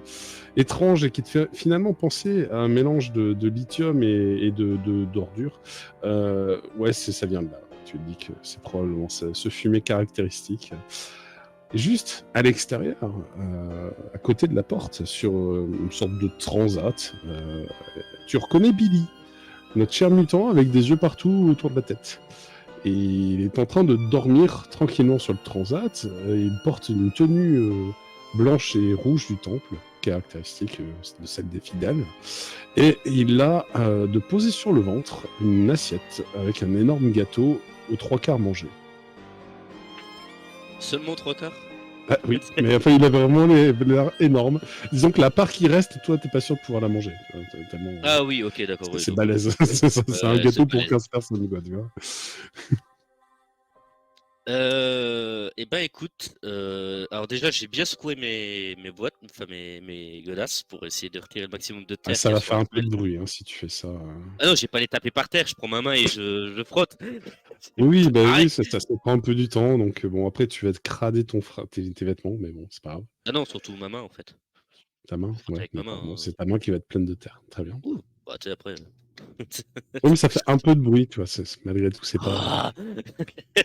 étrange et qui te fait finalement penser à un mélange de lithium et d'ordures. Ça vient de là. Tu te dis que c'est probablement ce fumet caractéristique. Et juste à l'extérieur, à côté de la porte, sur une sorte de transat, tu reconnais Billy, notre cher mutant avec des yeux partout autour de la tête. Et il est en train de dormir tranquillement sur le transat. Il porte une tenue blanche et rouge du temple, caractéristique de celle des fidèles. Et il a de poser sur le ventre une assiette avec un énorme gâteau aux 3/4 mangé. Seulement 3/4. Ah, oui, mais enfin, il a vraiment l'air énorme. Disons que la part qui reste, toi, t'es pas sûr de pouvoir la manger. Tu vois, tellement, Ah oui, ok, d'accord. Oui, c'est donc, balèze. C'est un ouais, gâteau c'est pour balèze. 15 personnes, quoi, tu vois. Eh ben écoute, alors déjà j'ai bien secoué mes boîtes, enfin mes godasses pour essayer de retirer le maximum de Ah, terre ça qu'il y a va sur faire la un peu de poubelle. bruit, hein, si tu fais ça. Ah non, j'ai pas les taper par terre, je prends ma main et je frotte. Oui, bah oui, Arrête! ça se prend un peu du temps, donc bon, après, tu vas te crader tes vêtements, mais bon, c'est pas grave. Ah non, surtout ma main en fait. Ta main, Frotter ouais, avec ma d'accord. Bon, main. c'est ta main qui va être pleine de terre. Très bien. Ouh, bah tu sais après. Oui, mais ça fait un peu de bruit, tu vois. Malgré tout, c'est pas. Ah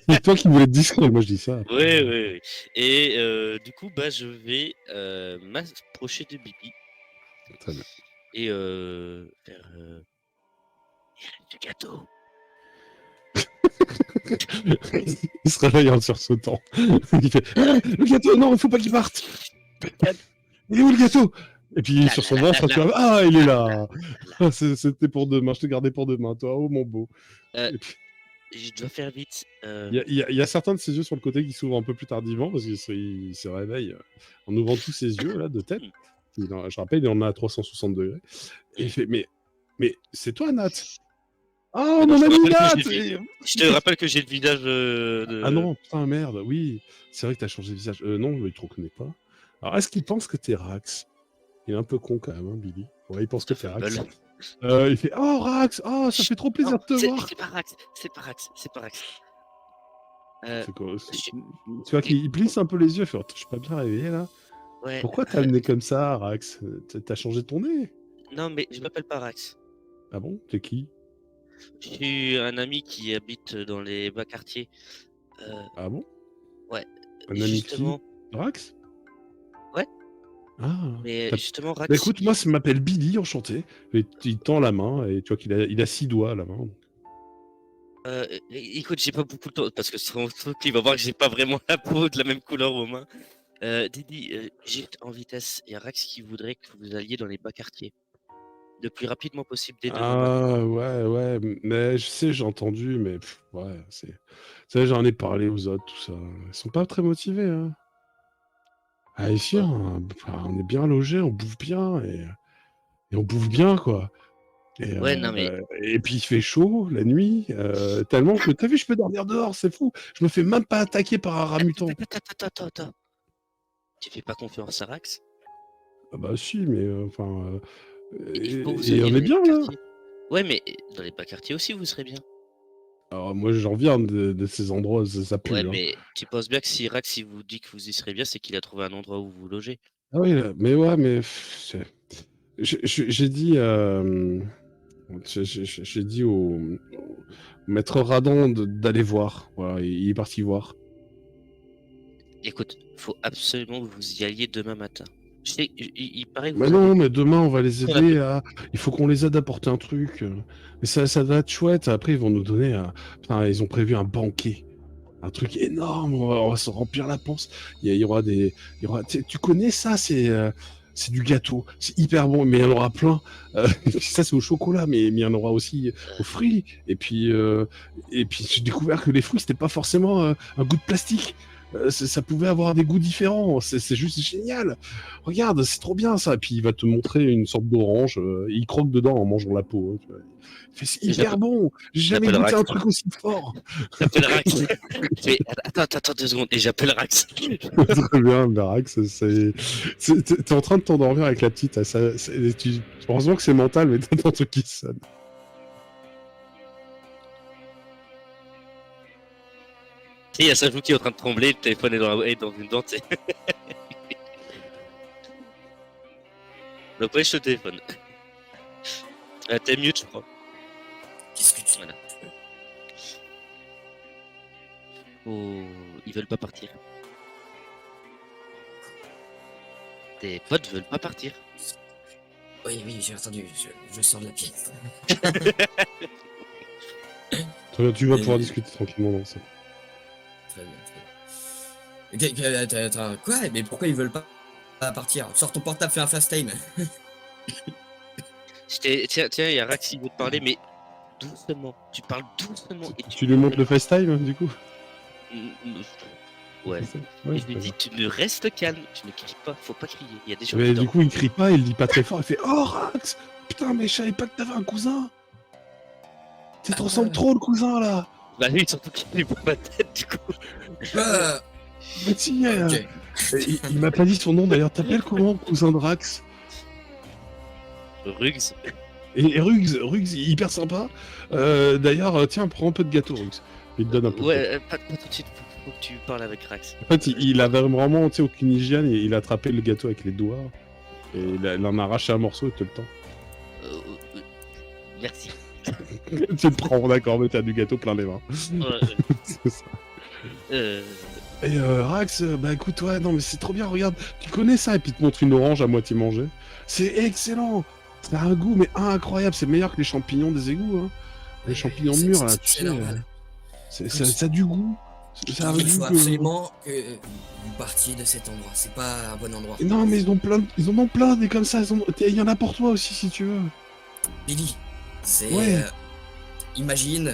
C'est toi qui voulais être discret, moi je dis ça. oui, oui, oui. Et du coup, bah je vais m'approcher de Bibi Très bien. et faire du gâteau. Il se réveille en sursautant. Il fait ah, le gâteau, non, il faut pas qu'il parte. Il est où le gâteau? Et puis sur son ventre, tu vois, ah, il est là. Ah, c'était pour demain, je te gardais pour demain, toi, oh mon beau. Euh, Et puis, Je dois faire vite. il y a certains de ses yeux sur le côté qui s'ouvrent un peu plus tardivement parce qu'il se réveille en ouvrant tous ses yeux là de tête. Je rappelle, il en a à 360 degrés. Et il fait mais c'est toi, Nat? Oh, Ah non, mon ami je Nat! te rappelle que j'ai le visage Ah de. non, putain, merde, oui. C'est vrai que t'as changé de visage. Non, il te reconnaît pas. Alors, est-ce qu'il pense que t'es Rax? Il est un peu con quand même, hein, Billy. Ouais, il pense que Te t'es fous Rax. gueule. Il fait oh, Rax! Oh, ça fait trop plaisir Non, de te voir! c'est pas Rax, c'est pas Rax, c'est pas Rax. C'est quoi, Je- tu vois qu'il plisse un peu les yeux, il fait oh, je suis pas bien réveillé là. Ouais. Pourquoi t'as le nez comme ça, Rax? T'as changé ton nez? Non, mais je m'appelle pas Rax. Ah bon? T'es qui? Je suis un ami qui habite dans les bas quartiers. Ah bon? Ouais. Un Et ami qui? justement, Rax? ouais, Ah. mais T'as- justement, Bah Rax. écoute, moi, ça m'appelle Billy, enchanté. Et il tend la main, et tu vois qu'il a 6 doigts à la main. Écoute, j'ai pas beaucoup de temps parce que son truc, il va voir que j'ai pas vraiment la peau de la même couleur aux mains. Didi, juste en vitesse, il y a Rax qui voudrait que vous alliez dans les bas quartiers le plus rapidement possible dès demain matin. Ah ouais, mais je sais, j'ai entendu, mais ouais, c'est. Tu sais, j'en ai parlé aux autres, tout ça. Ils sont pas très motivés, hein. Ah, ici, Ouais. on est bien logés, on bouffe bien, et on bouffe bien, quoi. Ouais, non mais Et puis il fait chaud la nuit, tellement que t'as vu, je peux dormir dehors, c'est fou. Je me fais même pas attaquer par un rat mutant. attends. Tu fais pas confiance à Rax? Ah bah si, mais Il faut que vous et alliez on dans est les bien bas là. quartiers. Ouais, mais dans les bas quartiers aussi, vous serez bien. Alors moi j'en viens de ces endroits, ça Ouais, pue, hein. mais tu penses bien que si Rax il vous dit que vous y serez bien, c'est qu'il a trouvé un endroit où vous logez. Ah oui, mais ouais, mais j'ai dit, j'ai dit au maître Radon d'aller voir. Voilà, il est parti voir. Écoute, faut absolument que vous y alliez demain matin. Je sais, il paraît que Mais vous avez non, vu mais demain on va les sur la aider à. Il faut qu'on les aide à porter un truc. Mais ça va être chouette. Après ils vont nous donner Putain, ils ont prévu un banquet. Un truc énorme, on va se remplir la panse. Il y aura des. Tu connais ça, c'est du gâteau. C'est hyper bon, mais il y en aura plein. Ça, c'est au chocolat, mais il y en aura aussi aux fruits. Et puis j'ai découvert que les fruits, c'était pas forcément un goût de plastique. Ça pouvait avoir des goûts différents. C'est juste génial. Regarde, c'est trop bien ça. Et puis il va te montrer une sorte d'orange. Il croque dedans en mangeant la peau, hein, tu vois. C'est hyper bon. J'ai jamais j'appelle goûté Rax. un truc aussi fort. J'appelle Rax. Attends 2 secondes et j'appelle Rax. Très bien, Barax. T'es en train de t'endormir avec la petite. Heureusement que c'est mental, mais t'as ton truc qui sonne. Tu sais, il y a sa joue qui est en train de trembler, le téléphone est dans une dent, tu sais. Donc ouais, je te téléphone. T'es mute, je crois. Qu'est-ce que tu. Voilà. Oh, ils veulent pas partir. Tes potes veulent pas partir. Oui, j'ai entendu, je sors de la pièce. Tu vas Mais- pouvoir discuter tranquillement dans ça. Très bien. Attends, quoi? Mais pourquoi ils veulent pas partir? Sors ton portable, fais un fast time. Tiens, il y a Rax qui veut te parler, mais doucement. Tu parles doucement. Et Tu lui montres le FaceTime, du coup? Ouais. Ouais, Et je lui dis, tu ne restes calme, tu ne cries pas, faut pas crier. Il y a des gens mais qui du dorment. coup, il crie pas, il dit pas très fort, il fait « Oh, Rax! Putain, mais je savais pas que t'avais un cousin! Tu te ressembles trop, le cousin, là! Bah oui, surtout qu'il lui prend ma tête, du coup. Ah, Mais si, ok. il m'a pas dit son nom, d'ailleurs. T'appelles comment, cousin de Rax? Rugs. Et Rugs, il est hyper sympa. D'ailleurs, tiens, prends un peu de gâteau, Rugs. Il te donne un peu. Ouais, pas tout de suite, faut que tu parles avec Rax. En fait, il avait vraiment, tu sais, aucune hygiène, et il a attrapé le gâteau avec les doigts. Et il en a arraché un morceau, et te le temps. Merci. Tu le prends, d'accord, mais t'as du gâteau plein les mains. Ouais, C'est ça. euh, Et Rax, bah écoute, ouais, non, mais c'est trop bien, regarde, tu connais ça, et puis il te montre une orange à moitié mangée. C'est excellent! Ça a un goût, mais incroyable, c'est meilleur que les champignons des égouts, hein. Les champignons mûrs, là, tu C'est sais. normal. Ça a du goût. Ça a un Il goût faut que- absolument que vous partiez de cet endroit. C'est pas un bon endroit. Non, mais ils en ont plein des comme ça. Il y en a pour toi aussi, si tu veux. Billy, c'est. Ouais. Imagine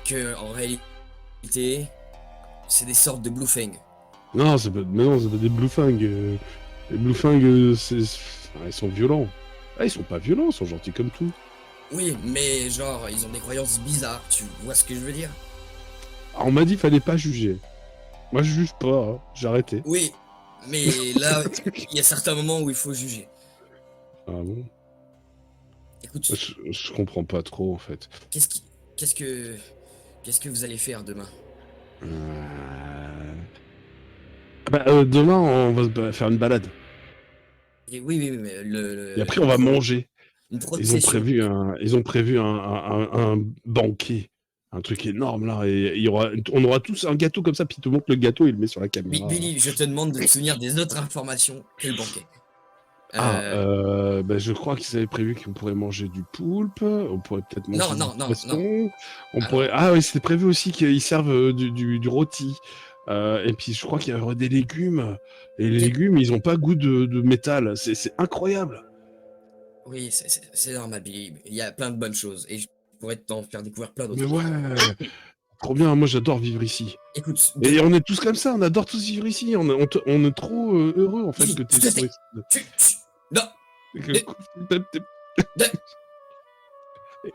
que en réalité, c'est des sortes de Bluefang. Non, c'est pas des Bluefang. Les Bluefang, ils sont violents. Ah, ils sont pas violents, ils sont gentils comme tout. Oui, mais genre, ils ont des croyances bizarres. Tu vois ce que je veux dire? Ah, on m'a dit fallait pas juger. Moi, je juge pas, hein. J'ai arrêté. Oui, mais là, il y a certains moments où il faut juger. Ah bon? Écoute, Je comprends pas trop, en fait. qu'est-ce que vous allez faire demain? Demain, on va faire une balade. Et oui, mais Et après, on va manger. une Ils ont procession. prévu un banquet, un truc énorme là, et on aura tous un gâteau comme ça, puis il te montre le gâteau, il le met sur la caméra. Billy, je te demande de te souvenir des autres informations que le banquet. Je crois qu'ils avaient prévu qu'on pourrait manger du poulpe, on pourrait peut-être manger Non, du poisson, on Alors- pourrait... Ah oui, c'était prévu aussi qu'ils servent du rôti. Et puis je crois qu'il y aurait des légumes, et les Ok. légumes, ils ont pas goût de métal, c'est incroyable. Oui, c'est normal, Billy. Il y a plein de bonnes choses et je pourrais t'en faire découvrir plein d'autres. Mais ouais, trop bien, moi j'adore vivre ici. Écoute, Et on est tous comme ça, on adore tous vivre ici, on est trop heureux en fait Oui, que tout t'es à fait. Non,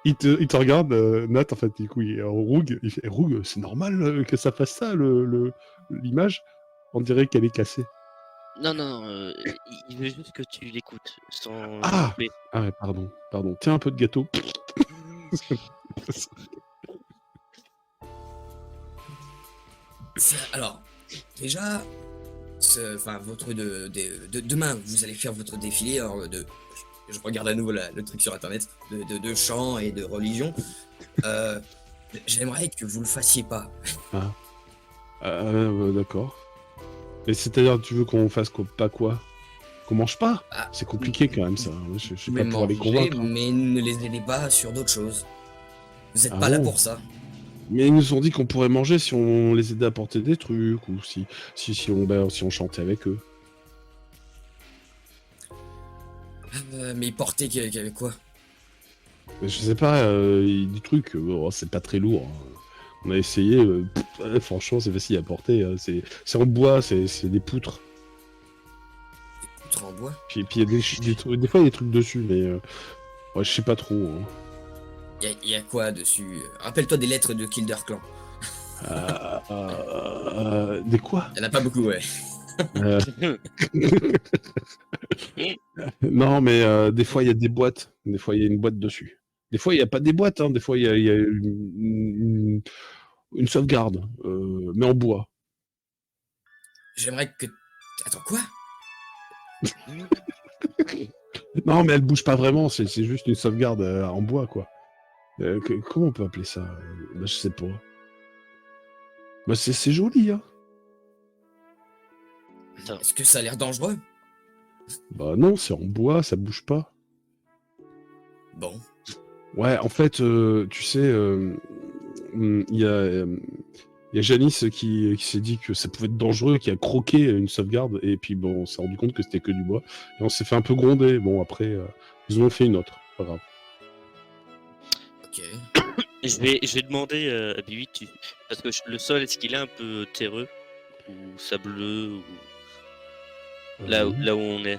Il te regarde, Nat, en fait, du coup, Roug, il fait Roug, c'est normal que ça fasse ça, l'image. On dirait qu'elle est cassée. Non, il veut juste que tu l'écoutes sans Ah couper. Ah ouais, pardon. Tiens un peu de gâteau. alors, déjà, demain, vous allez faire votre défilé. Alors, je regarde à nouveau le truc sur internet de chant et de religion. J'aimerais que vous le fassiez pas. D'accord. Mais c'est-à-dire, tu veux qu'on fasse pas quoi? Qu'on mange pas? Ah, C'est compliqué quand même, ça. Je sais pas mais pour les mangez, convaincre. Hein. mais ne les aidez pas sur d'autres choses. Vous êtes Ah pas là bon pour ça. Mais ils nous ont dit qu'on pourrait manger si on les aidait à porter des trucs, ou si on chantait avec eux. Mais porter quoi? Je sais pas, des trucs, c'est pas très lourd. Hein. On a essayé, franchement, c'est facile à porter. Hein. C'est en bois, c'est des poutres. Des poutres en bois? Puis il y a des fois, il y a des trucs dessus, mais ouais, je sais pas trop. Hein. Il y a quoi dessus? Rappelle-toi des lettres de Kilder Clan. Des quoi? Il y en a pas beaucoup, ouais. Euh, Non, mais des fois, il y a des boîtes. Des fois, il y a une boîte dessus. Des fois, il n'y a pas des boîtes. Hein. Des fois, il y a une sauvegarde, mais en bois. J'aimerais que... Attends, quoi? Non, mais elle bouge pas vraiment. C'est juste une sauvegarde en bois, quoi. Comment on peut appeler ça? Bah, je sais pas. Bah, c'est joli, hein. Attends. Est-ce que ça a l'air dangereux? Bah non, c'est en bois, ça bouge pas. Bon. Ouais, en fait, tu sais, il y a Janice qui s'est dit que ça pouvait être dangereux, qui a croqué une sauvegarde, et puis bon, on s'est rendu compte que c'était que du bois, et on s'est fait un peu gronder. Bon, après, ils en ont fait une autre. pas grave. Ok. Et je vais demander à Bibi, parce que le sol, est-ce qu'il est un peu terreux ou sableux ou là où on est?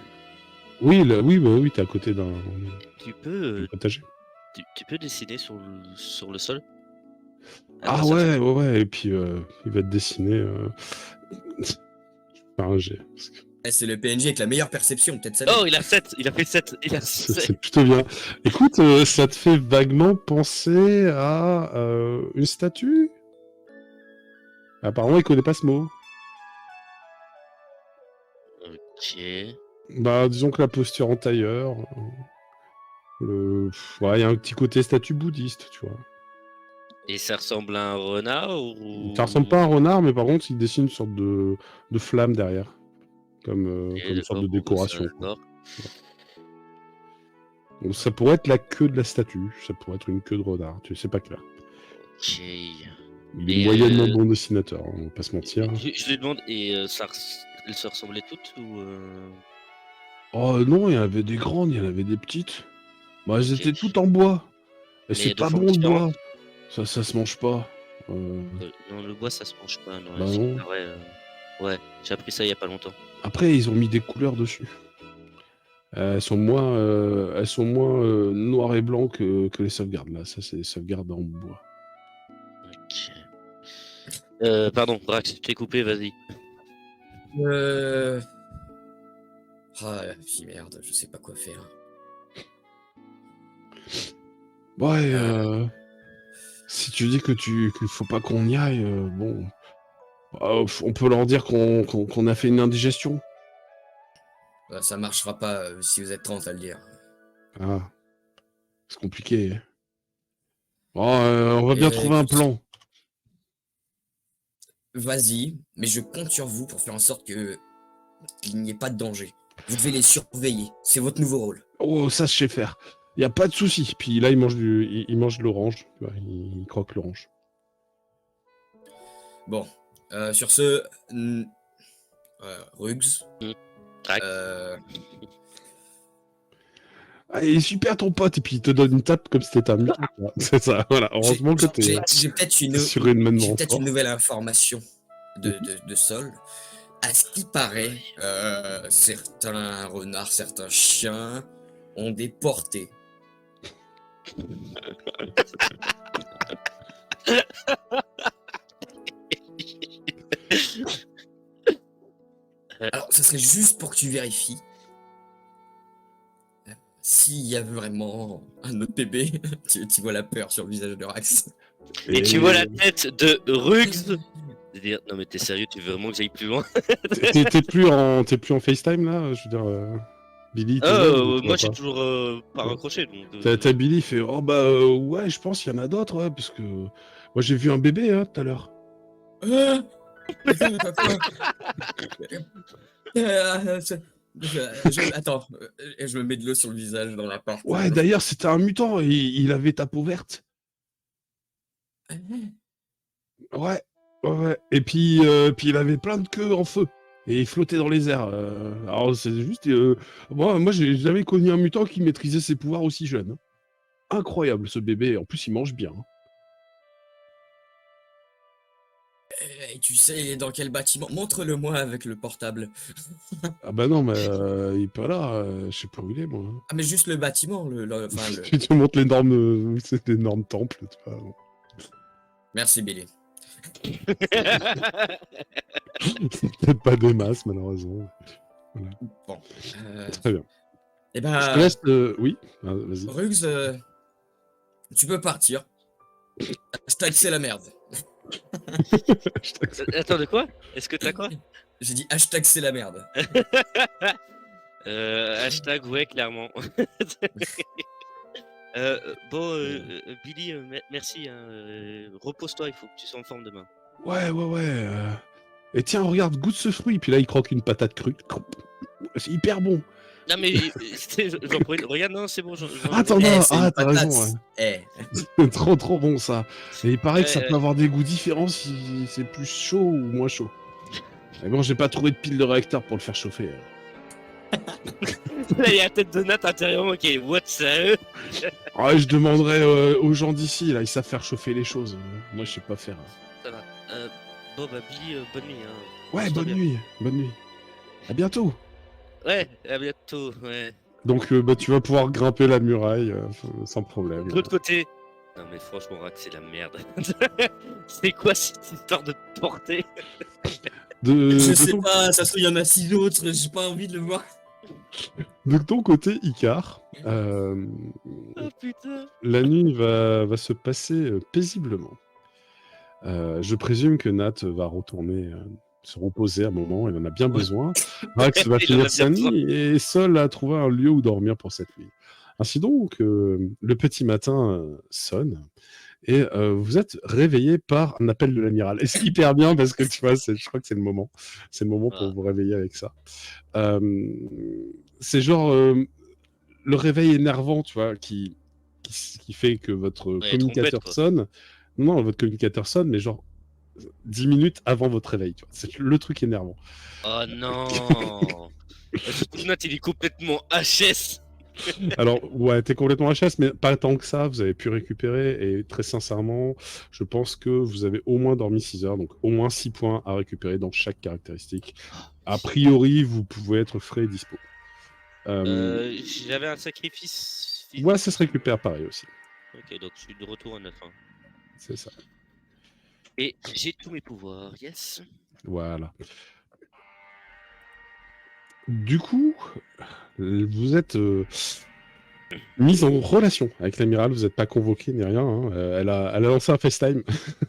Oui, oui, t'es à côté d'un Tu peux, potager. tu peux dessiner sur le sol? À Ah quoi ça ouais, ressemble? ouais, ouais, et puis il va te dessiner. Faire un jet, parce que C'est le PNJ avec la meilleure perception, peut-être ça. Oh, il a 7, il a fait 7, il a c'est 7. plutôt bien. Écoute, ça te fait vaguement penser à une statue. Apparemment, il connaît pas ce mot. Ok. Bah, disons que la posture en tailleur. Ouais, il y a un petit côté statue bouddhiste, tu vois. Et ça ressemble à un renard ou... Ça ressemble pas à un renard, mais par contre, il dessine une sorte de flamme derrière. Comme Ok, une sorte d'accord, de bon, bah, ça, décoration. Quoi. d'accord. Donc, ça pourrait être la queue de la statue. Ça pourrait être une queue de renard. Tu sais pas clair. Ok. Il est Et, moyennement bon dessinateur, hein, on va pas se mentir. Je lui demande, et elles se ressemblaient toutes ou... Oh non, il y en avait des grandes, il y en avait des petites. Bah, elles Ok. étaient toutes en bois. Et Mais c'est de pas formes bon le différentes? bois. Ça se mange pas. Non, le bois, ça se mange pas, non. Bah ce qui non. paraît, ouais, j'ai appris ça il y a pas longtemps. Après, ils ont mis des couleurs dessus. Elles sont moins noires et blancs que les sauvegardes. Là, ça, c'est des sauvegardes en bois. Ok. Pardon, Brax, je t'ai coupé, vas-y. Ah, puis merde, je sais pas quoi faire. Ouais, si tu dis qu'il faut pas qu'on y aille, bon, on peut leur dire qu'on a fait une indigestion. Ça marchera pas si vous êtes 30 à le dire. Ah, c'est compliqué. Oh, on va bien trouver un Écoute, plan. vas-y, mais je compte sur vous pour faire en sorte qu'il n'y ait pas de danger. Vous devez les surveiller, c'est votre nouveau rôle. Oh, ça, je sais faire. Y a pas de souci. Puis là, il mange de l'orange. Tu vois, il croque l'orange. Bon, sur ce, Rugs, Crac. Ah, il est super ton pote. Et puis il te donne une tape comme si t'étais un mutant. C'est ça, voilà. Heureusement que t'es j'ai peut-être sur une main de une renfort. nouvelle information de Sol. À ce qui paraît, certains renards, certains chiens ont des portées. Alors, ça serait juste pour que tu vérifies s'il y a vraiment un autre bébé. Tu vois la peur sur le visage de Rax. Et tu vois la tête de Rugs. De dire, non mais t'es sérieux, tu veux vraiment que j'aille plus loin? T'es plus en FaceTime là? Je veux dire, Billy, il te voit, ou tu moi vois j'ai pas toujours pas raccroché, donc... T'as Billy il fait oh bah ouais, je pense qu'il y en a d'autres, ouais, parce que moi j'ai vu un bébé tout à l'heure. Attends, je me mets de l'eau sur le visage dans l'appart. Ouais, d'ailleurs c'était un mutant et il avait ta peau verte. Ouais, ouais. Et puis il avait plein de queues en feu et il flottait dans les airs. Alors c'est juste, moi j'ai jamais connu un mutant qui maîtrisait ses pouvoirs aussi jeune. Hein. Incroyable ce bébé. En plus il mange bien. Hein. Et tu sais, il est dans quel bâtiment? Montre-le-moi avec le portable. Ah bah non, mais il est pas là. Je sais pas où il est moi. Ah, mais juste le bâtiment. Tu te montres l'énorme, c'est l'énorme temple. Tu vois. Merci, Billy. Peut-être pas des masses malheureusement. Voilà. Bon. Très bien. Eh Je ben, te laisse. Oui, vas-y. Rugs, tu peux partir. Hashtag c'est la merde. Attends, de quoi? Est-ce que t'as quoi? J'ai dit hashtag c'est la merde. Hashtag ouais, clairement. Billy, merci. Repose-toi, il faut que tu sois en forme demain. Ouais. Et tiens, regarde, goûte ce fruit. Puis là, il croque une patate crue. C'est hyper bon. Non mais j'en prends une. Regarde, non, c'est bon. Attends, c'est une t'as patate. raison. Ouais. C'est trop bon ça. Et il paraît que ça peut avoir des goûts différents si c'est plus chaud ou moins chaud. Mais bon, j'ai pas trouvé de pile de réacteur pour le faire chauffer. Là, il y a la tête de Nat intérieurement qui est what ça Ah, je demanderais aux gens d'ici, là, ils savent faire chauffer les choses. Moi, je sais pas faire. Ça va. Bon, bah, Billy, bonne nuit. Hein. Ouais, Couche-toi bonne bien. nuit, bonne nuit. À bientôt. Ouais, à bientôt. Ouais. Donc, bah, tu vas pouvoir grimper la muraille sans problème. De l'autre côté. Non, mais franchement, Rack, c'est la merde. C'est quoi cette histoire de portée? De, Je de sais ton, pas, ça se trouve, il y en a 6 autres, j'ai pas envie de le voir. de ton côté, Icar, Oh putain. la nuit va se passer paisiblement. Je présume que Nat va retourner se reposer un moment, il en a bien Ouais. besoin. Rax va Il en a finir bien sa besoin. nuit et seul a trouvé un lieu où dormir pour cette nuit. Ainsi donc, le petit matin sonne et vous êtes réveillé par un appel de l'amiral. Et c'est hyper bien parce que tu vois, je crois que c'est le moment. C'est le moment pour Ah. vous réveiller avec ça. C'est genre le réveil énervant, tu vois, qui fait que votre Ouais, communicateur trompette, quoi. sonne. Non, votre communicateur sonne, mais genre 10 minutes avant votre réveil. Tu vois. C'est le truc énervant. Oh non. Surtout Nat, il est complètement HS. Alors, ouais, t'es complètement HS, mais pas tant que ça. Vous avez pu récupérer. Et très sincèrement, je pense que vous avez au moins dormi 6 heures. Donc, au moins 6 points à récupérer dans chaque caractéristique. A priori, vous pouvez être frais et dispo. J'avais un sacrifice. Ouais, ça se récupère pareil aussi. Ok, donc je suis de retour à 9. Hein. C'est ça. Et j'ai tous mes pouvoirs, yes. Voilà. Du coup, vous êtes mis en relation avec l'amiral. Vous n'êtes pas convoqué ni rien. Hein. Elle a lancé un FaceTime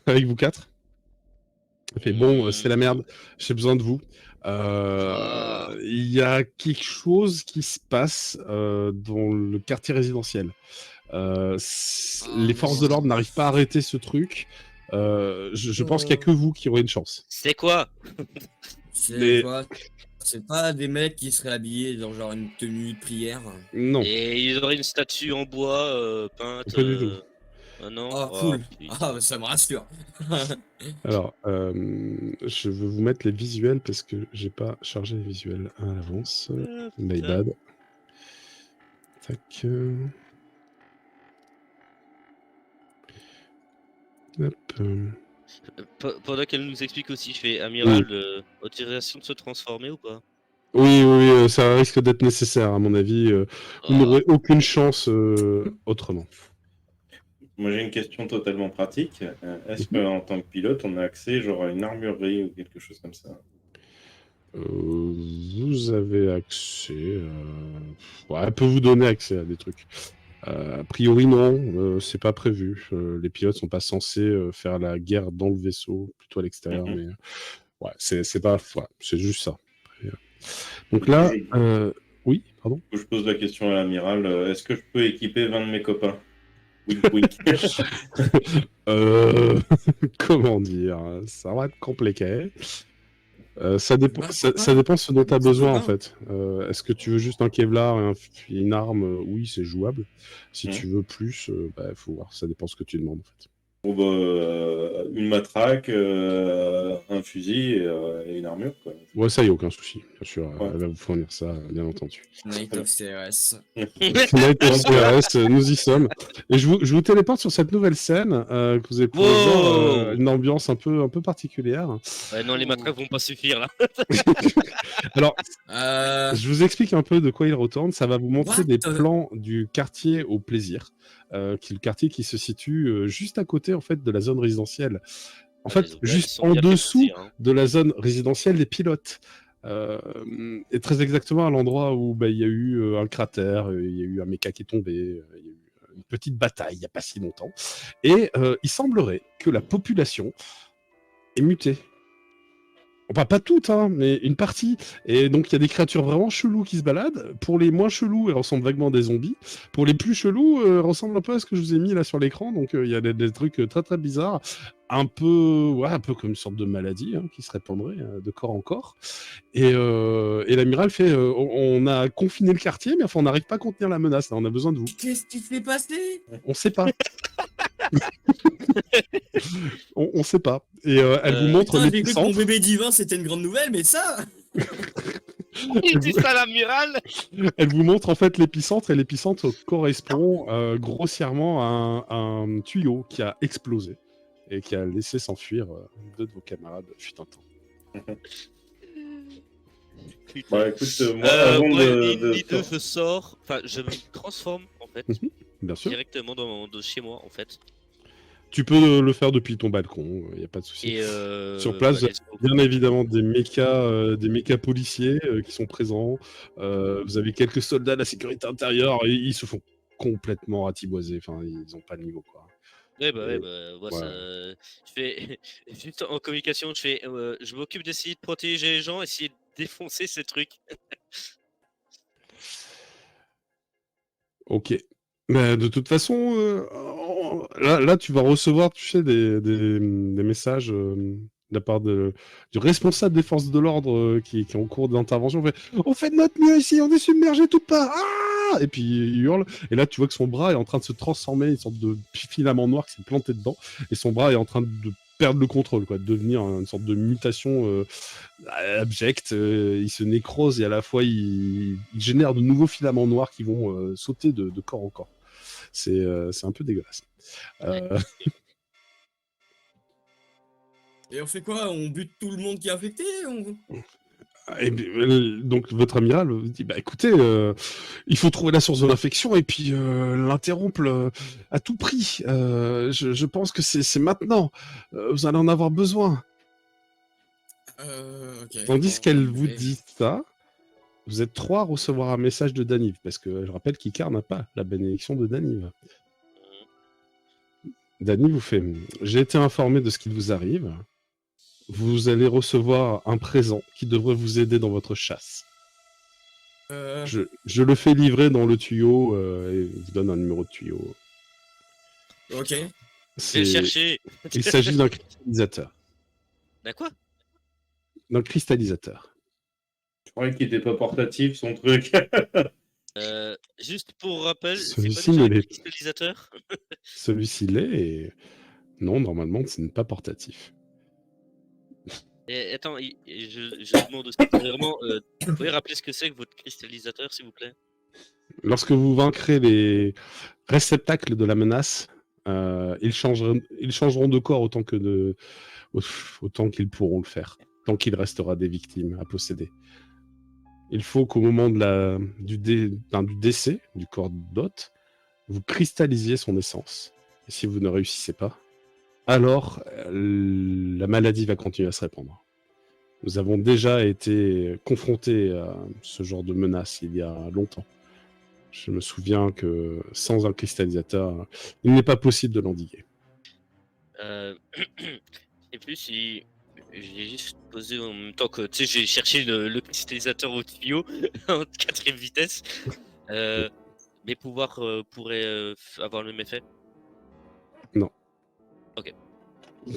avec vous 4. Elle fait bon, c'est la merde. J'ai besoin de vous. Il y a quelque chose qui se passe dans le quartier résidentiel. Les forces de l'ordre n'arrivent pas à arrêter ce truc. Je pense qu'il n'y a que vous qui aurez une chance. C'est quoi? C'est Mais- quoi? C'est pas des mecs qui seraient habillés dans genre une tenue de prière? Non, Et ils auraient une statue en bois peinte. Pas du tout. Ah non. Oh, Oh, cool. putain. Ah, bah, ça me rassure. alors, je vais vous mettre les visuels parce que j'ai pas chargé les visuels à l'avance. My putain. bad. Tac. Hop. Pendant qu'elle nous explique aussi, je fais amiral, autorisation de se transformer ou pas? Oui, ça risque d'être nécessaire à mon avis. Vous Ah. n'aurez aucune chance autrement. Moi, j'ai une question totalement pratique. Est-ce qu'en tant que pilote, on a accès genre à une armurerie ou quelque chose comme ça? Vous avez accès. Ouais, elle peut vous donner accès à des trucs. A priori, non, c'est pas prévu. Les pilotes sont pas censés faire la guerre dans le vaisseau, plutôt à l'extérieur, Mhm. mais ouais, c'est pas, ouais, c'est juste ça. Et, donc là, oui, pardon. Je pose la question à l'amiral. Est-ce que je peux équiper 20 de mes copains? Wink, wink. Comment dire, ça va être compliqué. Ça dépend, Bah, ça dépend ce dont tu as c'est besoin pas. en fait. Est-ce que tu veux juste un Kevlar et une arme? Oui, c'est jouable. Si Mhm. tu veux plus, faut voir. Ça dépend ce que tu demandes en fait. Bon, bah, une matraque, un fusil et une armure, quoi. Ouais, ça y a aucun souci. Bien sûr, Ouais. elle va vous fournir ça, bien entendu. Night of CRS. Night of CRS, nous y sommes. Et je vous téléporte sur cette nouvelle scène que vous allez pouvoir voir, Wow. une ambiance un peu particulière. Ouais, non, les matraques vont pas suffire là. Alors, Euh, je vous explique un peu de quoi il retourne. Ça va vous montrer What des plans du quartier au plaisir, qui est le quartier qui se situe juste à côté en fait de la zone résidentielle. En Ah, fait, les auberges, ils juste sont en bien fait dessous plaisir, hein. de la zone résidentielle des pilotes. Et très exactement à l'endroit où il y a eu un cratère, il y a eu un méca qui est tombé, il y a eu une petite bataille il n'y a pas si longtemps. Et il semblerait que la population est mutée. Enfin, pas toutes, hein, mais une partie. Et donc, il y a des créatures vraiment cheloues qui se baladent. Pour les moins chelous, elles ressemblent vaguement à des zombies. Pour les plus chelous, elles ressemblent un peu à ce que je vous ai mis là sur l'écran. Donc, il y a des trucs très très bizarres. Un peu comme une sorte de maladie qui se répandrait de corps en corps. Et l'amiral fait on a confiné le quartier, mais enfin, on n'arrive pas à contenir la menace. Là, on a besoin de vous. Qu'est-ce qui s'est passé? On sait pas. on sait pas. Et elle vous montre Putain, j'ai cru que l'épicentre. mon bébé divin c'était une grande nouvelle, mais ça. Il dit ça à l'amiral. Elle vous montre en fait l'épicentre et l'épicentre correspond grossièrement à un tuyau qui a explosé et qui a laissé s'enfuir deux de vos camarades fut un temps. Bah écoute, moi, avant moi, de... ni deux, je sors, enfin, je me transforme en fait Bien sûr. directement de chez moi en fait. Tu peux le faire depuis ton balcon, il n'y a pas de souci. Et Sur place, bah, bien évidemment des mécas policiers qui sont présents. Vous avez quelques soldats de la sécurité intérieure et ils se font complètement ratiboiser. Enfin, ils n'ont pas le niveau, quoi. ouais, Et- moi, ouais. ça, je fais juste en communication, je m'occupe d'essayer de protéger les gens, essayer de défoncer ces trucs. Ok. Mais de toute façon, là, tu vas recevoir, tu sais, des messages de la part du responsable des forces de l'ordre qui est en cours d'intervention. On fait de notre mieux ici, on est submergé tout part. Ah et puis il hurle. Et là, tu vois que son bras est en train de se transformer, une sorte de filament noir qui s'est planté dedans. Et son bras est en train de perdre le contrôle, quoi, de devenir une sorte de mutation abjecte. Il se nécrose et à la fois il génère de nouveaux filaments noirs qui vont sauter de corps en corps. C'est un peu dégueulasse. Et on fait quoi? On bute tout le monde qui est infecté? Donc votre amiral vous dit bah écoutez, il faut trouver la source de l'infection et puis l'interrompre à tout prix. Je pense que c'est maintenant. Vous allez en avoir besoin. Ok. Tandis bon, qu'elle je vous vais- dit ça, vous êtes trois à recevoir un message de Daniv, parce que je rappelle qu'Icar n'a pas la bénédiction de Daniv. Daniv vous fait « J'ai été informé de ce qui vous arrive. Vous allez recevoir un présent qui devrait vous aider dans votre chasse. Euh, Je le fais livrer dans le tuyau et il vous donne un numéro de tuyau. Ok. Je vais le C'est- chercher. Il s'agit d'un cristallisateur. D'un quoi? D'un cristallisateur. Je croyais qu'il était pas portatif, son truc. Juste pour rappel, c'est Celui-ci pas déjà ne un l'est. cristallisateur? Celui-ci l'est et non, normalement, ce n'est pas portatif. Et attends, je demande aussi clairement, vous pouvez rappeler ce que c'est que votre cristallisateur, s'il vous plaît? Lorsque vous vaincrez les réceptacles de la menace, ils changeront de corps autant qu'ils pourront le faire, tant qu'il restera des victimes à posséder. Il faut qu'au moment du décès du corps d'hôte, vous cristallisiez son essence. Et si vous ne réussissez pas, alors la maladie va continuer à se répandre. Nous avons déjà été confrontés à ce genre de menace il y a longtemps. Je me souviens que sans un cristallisateur, il n'est pas possible de l'endiguer. Et plus si j'ai juste posé en même temps que tu sais, j'ai cherché le cristallisateur au tuyau en 4ème vitesse. Mes pouvoirs pourraient avoir le même effet.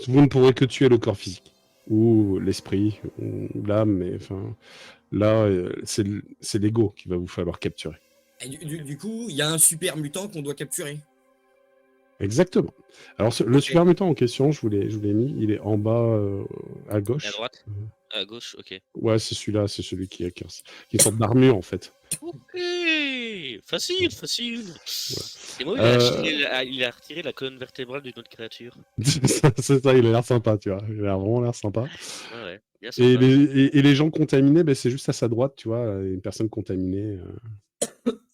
Vous ne pourrez que tuer le corps physique, ou l'esprit, ou l'âme, mais enfin, là, c'est l'ego qu'il va vous falloir capturer. Et du coup, il y a un super mutant qu'on doit capturer. Exactement. Alors, le Ok. super mutant en question, je vous l'ai mis, il est en bas à gauche. À droite? À gauche, ok. Ouais, c'est celui-là, c'est celui qui est une sorte d'armure en fait. Ok, facile. Et moi, il a retiré la colonne vertébrale d'une autre créature. C'est ça, il a l'air sympa, tu vois. Il a vraiment l'air sympa. Ouais, bien Et sympa. les gens contaminés, ben, c'est juste à sa droite, tu vois, une personne contaminée.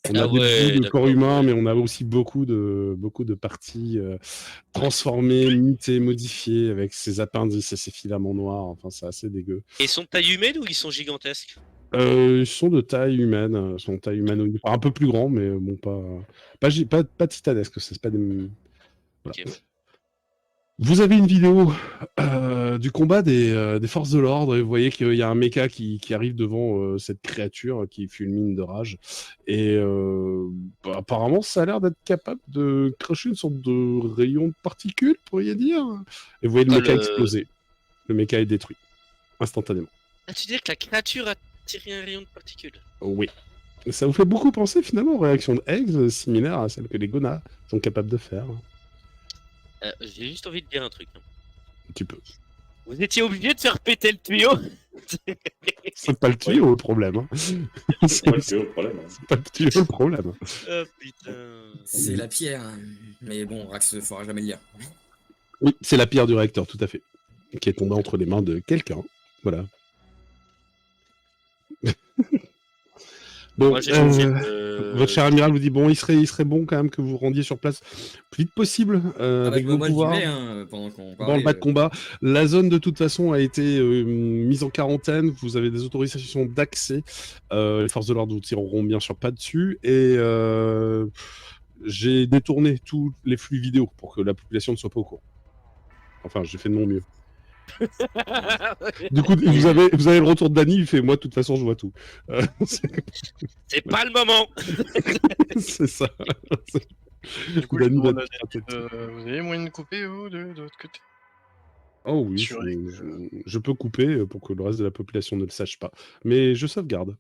On a Ah des ouais, bouts de corps d'accord, humain, ouais. mais on a aussi beaucoup de parties transformées, mutées, modifiées, avec ses appendices et ses filaments noirs. Enfin, c'est assez dégueu. Et ils sont de taille humaine ou ils sont gigantesques? Ils sont de taille humaine, humanoïde. Enfin, un peu plus grand, mais bon, pas titanesque. C'est pas des... Voilà. Ok. Vous avez une vidéo du combat des forces de l'ordre et vous voyez qu'il y a un mecha qui arrive devant cette créature qui fulmine de rage. Et apparemment, ça a l'air d'être capable de cracher une sorte de rayon de particules, pourriez dire. Et vous voyez le mecha exploser. Le mecha est détruit, instantanément. Ah, tu dis que la créature a tiré un rayon de particules? Oui. Ça vous fait beaucoup penser finalement aux réactions de Eggs similaires à celles que les Gonas sont capables de faire. J'ai juste envie de dire un truc. Tu peux. Vous étiez obligé de faire péter le tuyau. C'est pas le tuyau le problème. Hein. C'est pas le problème. Hein. C'est pas le tuyau le problème. Oh putain. C'est la pierre. Hein. Mais bon, Rax ne fera jamais le lire. Oui, c'est la pierre du réacteur, tout à fait. Qui est tombée entre les mains de quelqu'un. Voilà. Bon, Moi, j'ai changé de- votre cher amiral vous dit bon, il serait bon quand même que vous rendiez sur place le plus vite possible avec vos moi, pouvoirs. j'y vais, hein, pendant qu'on Dans parlait, le bas de combat, la zone de toute façon a été mise en quarantaine. Vous avez des autorisations d'accès. Les forces de l'ordre vous tireront bien sûr pas dessus. Et j'ai détourné tous les flux vidéo pour que la population ne soit pas au courant. Enfin, j'ai fait de mon mieux. Du coup, vous avez le retour de Dany. Il fait moi, de toute façon, je vois tout. C'est pas le moment. C'est ça. Du coup, Dany je va demande à te taper dessus. vous avez moyen de couper, vous, de l'autre côté? Oh oui, Assurer je peux couper pour que le reste de la population ne le sache pas. Mais je sauvegarde.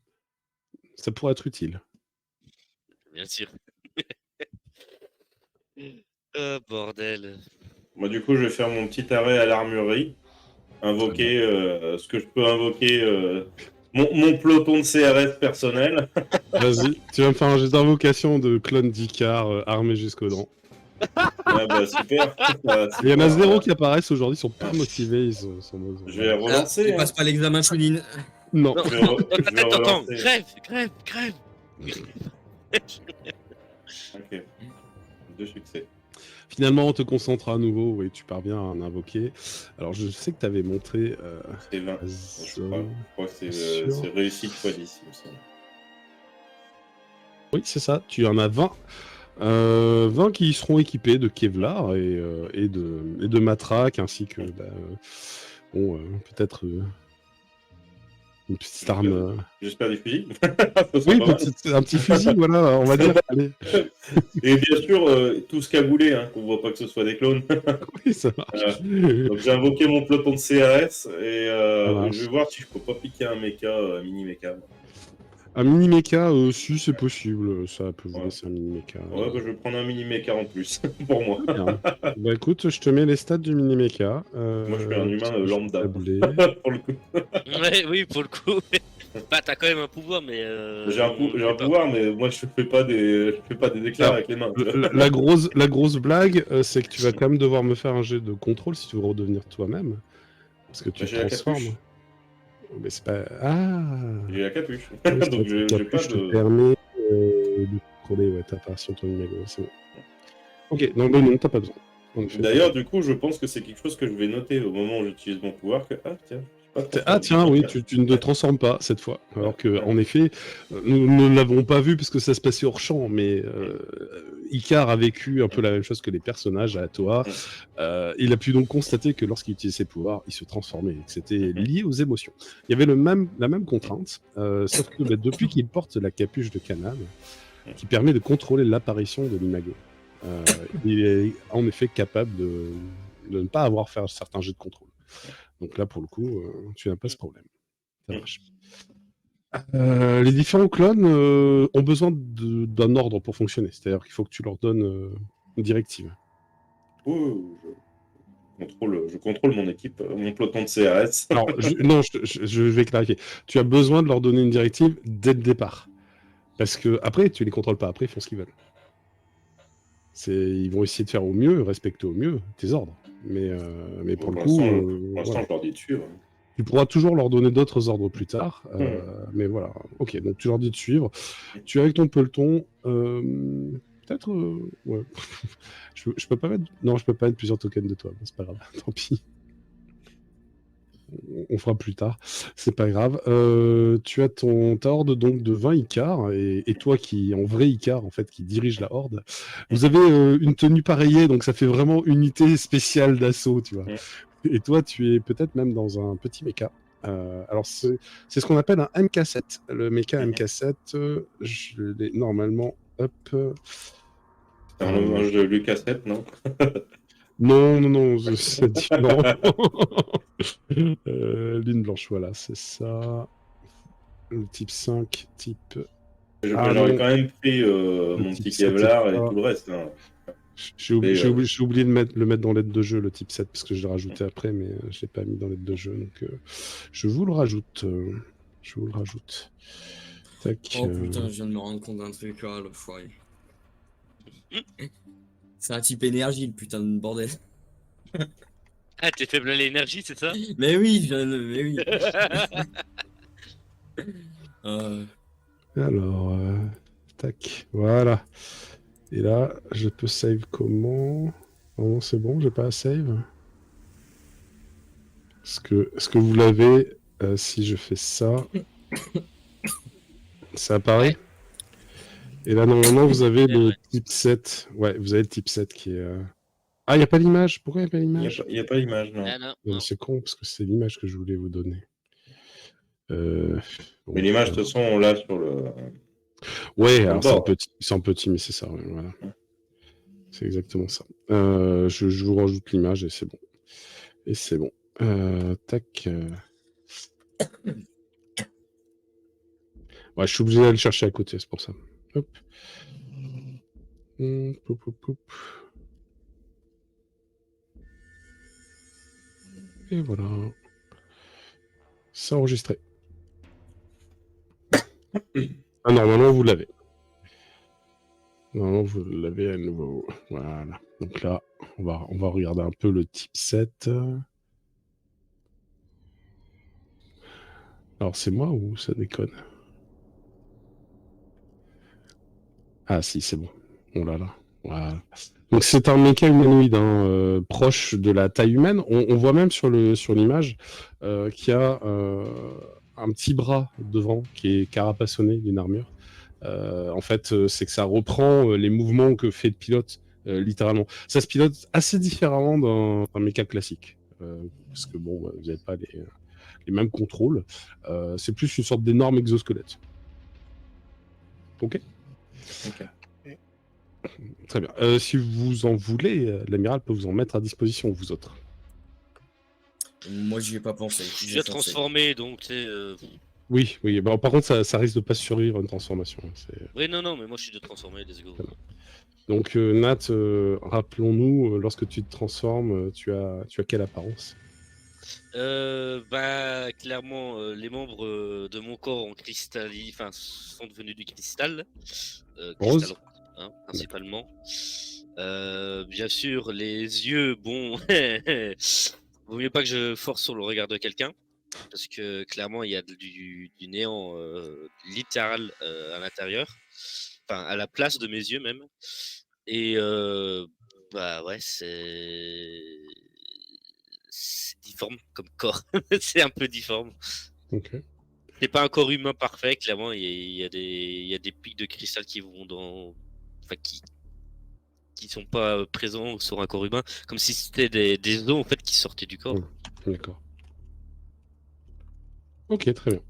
Ça pourrait être utile. Bien sûr. Oh bordel. Moi, du coup, je vais faire mon petit arrêt à l'armurerie. Invoquer ce que je peux invoquer. Mon peloton de CRS personnel. Vas-y, tu vas me faire un jet d'invocation de clone d'Icar armé jusqu'aux dents. Ah bah super. Il y en a zéro qui apparaissent aujourd'hui, ils sont pas motivés. Ils sont Je vais relancer. Il hein. passe pas l'examen Chunin. Non. Non, Je vais attends, attends, relancer. crève. Ok. 2 succès. Finalement, on te concentre à nouveau et tu parviens à en invoquer. Alors, je sais que tu avais montré. C'est 20. Je crois que Sûr. c'est réussite x 10, il me semble. Oui, c'est ça, tu en as 20. 20 qui seront équipés de Kevlar et de matraques, ainsi que peut-être une petite arme. J'espère des fusils. Oui, un petit fusil, voilà, on va dire. Allez. Et bien sûr, tout ce cagoulé, hein, qu'on voit pas que ce soit des clones. Oui, ça marche. Donc j'ai invoqué mon peloton de CRS et Ça marche. je vais voir si je peux pas piquer un mecha, mini mecha. Un mini mecha, si c'est possible, ça peut vous Ouais. laisser un mini mecha. Ouais, bah, je vais prendre un mini mecha en plus pour moi. Bien. Bah écoute, je te mets les stats du mini mecha. Moi, je suis un humain je vais lambda. tabler. Pour le coup. Ouais, oui, pour le coup. Bah, t'as quand même un pouvoir, mais. J'ai un pouvoir, mais moi je fais pas des déclars avec les mains. La grosse blague, c'est que tu vas quand même devoir me faire un jet de contrôle si tu veux redevenir toi-même. Parce que tu te J'ai la transformes. capuche. Mais c'est pas. Ah J'ai la capuche. Oui, c'est Donc vrai que j'ai la pas capuche te de. permet de contrôler ta apparition de ton imago, c'est bon. Ok, donc non, t'as pas besoin. En effet. D'ailleurs, du coup, je pense que c'est quelque chose que je vais noter au moment où j'utilise mon pouvoir. Que... Ah, tiens. Ah tiens, oui, tu ne te transformes pas cette fois. Alors que, en effet, nous ne l'avons pas vu parce que ça se passait hors champ, mais Icar a vécu un peu la même chose que les personnages à toi. Il a pu donc constater que lorsqu'il utilisait ses pouvoirs, il se transformait, et que c'était lié aux émotions. Il y avait la même contrainte, sauf que depuis qu'il porte la capuche de Canal, qui permet de contrôler l'apparition de l'imago, il est en effet capable de ne pas avoir fait certains jets de contrôle. Donc là, pour le coup, tu n'as pas ce problème. Ça marche. Les différents clones ont besoin d'un ordre pour fonctionner. C'est-à-dire qu'il faut que tu leur donnes une directive. Je contrôle mon équipe, mon peloton de CRS. Alors, je vais clarifier. Tu as besoin de leur donner une directive dès le départ. Parce que après, tu les contrôles pas. Après, ils font ce qu'ils veulent. Ils vont essayer de faire au mieux, respecter au mieux tes ordres. Mais pour le coup, Pour l'instant, voilà. je leur dis de suivre. Tu pourras toujours leur donner d'autres ordres plus tard. Mais voilà. Ok, donc tu leur dis de suivre. Tu es avec ton peloton. Peut-être. Ouais. je peux pas mettre. Non, je peux pas mettre plusieurs tokens de toi. Bon, c'est pas grave. Tant pis. On fera plus tard. C'est pas grave. Tu as ta horde donc de 20 Icars. Et toi qui, en vrai Icar, en fait, qui dirige la horde. Vous avez une tenue pareillée. Donc ça fait vraiment unité spéciale d'assaut, tu vois. Et toi, tu es peut-être même dans un petit mecha. Alors, c'est ce qu'on appelle un MK7. Le mecha MK7, je l'ai normalement. Hop. C'est un hommage de Lucas 7, non? Non, c'est différent. Lune blanche, voilà, c'est ça. Le type 5, type. J'aurais quand même pris Le mon type petit 7, Kevlar et pas. tout le reste. Hein. J'ai oublié de le mettre dans l'aide de jeu, le type 7, parce que je l'ai rajouté après, mais je ne l'ai pas mis dans l'aide de jeu. Donc, je vous le rajoute. Tac. Oh putain, je viens de me rendre compte d'un truc, le foiré. C'est un type énergie, le putain de bordel. Ah, t'es faible à l'énergie, c'est ça? Mais oui, mais oui. Alors, tac, voilà. Et là, je peux save comment? Non, c'est bon, j'ai pas à save. Est-ce que vous l'avez si je fais ça? Ça apparaît? Et là, normalement, vous avez le type 7. Ouais, vous avez le type 7 qui est... Ah, il n'y a pas l'image? Pourquoi il n'y a pas l'image? Il n'y a pas l'image, non. Ah, non. Non, c'est con, parce que c'est l'image que je voulais vous donner. Bon, Mais l'image, de toute façon, on l'a sur le... Ouais, sur alors le bord. c'est un petit, mais c'est ça, ouais, voilà. C'est exactement ça. Je vous rajoute l'image et c'est bon. Et c'est bon. Tac. Ouais, je suis obligé d'aller le chercher à côté, c'est pour ça. Hop. Poup, poup, poup. Et voilà. C'est enregistré. Ah, normalement, vous l'avez. Normalement, vous l'avez à nouveau. Voilà. Donc là, on va regarder un peu le type 7. Alors, c'est moi ou ça déconne? Ah si, c'est bon. Oh là là. Voilà. Donc c'est un méca humanoïde proche de la taille humaine. On voit même sur l'image qu'il y a un petit bras devant qui est carapassonné d'une armure. En fait, c'est que ça reprend les mouvements que fait le pilote, littéralement. Ça se pilote assez différemment d'un méca classique. Parce que bon, vous n'avez pas les mêmes contrôles. C'est plus une sorte d'énorme exosquelette. Ok. Très bien. Si vous en voulez, l'amiral peut vous en mettre à disposition, vous autres. Moi, j'y ai pas pensé. Je suis déjà transformé, donc tu sais. Oui. Bah, par contre, ça risque de pas survivre une transformation. Oui, non, mais moi je suis déjà transformé, let's go. Donc, Nat, rappelons-nous, lorsque tu te transformes, tu as quelle apparence? Bah, clairement, les membres de mon corps en sont devenus du cristal. Rose. Cristal, hein, principalement. Bien sûr, les yeux, bon, vaut mieux pas que je force sur le regard de quelqu'un, parce que clairement, il y a du néant littéral à l'intérieur, enfin à la place de mes yeux même. Et bah ouais, c'est difforme comme corps. C'est un peu difforme. Ok. C'est pas un corps humain parfait, clairement. Il y a des pics de cristal qui vont enfin, qui sont pas présents sur un corps humain, comme si c'était des os en fait qui sortaient du corps. D'accord. Ok, très bien.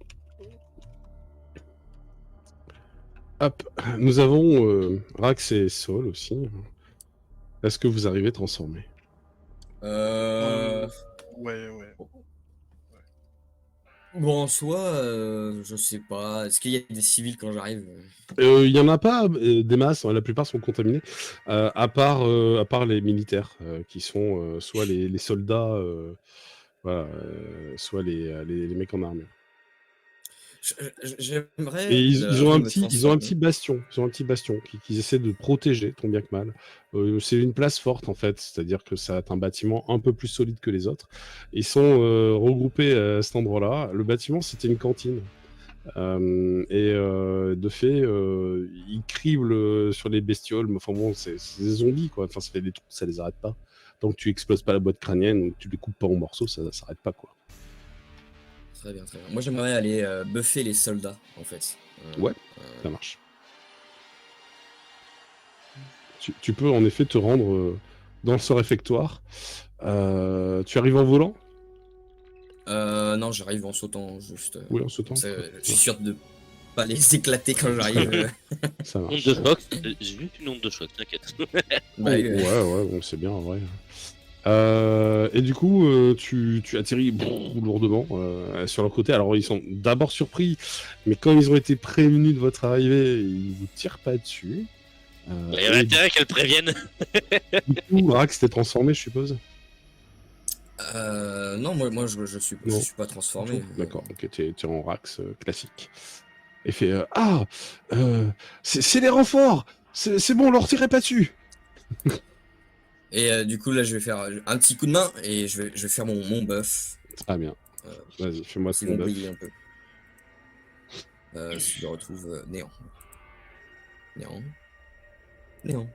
Hop, nous avons Rax et Sol aussi. Est-ce que vous arrivez transformé? Ouais. Bon, en soi, je sais pas. Est-ce qu'il y a des civils quand j'arrive? Il y en a pas des masses, la plupart sont contaminés, à part les militaires qui sont soit les soldats, voilà, soit les mecs en armure. J'aimerais. Et ils ont un petit bastion, qu'ils essaient de protéger, tant bien que mal. C'est une place forte en fait, c'est-à-dire que ça a un bâtiment un peu plus solide que les autres. Ils sont regroupés à cet endroit-là. Le bâtiment, c'était une cantine. De fait, ils criblent sur les bestioles, mais enfin bon, c'est des zombies quoi. Enfin, ça fait des trous, ça les arrête pas. Tant que tu exploses pas la boîte crânienne ou que tu les coupes pas en morceaux, ça s'arrête pas quoi. Très bien. Moi, j'aimerais aller buffer les soldats, en fait. Ouais, ça marche. Tu peux en effet te rendre dans ce réfectoire. Tu arrives en volant? Non, j'arrive en sautant, juste. Oui, en sautant. Je suis sûr de pas les éclater quand j'arrive. Ça marche. Onde de choc, j'ai juste une onde de choc, t'inquiète. Ouais, bon, c'est bien en vrai. Et du coup, tu atterris lourdement sur leur côté. Alors, ils sont d'abord surpris, mais comme ils ont été prévenus de votre arrivée, ils vous tirent pas dessus. Il y a intérêt qu'elle prévienne. Du coup, Rax t'es transformé, je suppose. Non, moi je suis pas transformé. D'accord, ok, t'es en Rax classique. Et fait c'est les renforts. C'est bon, leur tirez pas dessus. Et du coup, là, je vais faire un petit coup de main et je vais faire mon buff. Très bien. Vas-y, fais-moi Ils ton vont buff. briller un peu. Si je retrouve néant. Néant. Néant.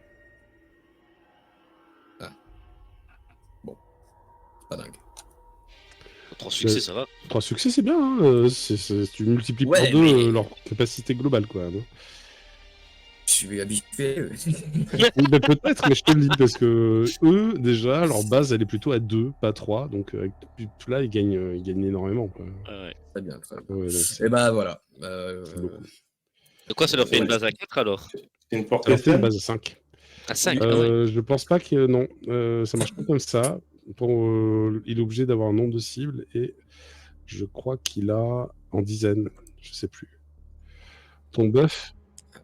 Ah. Bon. Pas dingue. 3 succès, ça va. 3 succès, c'est bien. Hein. Tu multiplies Ouais, par 2 mais- leur capacité globale, quoi. Non Je suis habitué. Oui, bah, peut-être, mais je te le dis parce que eux, déjà, leur base, elle est plutôt à 2, pas 3. Donc, avec tout là, ils gagnent énormément. Quoi. Ouais. Très bien, très bien. Ouais, donc, Et bah voilà. c'est beaucoup. De quoi ça leur fait une base à 4 alors? C'est une portée Alors, c'est une faible. base à 5. À 5, ah ouais. Je pense pas que. Non, ça marche pas comme ça. Il est obligé d'avoir un nombre de cibles et je crois qu'il a en dizaines. Je sais plus. Ton buff,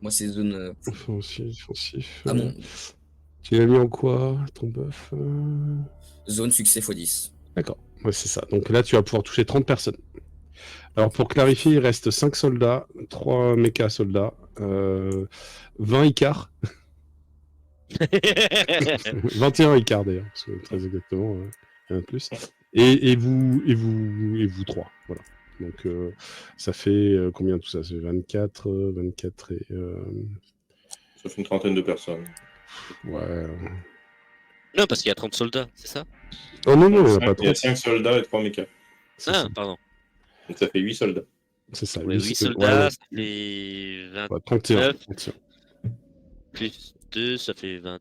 Moi, c'est zone. offensif. Ah bon. Tu l'as mis en quoi, ton buff Zone succès x10. D'accord, ouais, c'est ça. Donc là, tu vas pouvoir toucher 30 personnes. Alors, pour clarifier, il reste 5 soldats, 3 méca soldats, 20 Icars, 21 Icars d'ailleurs, parce que très exactement, il y en a de plus. Et vous 3, voilà. Donc, ça fait combien tout ça? C'est 24 et... Ça fait une trentaine de personnes. ouais... Non, parce qu'il y a 30 soldats, c'est ça? Oh non, non, il n'y en a pas Il y a 30. 5 soldats et 3 mécas. C'est Ah, ça. pardon. Donc ça fait 8 soldats. C'est ça. Ouais, 8 ouais, soldats, ouais. ça fait 20 Ouais, 31. Neuf. 31. plus 2, ça fait 20.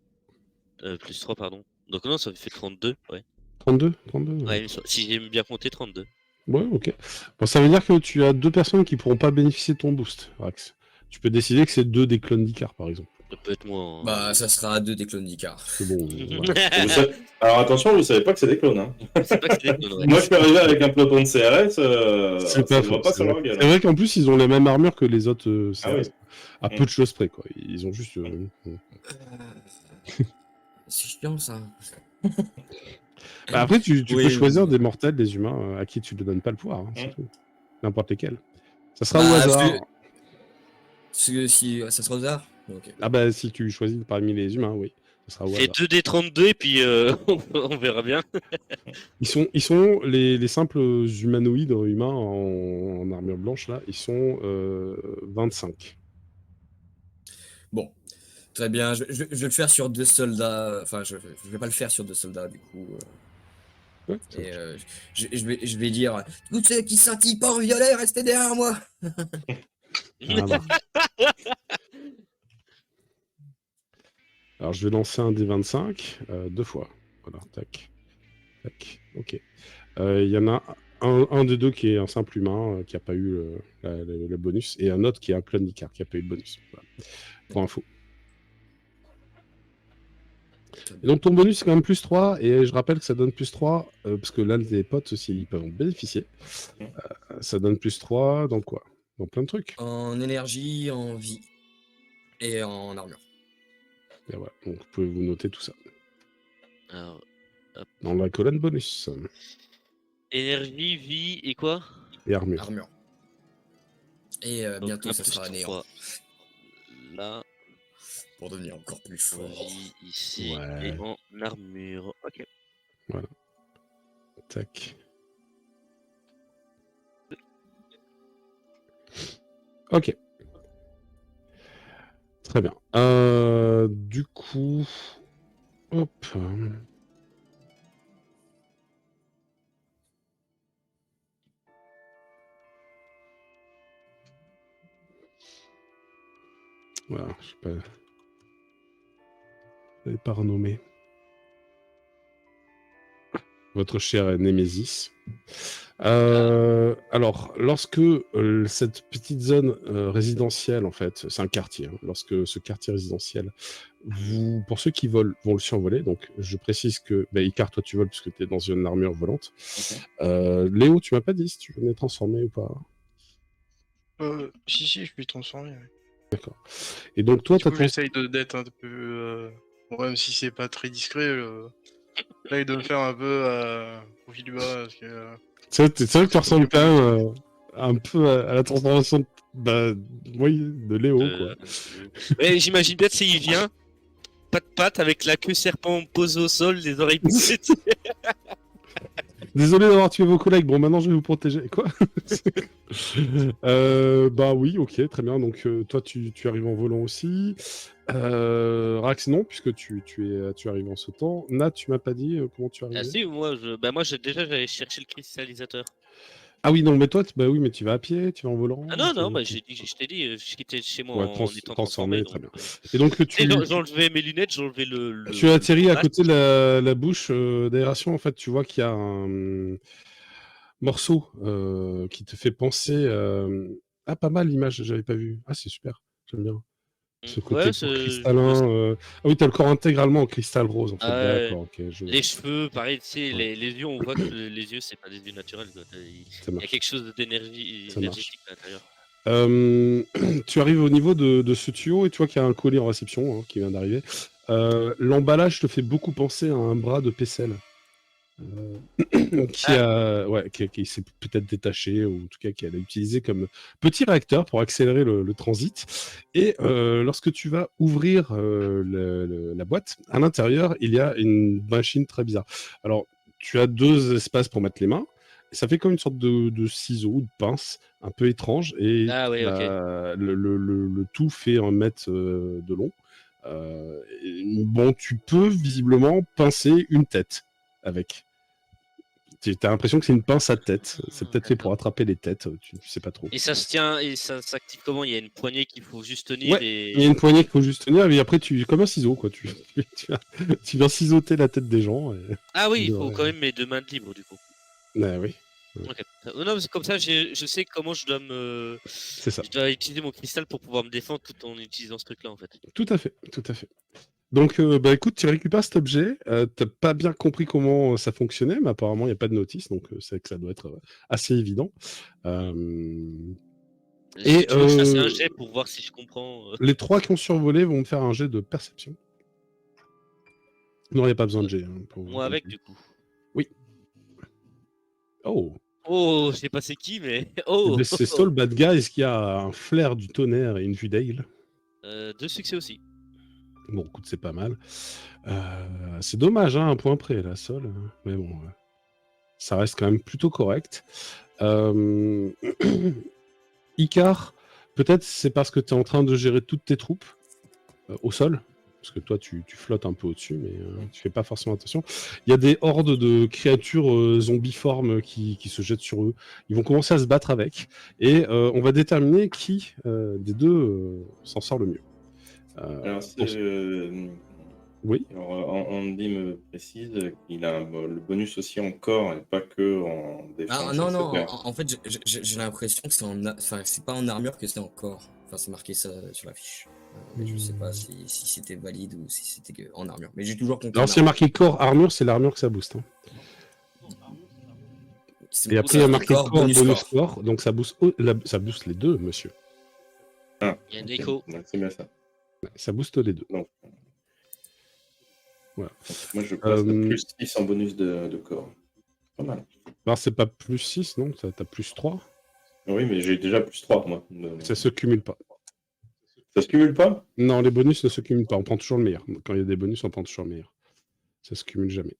Plus 3, pardon. Donc non, ça fait 32, ouais. 32 32 Ouais, si j'ai bien compté, 32. Ouais, ok. Bon, ça veut dire que tu as 2 personnes qui pourront pas bénéficier de ton boost, Rax. Tu peux décider que c'est 2 des clones d'Icar, par exemple. Ça peut être moi. Hein. Bah, ça sera 2 des clones d'Icar. C'est bon. voilà. Alors attention, vous savez pas que c'est des clones. Hein. C'est pas que c'est des clones, ouais. Moi, je suis arrivé avec un peloton de CRS. C'est ça pas se voit faux. pas C'est sur leur vrai, gueule. c'est vrai qu'en plus, ils ont la même armure que les autres Ah oui. CRS. À peu de choses près, quoi. Ils ont juste. C'est chiant, ça. Bah, après, tu Oui, peux choisir oui. des mortels, des humains, à qui tu ne donnes pas le pouvoir. Hein, c'est tout. N'importe lesquels. Ça sera Bah, au hasard. Si ça sera au hasard. Ok. Ah bah, si tu choisis parmi les humains, oui. Ça sera au Fais hasard. 2 des 32 et puis on verra bien. Ils sont les simples humanoïdes humains en armure blanche, là, ils sont 25. Bon. Très bien. Je vais le faire sur 2 soldats. Enfin, je vais pas le faire sur 2 soldats, du coup. Ouais, ça Et marche. je vais dire tous ceux qui scintillent pas en violet, restez derrière moi. Ah, bah. Alors, je vais lancer un D25 2 fois. Voilà, tac. Tac, ok. Il y en a un des deux qui est un simple humain qui n'a pas eu le bonus, et un autre qui est un clone d'Icar qui n'a pas eu le bonus. Voilà. Pour info. Et donc ton bonus c'est quand même plus 3, et je rappelle que ça donne plus 3, parce que l'un des potes aussi ils peuvent en bénéficier. Ça donne plus 3 dans quoi? Dans plein de trucs. En énergie, en vie et en armure. Et voilà, donc vous pouvez vous noter tout ça. Alors, Dans la colonne bonus. énergie, vie et quoi? Et armure. Armure. Et Donc, bientôt un ça plus sera néant. 3. Là, Pour devenir encore plus en fort. vie ici Ouais. et en armure. Ok. Voilà. Tac. Ok. Très bien. Du coup... Hop. Voilà, je sais pas... Je n'avais pas renommé. Votre cher Némésis. Alors, lorsque cette petite zone résidentielle, en fait, c'est un quartier, hein, lorsque ce quartier résidentiel, pour ceux qui volent, vont le survoler, donc je précise que, Icar, toi tu voles puisque tu es dans une armure volante. Léo, tu m'as pas dit si tu venais transformer ou pas? Si, je suis transformé. Ouais. D'accord. Et donc toi, Du t'as coup, ton... j'essaye d'être un peu. Bon, même si c'est pas très discret, j'essaye de me faire un peu profil du bas. Parce que, C'est vrai que tu ressembles quand même politique. un peu à la transformation de Léo, quoi. Ouais, j'imagine bien, il vient, pas de pattes, avec la queue serpent posée au sol, les oreilles poussées. Désolé d'avoir tué vos collègues. Bon, maintenant je vais vous protéger. Quoi? Bah oui, ok, très bien. Donc toi, tu arrives en volant aussi. Rax, non, puisque tu arrives en sautant. Nat, tu m'as pas dit comment tu Ah arrivais. si, moi j'allais chercher le cristallisateur. Ah oui, non, mais toi, bah oui, mais tu vas à pied, tu vas en volant. Ah non, tu- non, bah je t'ai dit, je quittais chez moi Ouais, en étant transformé, transformé. très Donc, bien. Et donc tu sais, j'enlevais mes lunettes, j'enlevais tu as atterri à masque. côté de la bouche d'aération. En fait, tu vois qu'il y a un morceau qui te fait penser. Ah, pas mal l'image, j'avais pas vu. Ah, c'est super, j'aime bien. Ce côté Ouais, court cristallin. Ah oui, t'as le corps intégralement en cristal rose, en fait. Ah ouais. D'accord, ok, je vois. Les cheveux, pareil, tu sais, Ouais. les yeux, on voit que les yeux, c'est pas des yeux naturels. Quoi. Ça Il y a marche. quelque chose d'énergie Ça énergétique à l'intérieur. Tu arrives au niveau de ce tuyau et tu vois qu'il y a un colis en réception hein, qui vient d'arriver. L'emballage te fait beaucoup penser à un bras de Pessel. Qui s'est peut-être détaché ou en tout cas qui a utilisé comme petit réacteur pour accélérer le transit. Et lorsque tu vas ouvrir la boîte, à l'intérieur, il y a une machine très bizarre. Alors, tu as deux espaces pour mettre les mains. Et ça fait comme une sorte de ciseau ou de pince un peu étrange. Et Ah ouais, ok. le tout fait 1 mètre de long. Bon, tu peux visiblement pincer une tête avec. T'as l'impression que c'est une pince à tête. C'est peut-être fait pour attraper les têtes, tu sais pas trop. Et ça se tient, et ça s'active comment? Il y a une poignée qu'il faut juste tenir Ouais, il y a une poignée qu'il faut juste tenir, et après, comme un ciseau, quoi. Tu viens ciseauter la tête des gens. Ah oui, il faut Ouais. quand même mes 2 mains de libre, du coup. Ouais, oui, Ok. Non, mais c'est comme ça, je sais comment je dois utiliser mon cristal pour pouvoir me défendre tout en utilisant ce truc-là, en fait. tout à fait, tout à fait. Donc, bah écoute, tu récupères cet objet. T'as pas bien compris comment ça fonctionnait, mais apparemment, il n'y a pas de notice, donc c'est que ça doit être assez évident. Est-ce que tu veux que je fasse un jet pour voir si je comprends Les 3 qui ont survolé vont me faire un jet de perception. Non, il n'y a pas besoin de jet. Hein, moi avec, du coup. Oui. Oh. Oh, je sais pas c'est qui, mais... Oh C'est Soul Bad Guys qui a un flair du tonnerre et une vue d'aigle. 2 succès aussi. Bon, écoute, c'est pas mal. C'est dommage, hein, 1 point près, la Sol. Mais bon, ça reste quand même plutôt correct. Icar, peut-être c'est parce que tu es en train de gérer toutes tes troupes au sol. Parce que toi, tu flottes un peu au-dessus, mais tu fais pas forcément attention. Il y a des hordes de créatures zombiformes qui se jettent sur eux. Ils vont commencer à se battre avec. Et on va déterminer qui des deux s'en sort le mieux. Alors, oui. Alors, Andy me précise qu'il a le bonus aussi en corps et pas que en défense. Ah non, non, etc. en fait, j'ai l'impression que c'est pas en armure que c'est en corps. Enfin, c'est marqué ça sur la fiche. Mais je sais pas si c'était valide ou si c'était en armure. Mais j'ai toujours compris. Alors, s'il y a marqué corps, armure, c'est l'armure que ça booste. Hein. Et après, il y a marqué corps, bonus corps. Donc, ça booste les deux, monsieur. Ah, il y a un écho. Donc, c'est bien ça. Ça booste les deux. Donc, voilà. Moi, je passe à plus 6 en bonus de corps. Pas mal. Alors, c'est pas plus 6, non? T'as plus 3? Oui, mais j'ai déjà plus 3, moi. Ça se cumule pas. Ça se cumule pas? Non, les bonus ne se cumulent pas. On prend toujours le meilleur. Quand il y a des bonus, on prend toujours le meilleur. Ça se cumule jamais.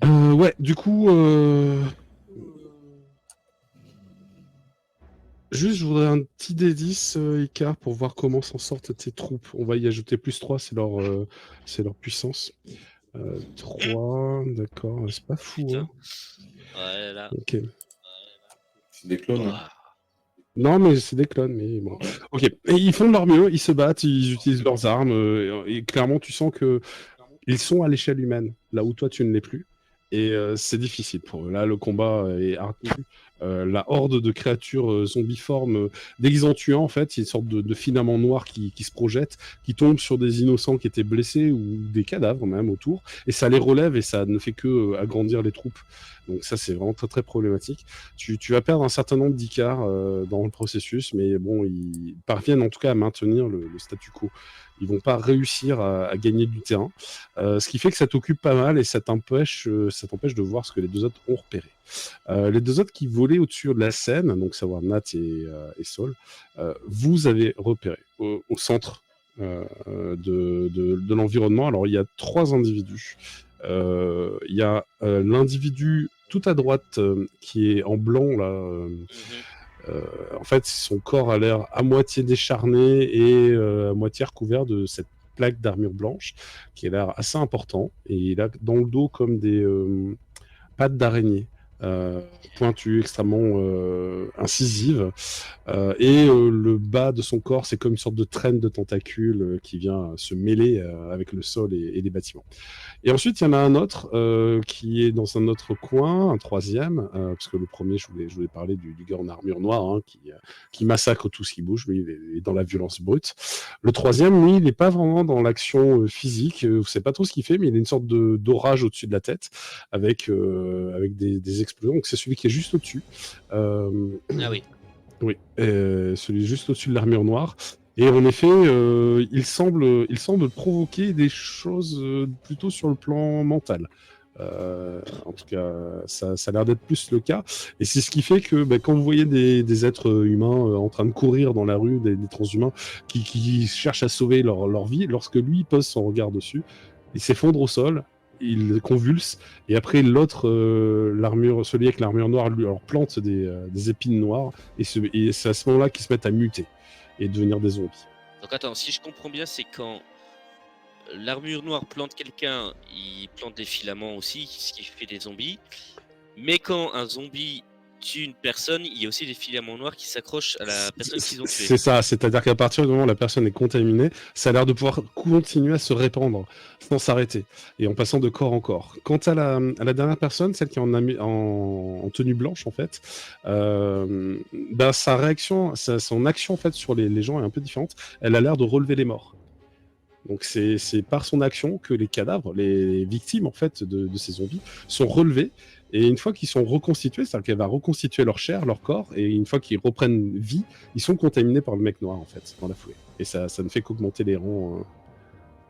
Ouais, du coup... Juste, je voudrais un petit D10, Icar, pour voir comment s'en sortent tes troupes. On va y ajouter plus 3, c'est leur puissance. 3, d'accord, c'est pas fou. Hein. Ouais, là. Ok. C'est des clones. Hein. Non, mais c'est des clones, mais bon. Ok, et ils font de leur mieux, ils se battent, ils utilisent leurs armes, et clairement, tu sens que ils sont à l'échelle humaine, là où toi, tu ne l'es plus. et c'est difficile pour eux. Là, le combat est ardu. La horde de créatures zombiformes, dès qu'ils en tuent un, en fait, il y a une sorte de filament noir qui se projette, qui tombe sur des innocents qui étaient blessés ou des cadavres même autour, et ça les relève et ça ne fait que agrandir les troupes. Donc ça, c'est vraiment très très problématique. Tu vas perdre un certain nombre d'Icars dans le processus, mais bon, ils parviennent en tout cas à maintenir le statu quo. Ils vont pas réussir à gagner du terrain, ce qui fait que ça t'occupe pas mal et ça t'empêche de voir ce que les deux autres ont repéré. Les deux autres qui volaient au-dessus de la scène, donc savoir Nat et Sol, vous avez repéré au centre de l'environnement. Alors il y a 3 individus. Il y a l'individu tout à droite qui est en blanc là. En fait, son corps a l'air à moitié décharné et à moitié recouvert de cette plaque d'armure blanche qui a l'air assez important. Et il a dans le dos comme des pattes d'araignée pointues, extrêmement incisives. Le bas de son corps, c'est comme une sorte de traîne de tentacules qui vient se mêler avec le sol et les bâtiments. Et ensuite, il y en a un autre qui est dans un autre coin, un troisième, parce que le premier, je voulais parler du gars en armure noire hein, qui massacre tout ce qui bouge, lui, il est dans la violence brute. Le troisième, lui, il n'est pas vraiment dans l'action physique, vous ne savez pas trop ce qu'il fait, mais il a une sorte d'orage au-dessus de la tête, avec des explosions, donc c'est celui qui est juste au-dessus. Ah oui. Oui, celui juste au-dessus de l'armure noire. Et en effet, il semble provoquer des choses plutôt sur le plan mental. En tout cas, ça a l'air d'être plus le cas. Et c'est ce qui fait que quand vous voyez des êtres humains en train de courir dans la rue, des transhumains qui cherchent à sauver leur vie, lorsque lui pose son regard dessus, il s'effondre au sol, il convulse, et après l'autre, celui avec l'armure noire, lui alors plante des épines noires, et c'est à ce moment-là qu'ils se mettent à muter et devenir des zombies. Donc attends, si je comprends bien, c'est quand l'armure noire plante quelqu'un, il plante des filaments aussi, ce qui fait des zombies. Mais quand un zombie tue une personne, il y a aussi des filaments noirs qui s'accrochent à la personne qu'ils ont tuée. C'est ça, c'est-à-dire qu'à partir du moment où la personne est contaminée, ça a l'air de pouvoir continuer à se répandre sans s'arrêter et en passant de corps en corps. Quant à la dernière personne, celle qui est en tenue blanche en fait, sa réaction, son action en fait sur les gens est un peu différente. Elle a l'air de relever les morts. Donc c'est par son action que les cadavres, les victimes en fait de ces zombies sont relevés. Et une fois qu'ils sont reconstitués, c'est-à-dire qu'elle va reconstituer leur chair, leur corps, et une fois qu'ils reprennent vie, ils sont contaminés par le mec noir en fait, dans la foulée. Et ça ne fait qu'augmenter les rangs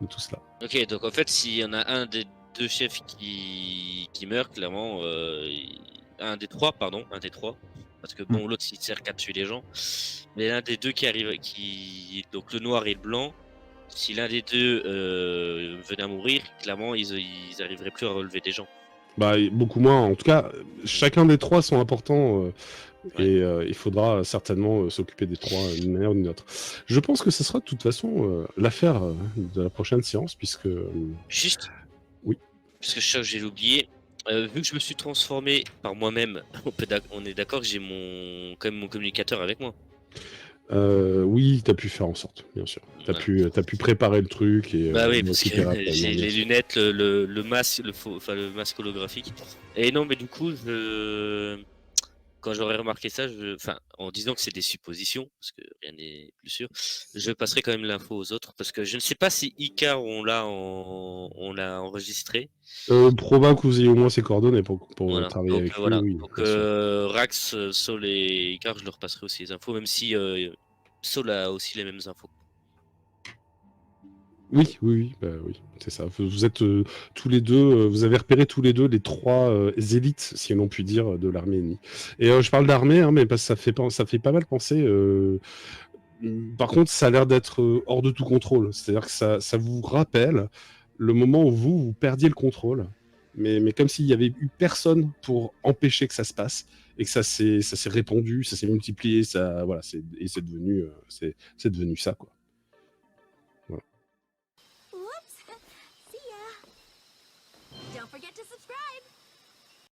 de tout cela. Ok, donc en fait, s'il y en a un des deux chefs qui meurt, clairement, un des trois, parce que bon, l'autre il sert qu'à tuer les gens, mais l'un des deux qui arrive, donc le noir et le blanc, si l'un des deux venait à mourir, clairement, ils arriveraient plus à relever des gens. Beaucoup moins. En tout cas, chacun des trois sont importants et il faudra certainement s'occuper des trois d'une manière ou d'une autre. Je pense que ce sera de toute façon l'affaire de la prochaine séance puisque... Juste. Oui. Parce que j'ai oublié. Vu que je me suis transformé par moi-même, on est d'accord que j'ai quand même mon communicateur avec moi. Oui, t'as pu faire en sorte, bien sûr. T'as pu préparer le truc et. Oui, parce que j'ai les lunettes, le masque, le masque holographique. Et non, mais du coup, quand j'aurais remarqué ça, en disant que c'est des suppositions, parce que rien n'est plus sûr, je passerai quand même l'info aux autres, parce que je ne sais pas si Icar on l'a enregistré. Probable que vous ayez au moins ses coordonnées pour travailler avec lui. Oui, donc Rax, Sol et Icar, je leur passerai aussi les infos, même si Sol a aussi les mêmes infos. Oui, c'est ça. Vous êtes tous les deux, vous avez repéré tous les deux les trois élites, si l'on peut dire, de l'armée ennemie. Et je parle d'armée, hein, mais parce que ça fait pas mal penser. Par contre, ça a l'air d'être hors de tout contrôle. C'est-à-dire que ça vous rappelle le moment où vous perdiez le contrôle, mais comme s'il y avait eu personne pour empêcher que ça se passe et que ça s'est répandu, ça s'est multiplié, et c'est devenu ça, quoi. Whoops. See ya. Don't forget to subscribe.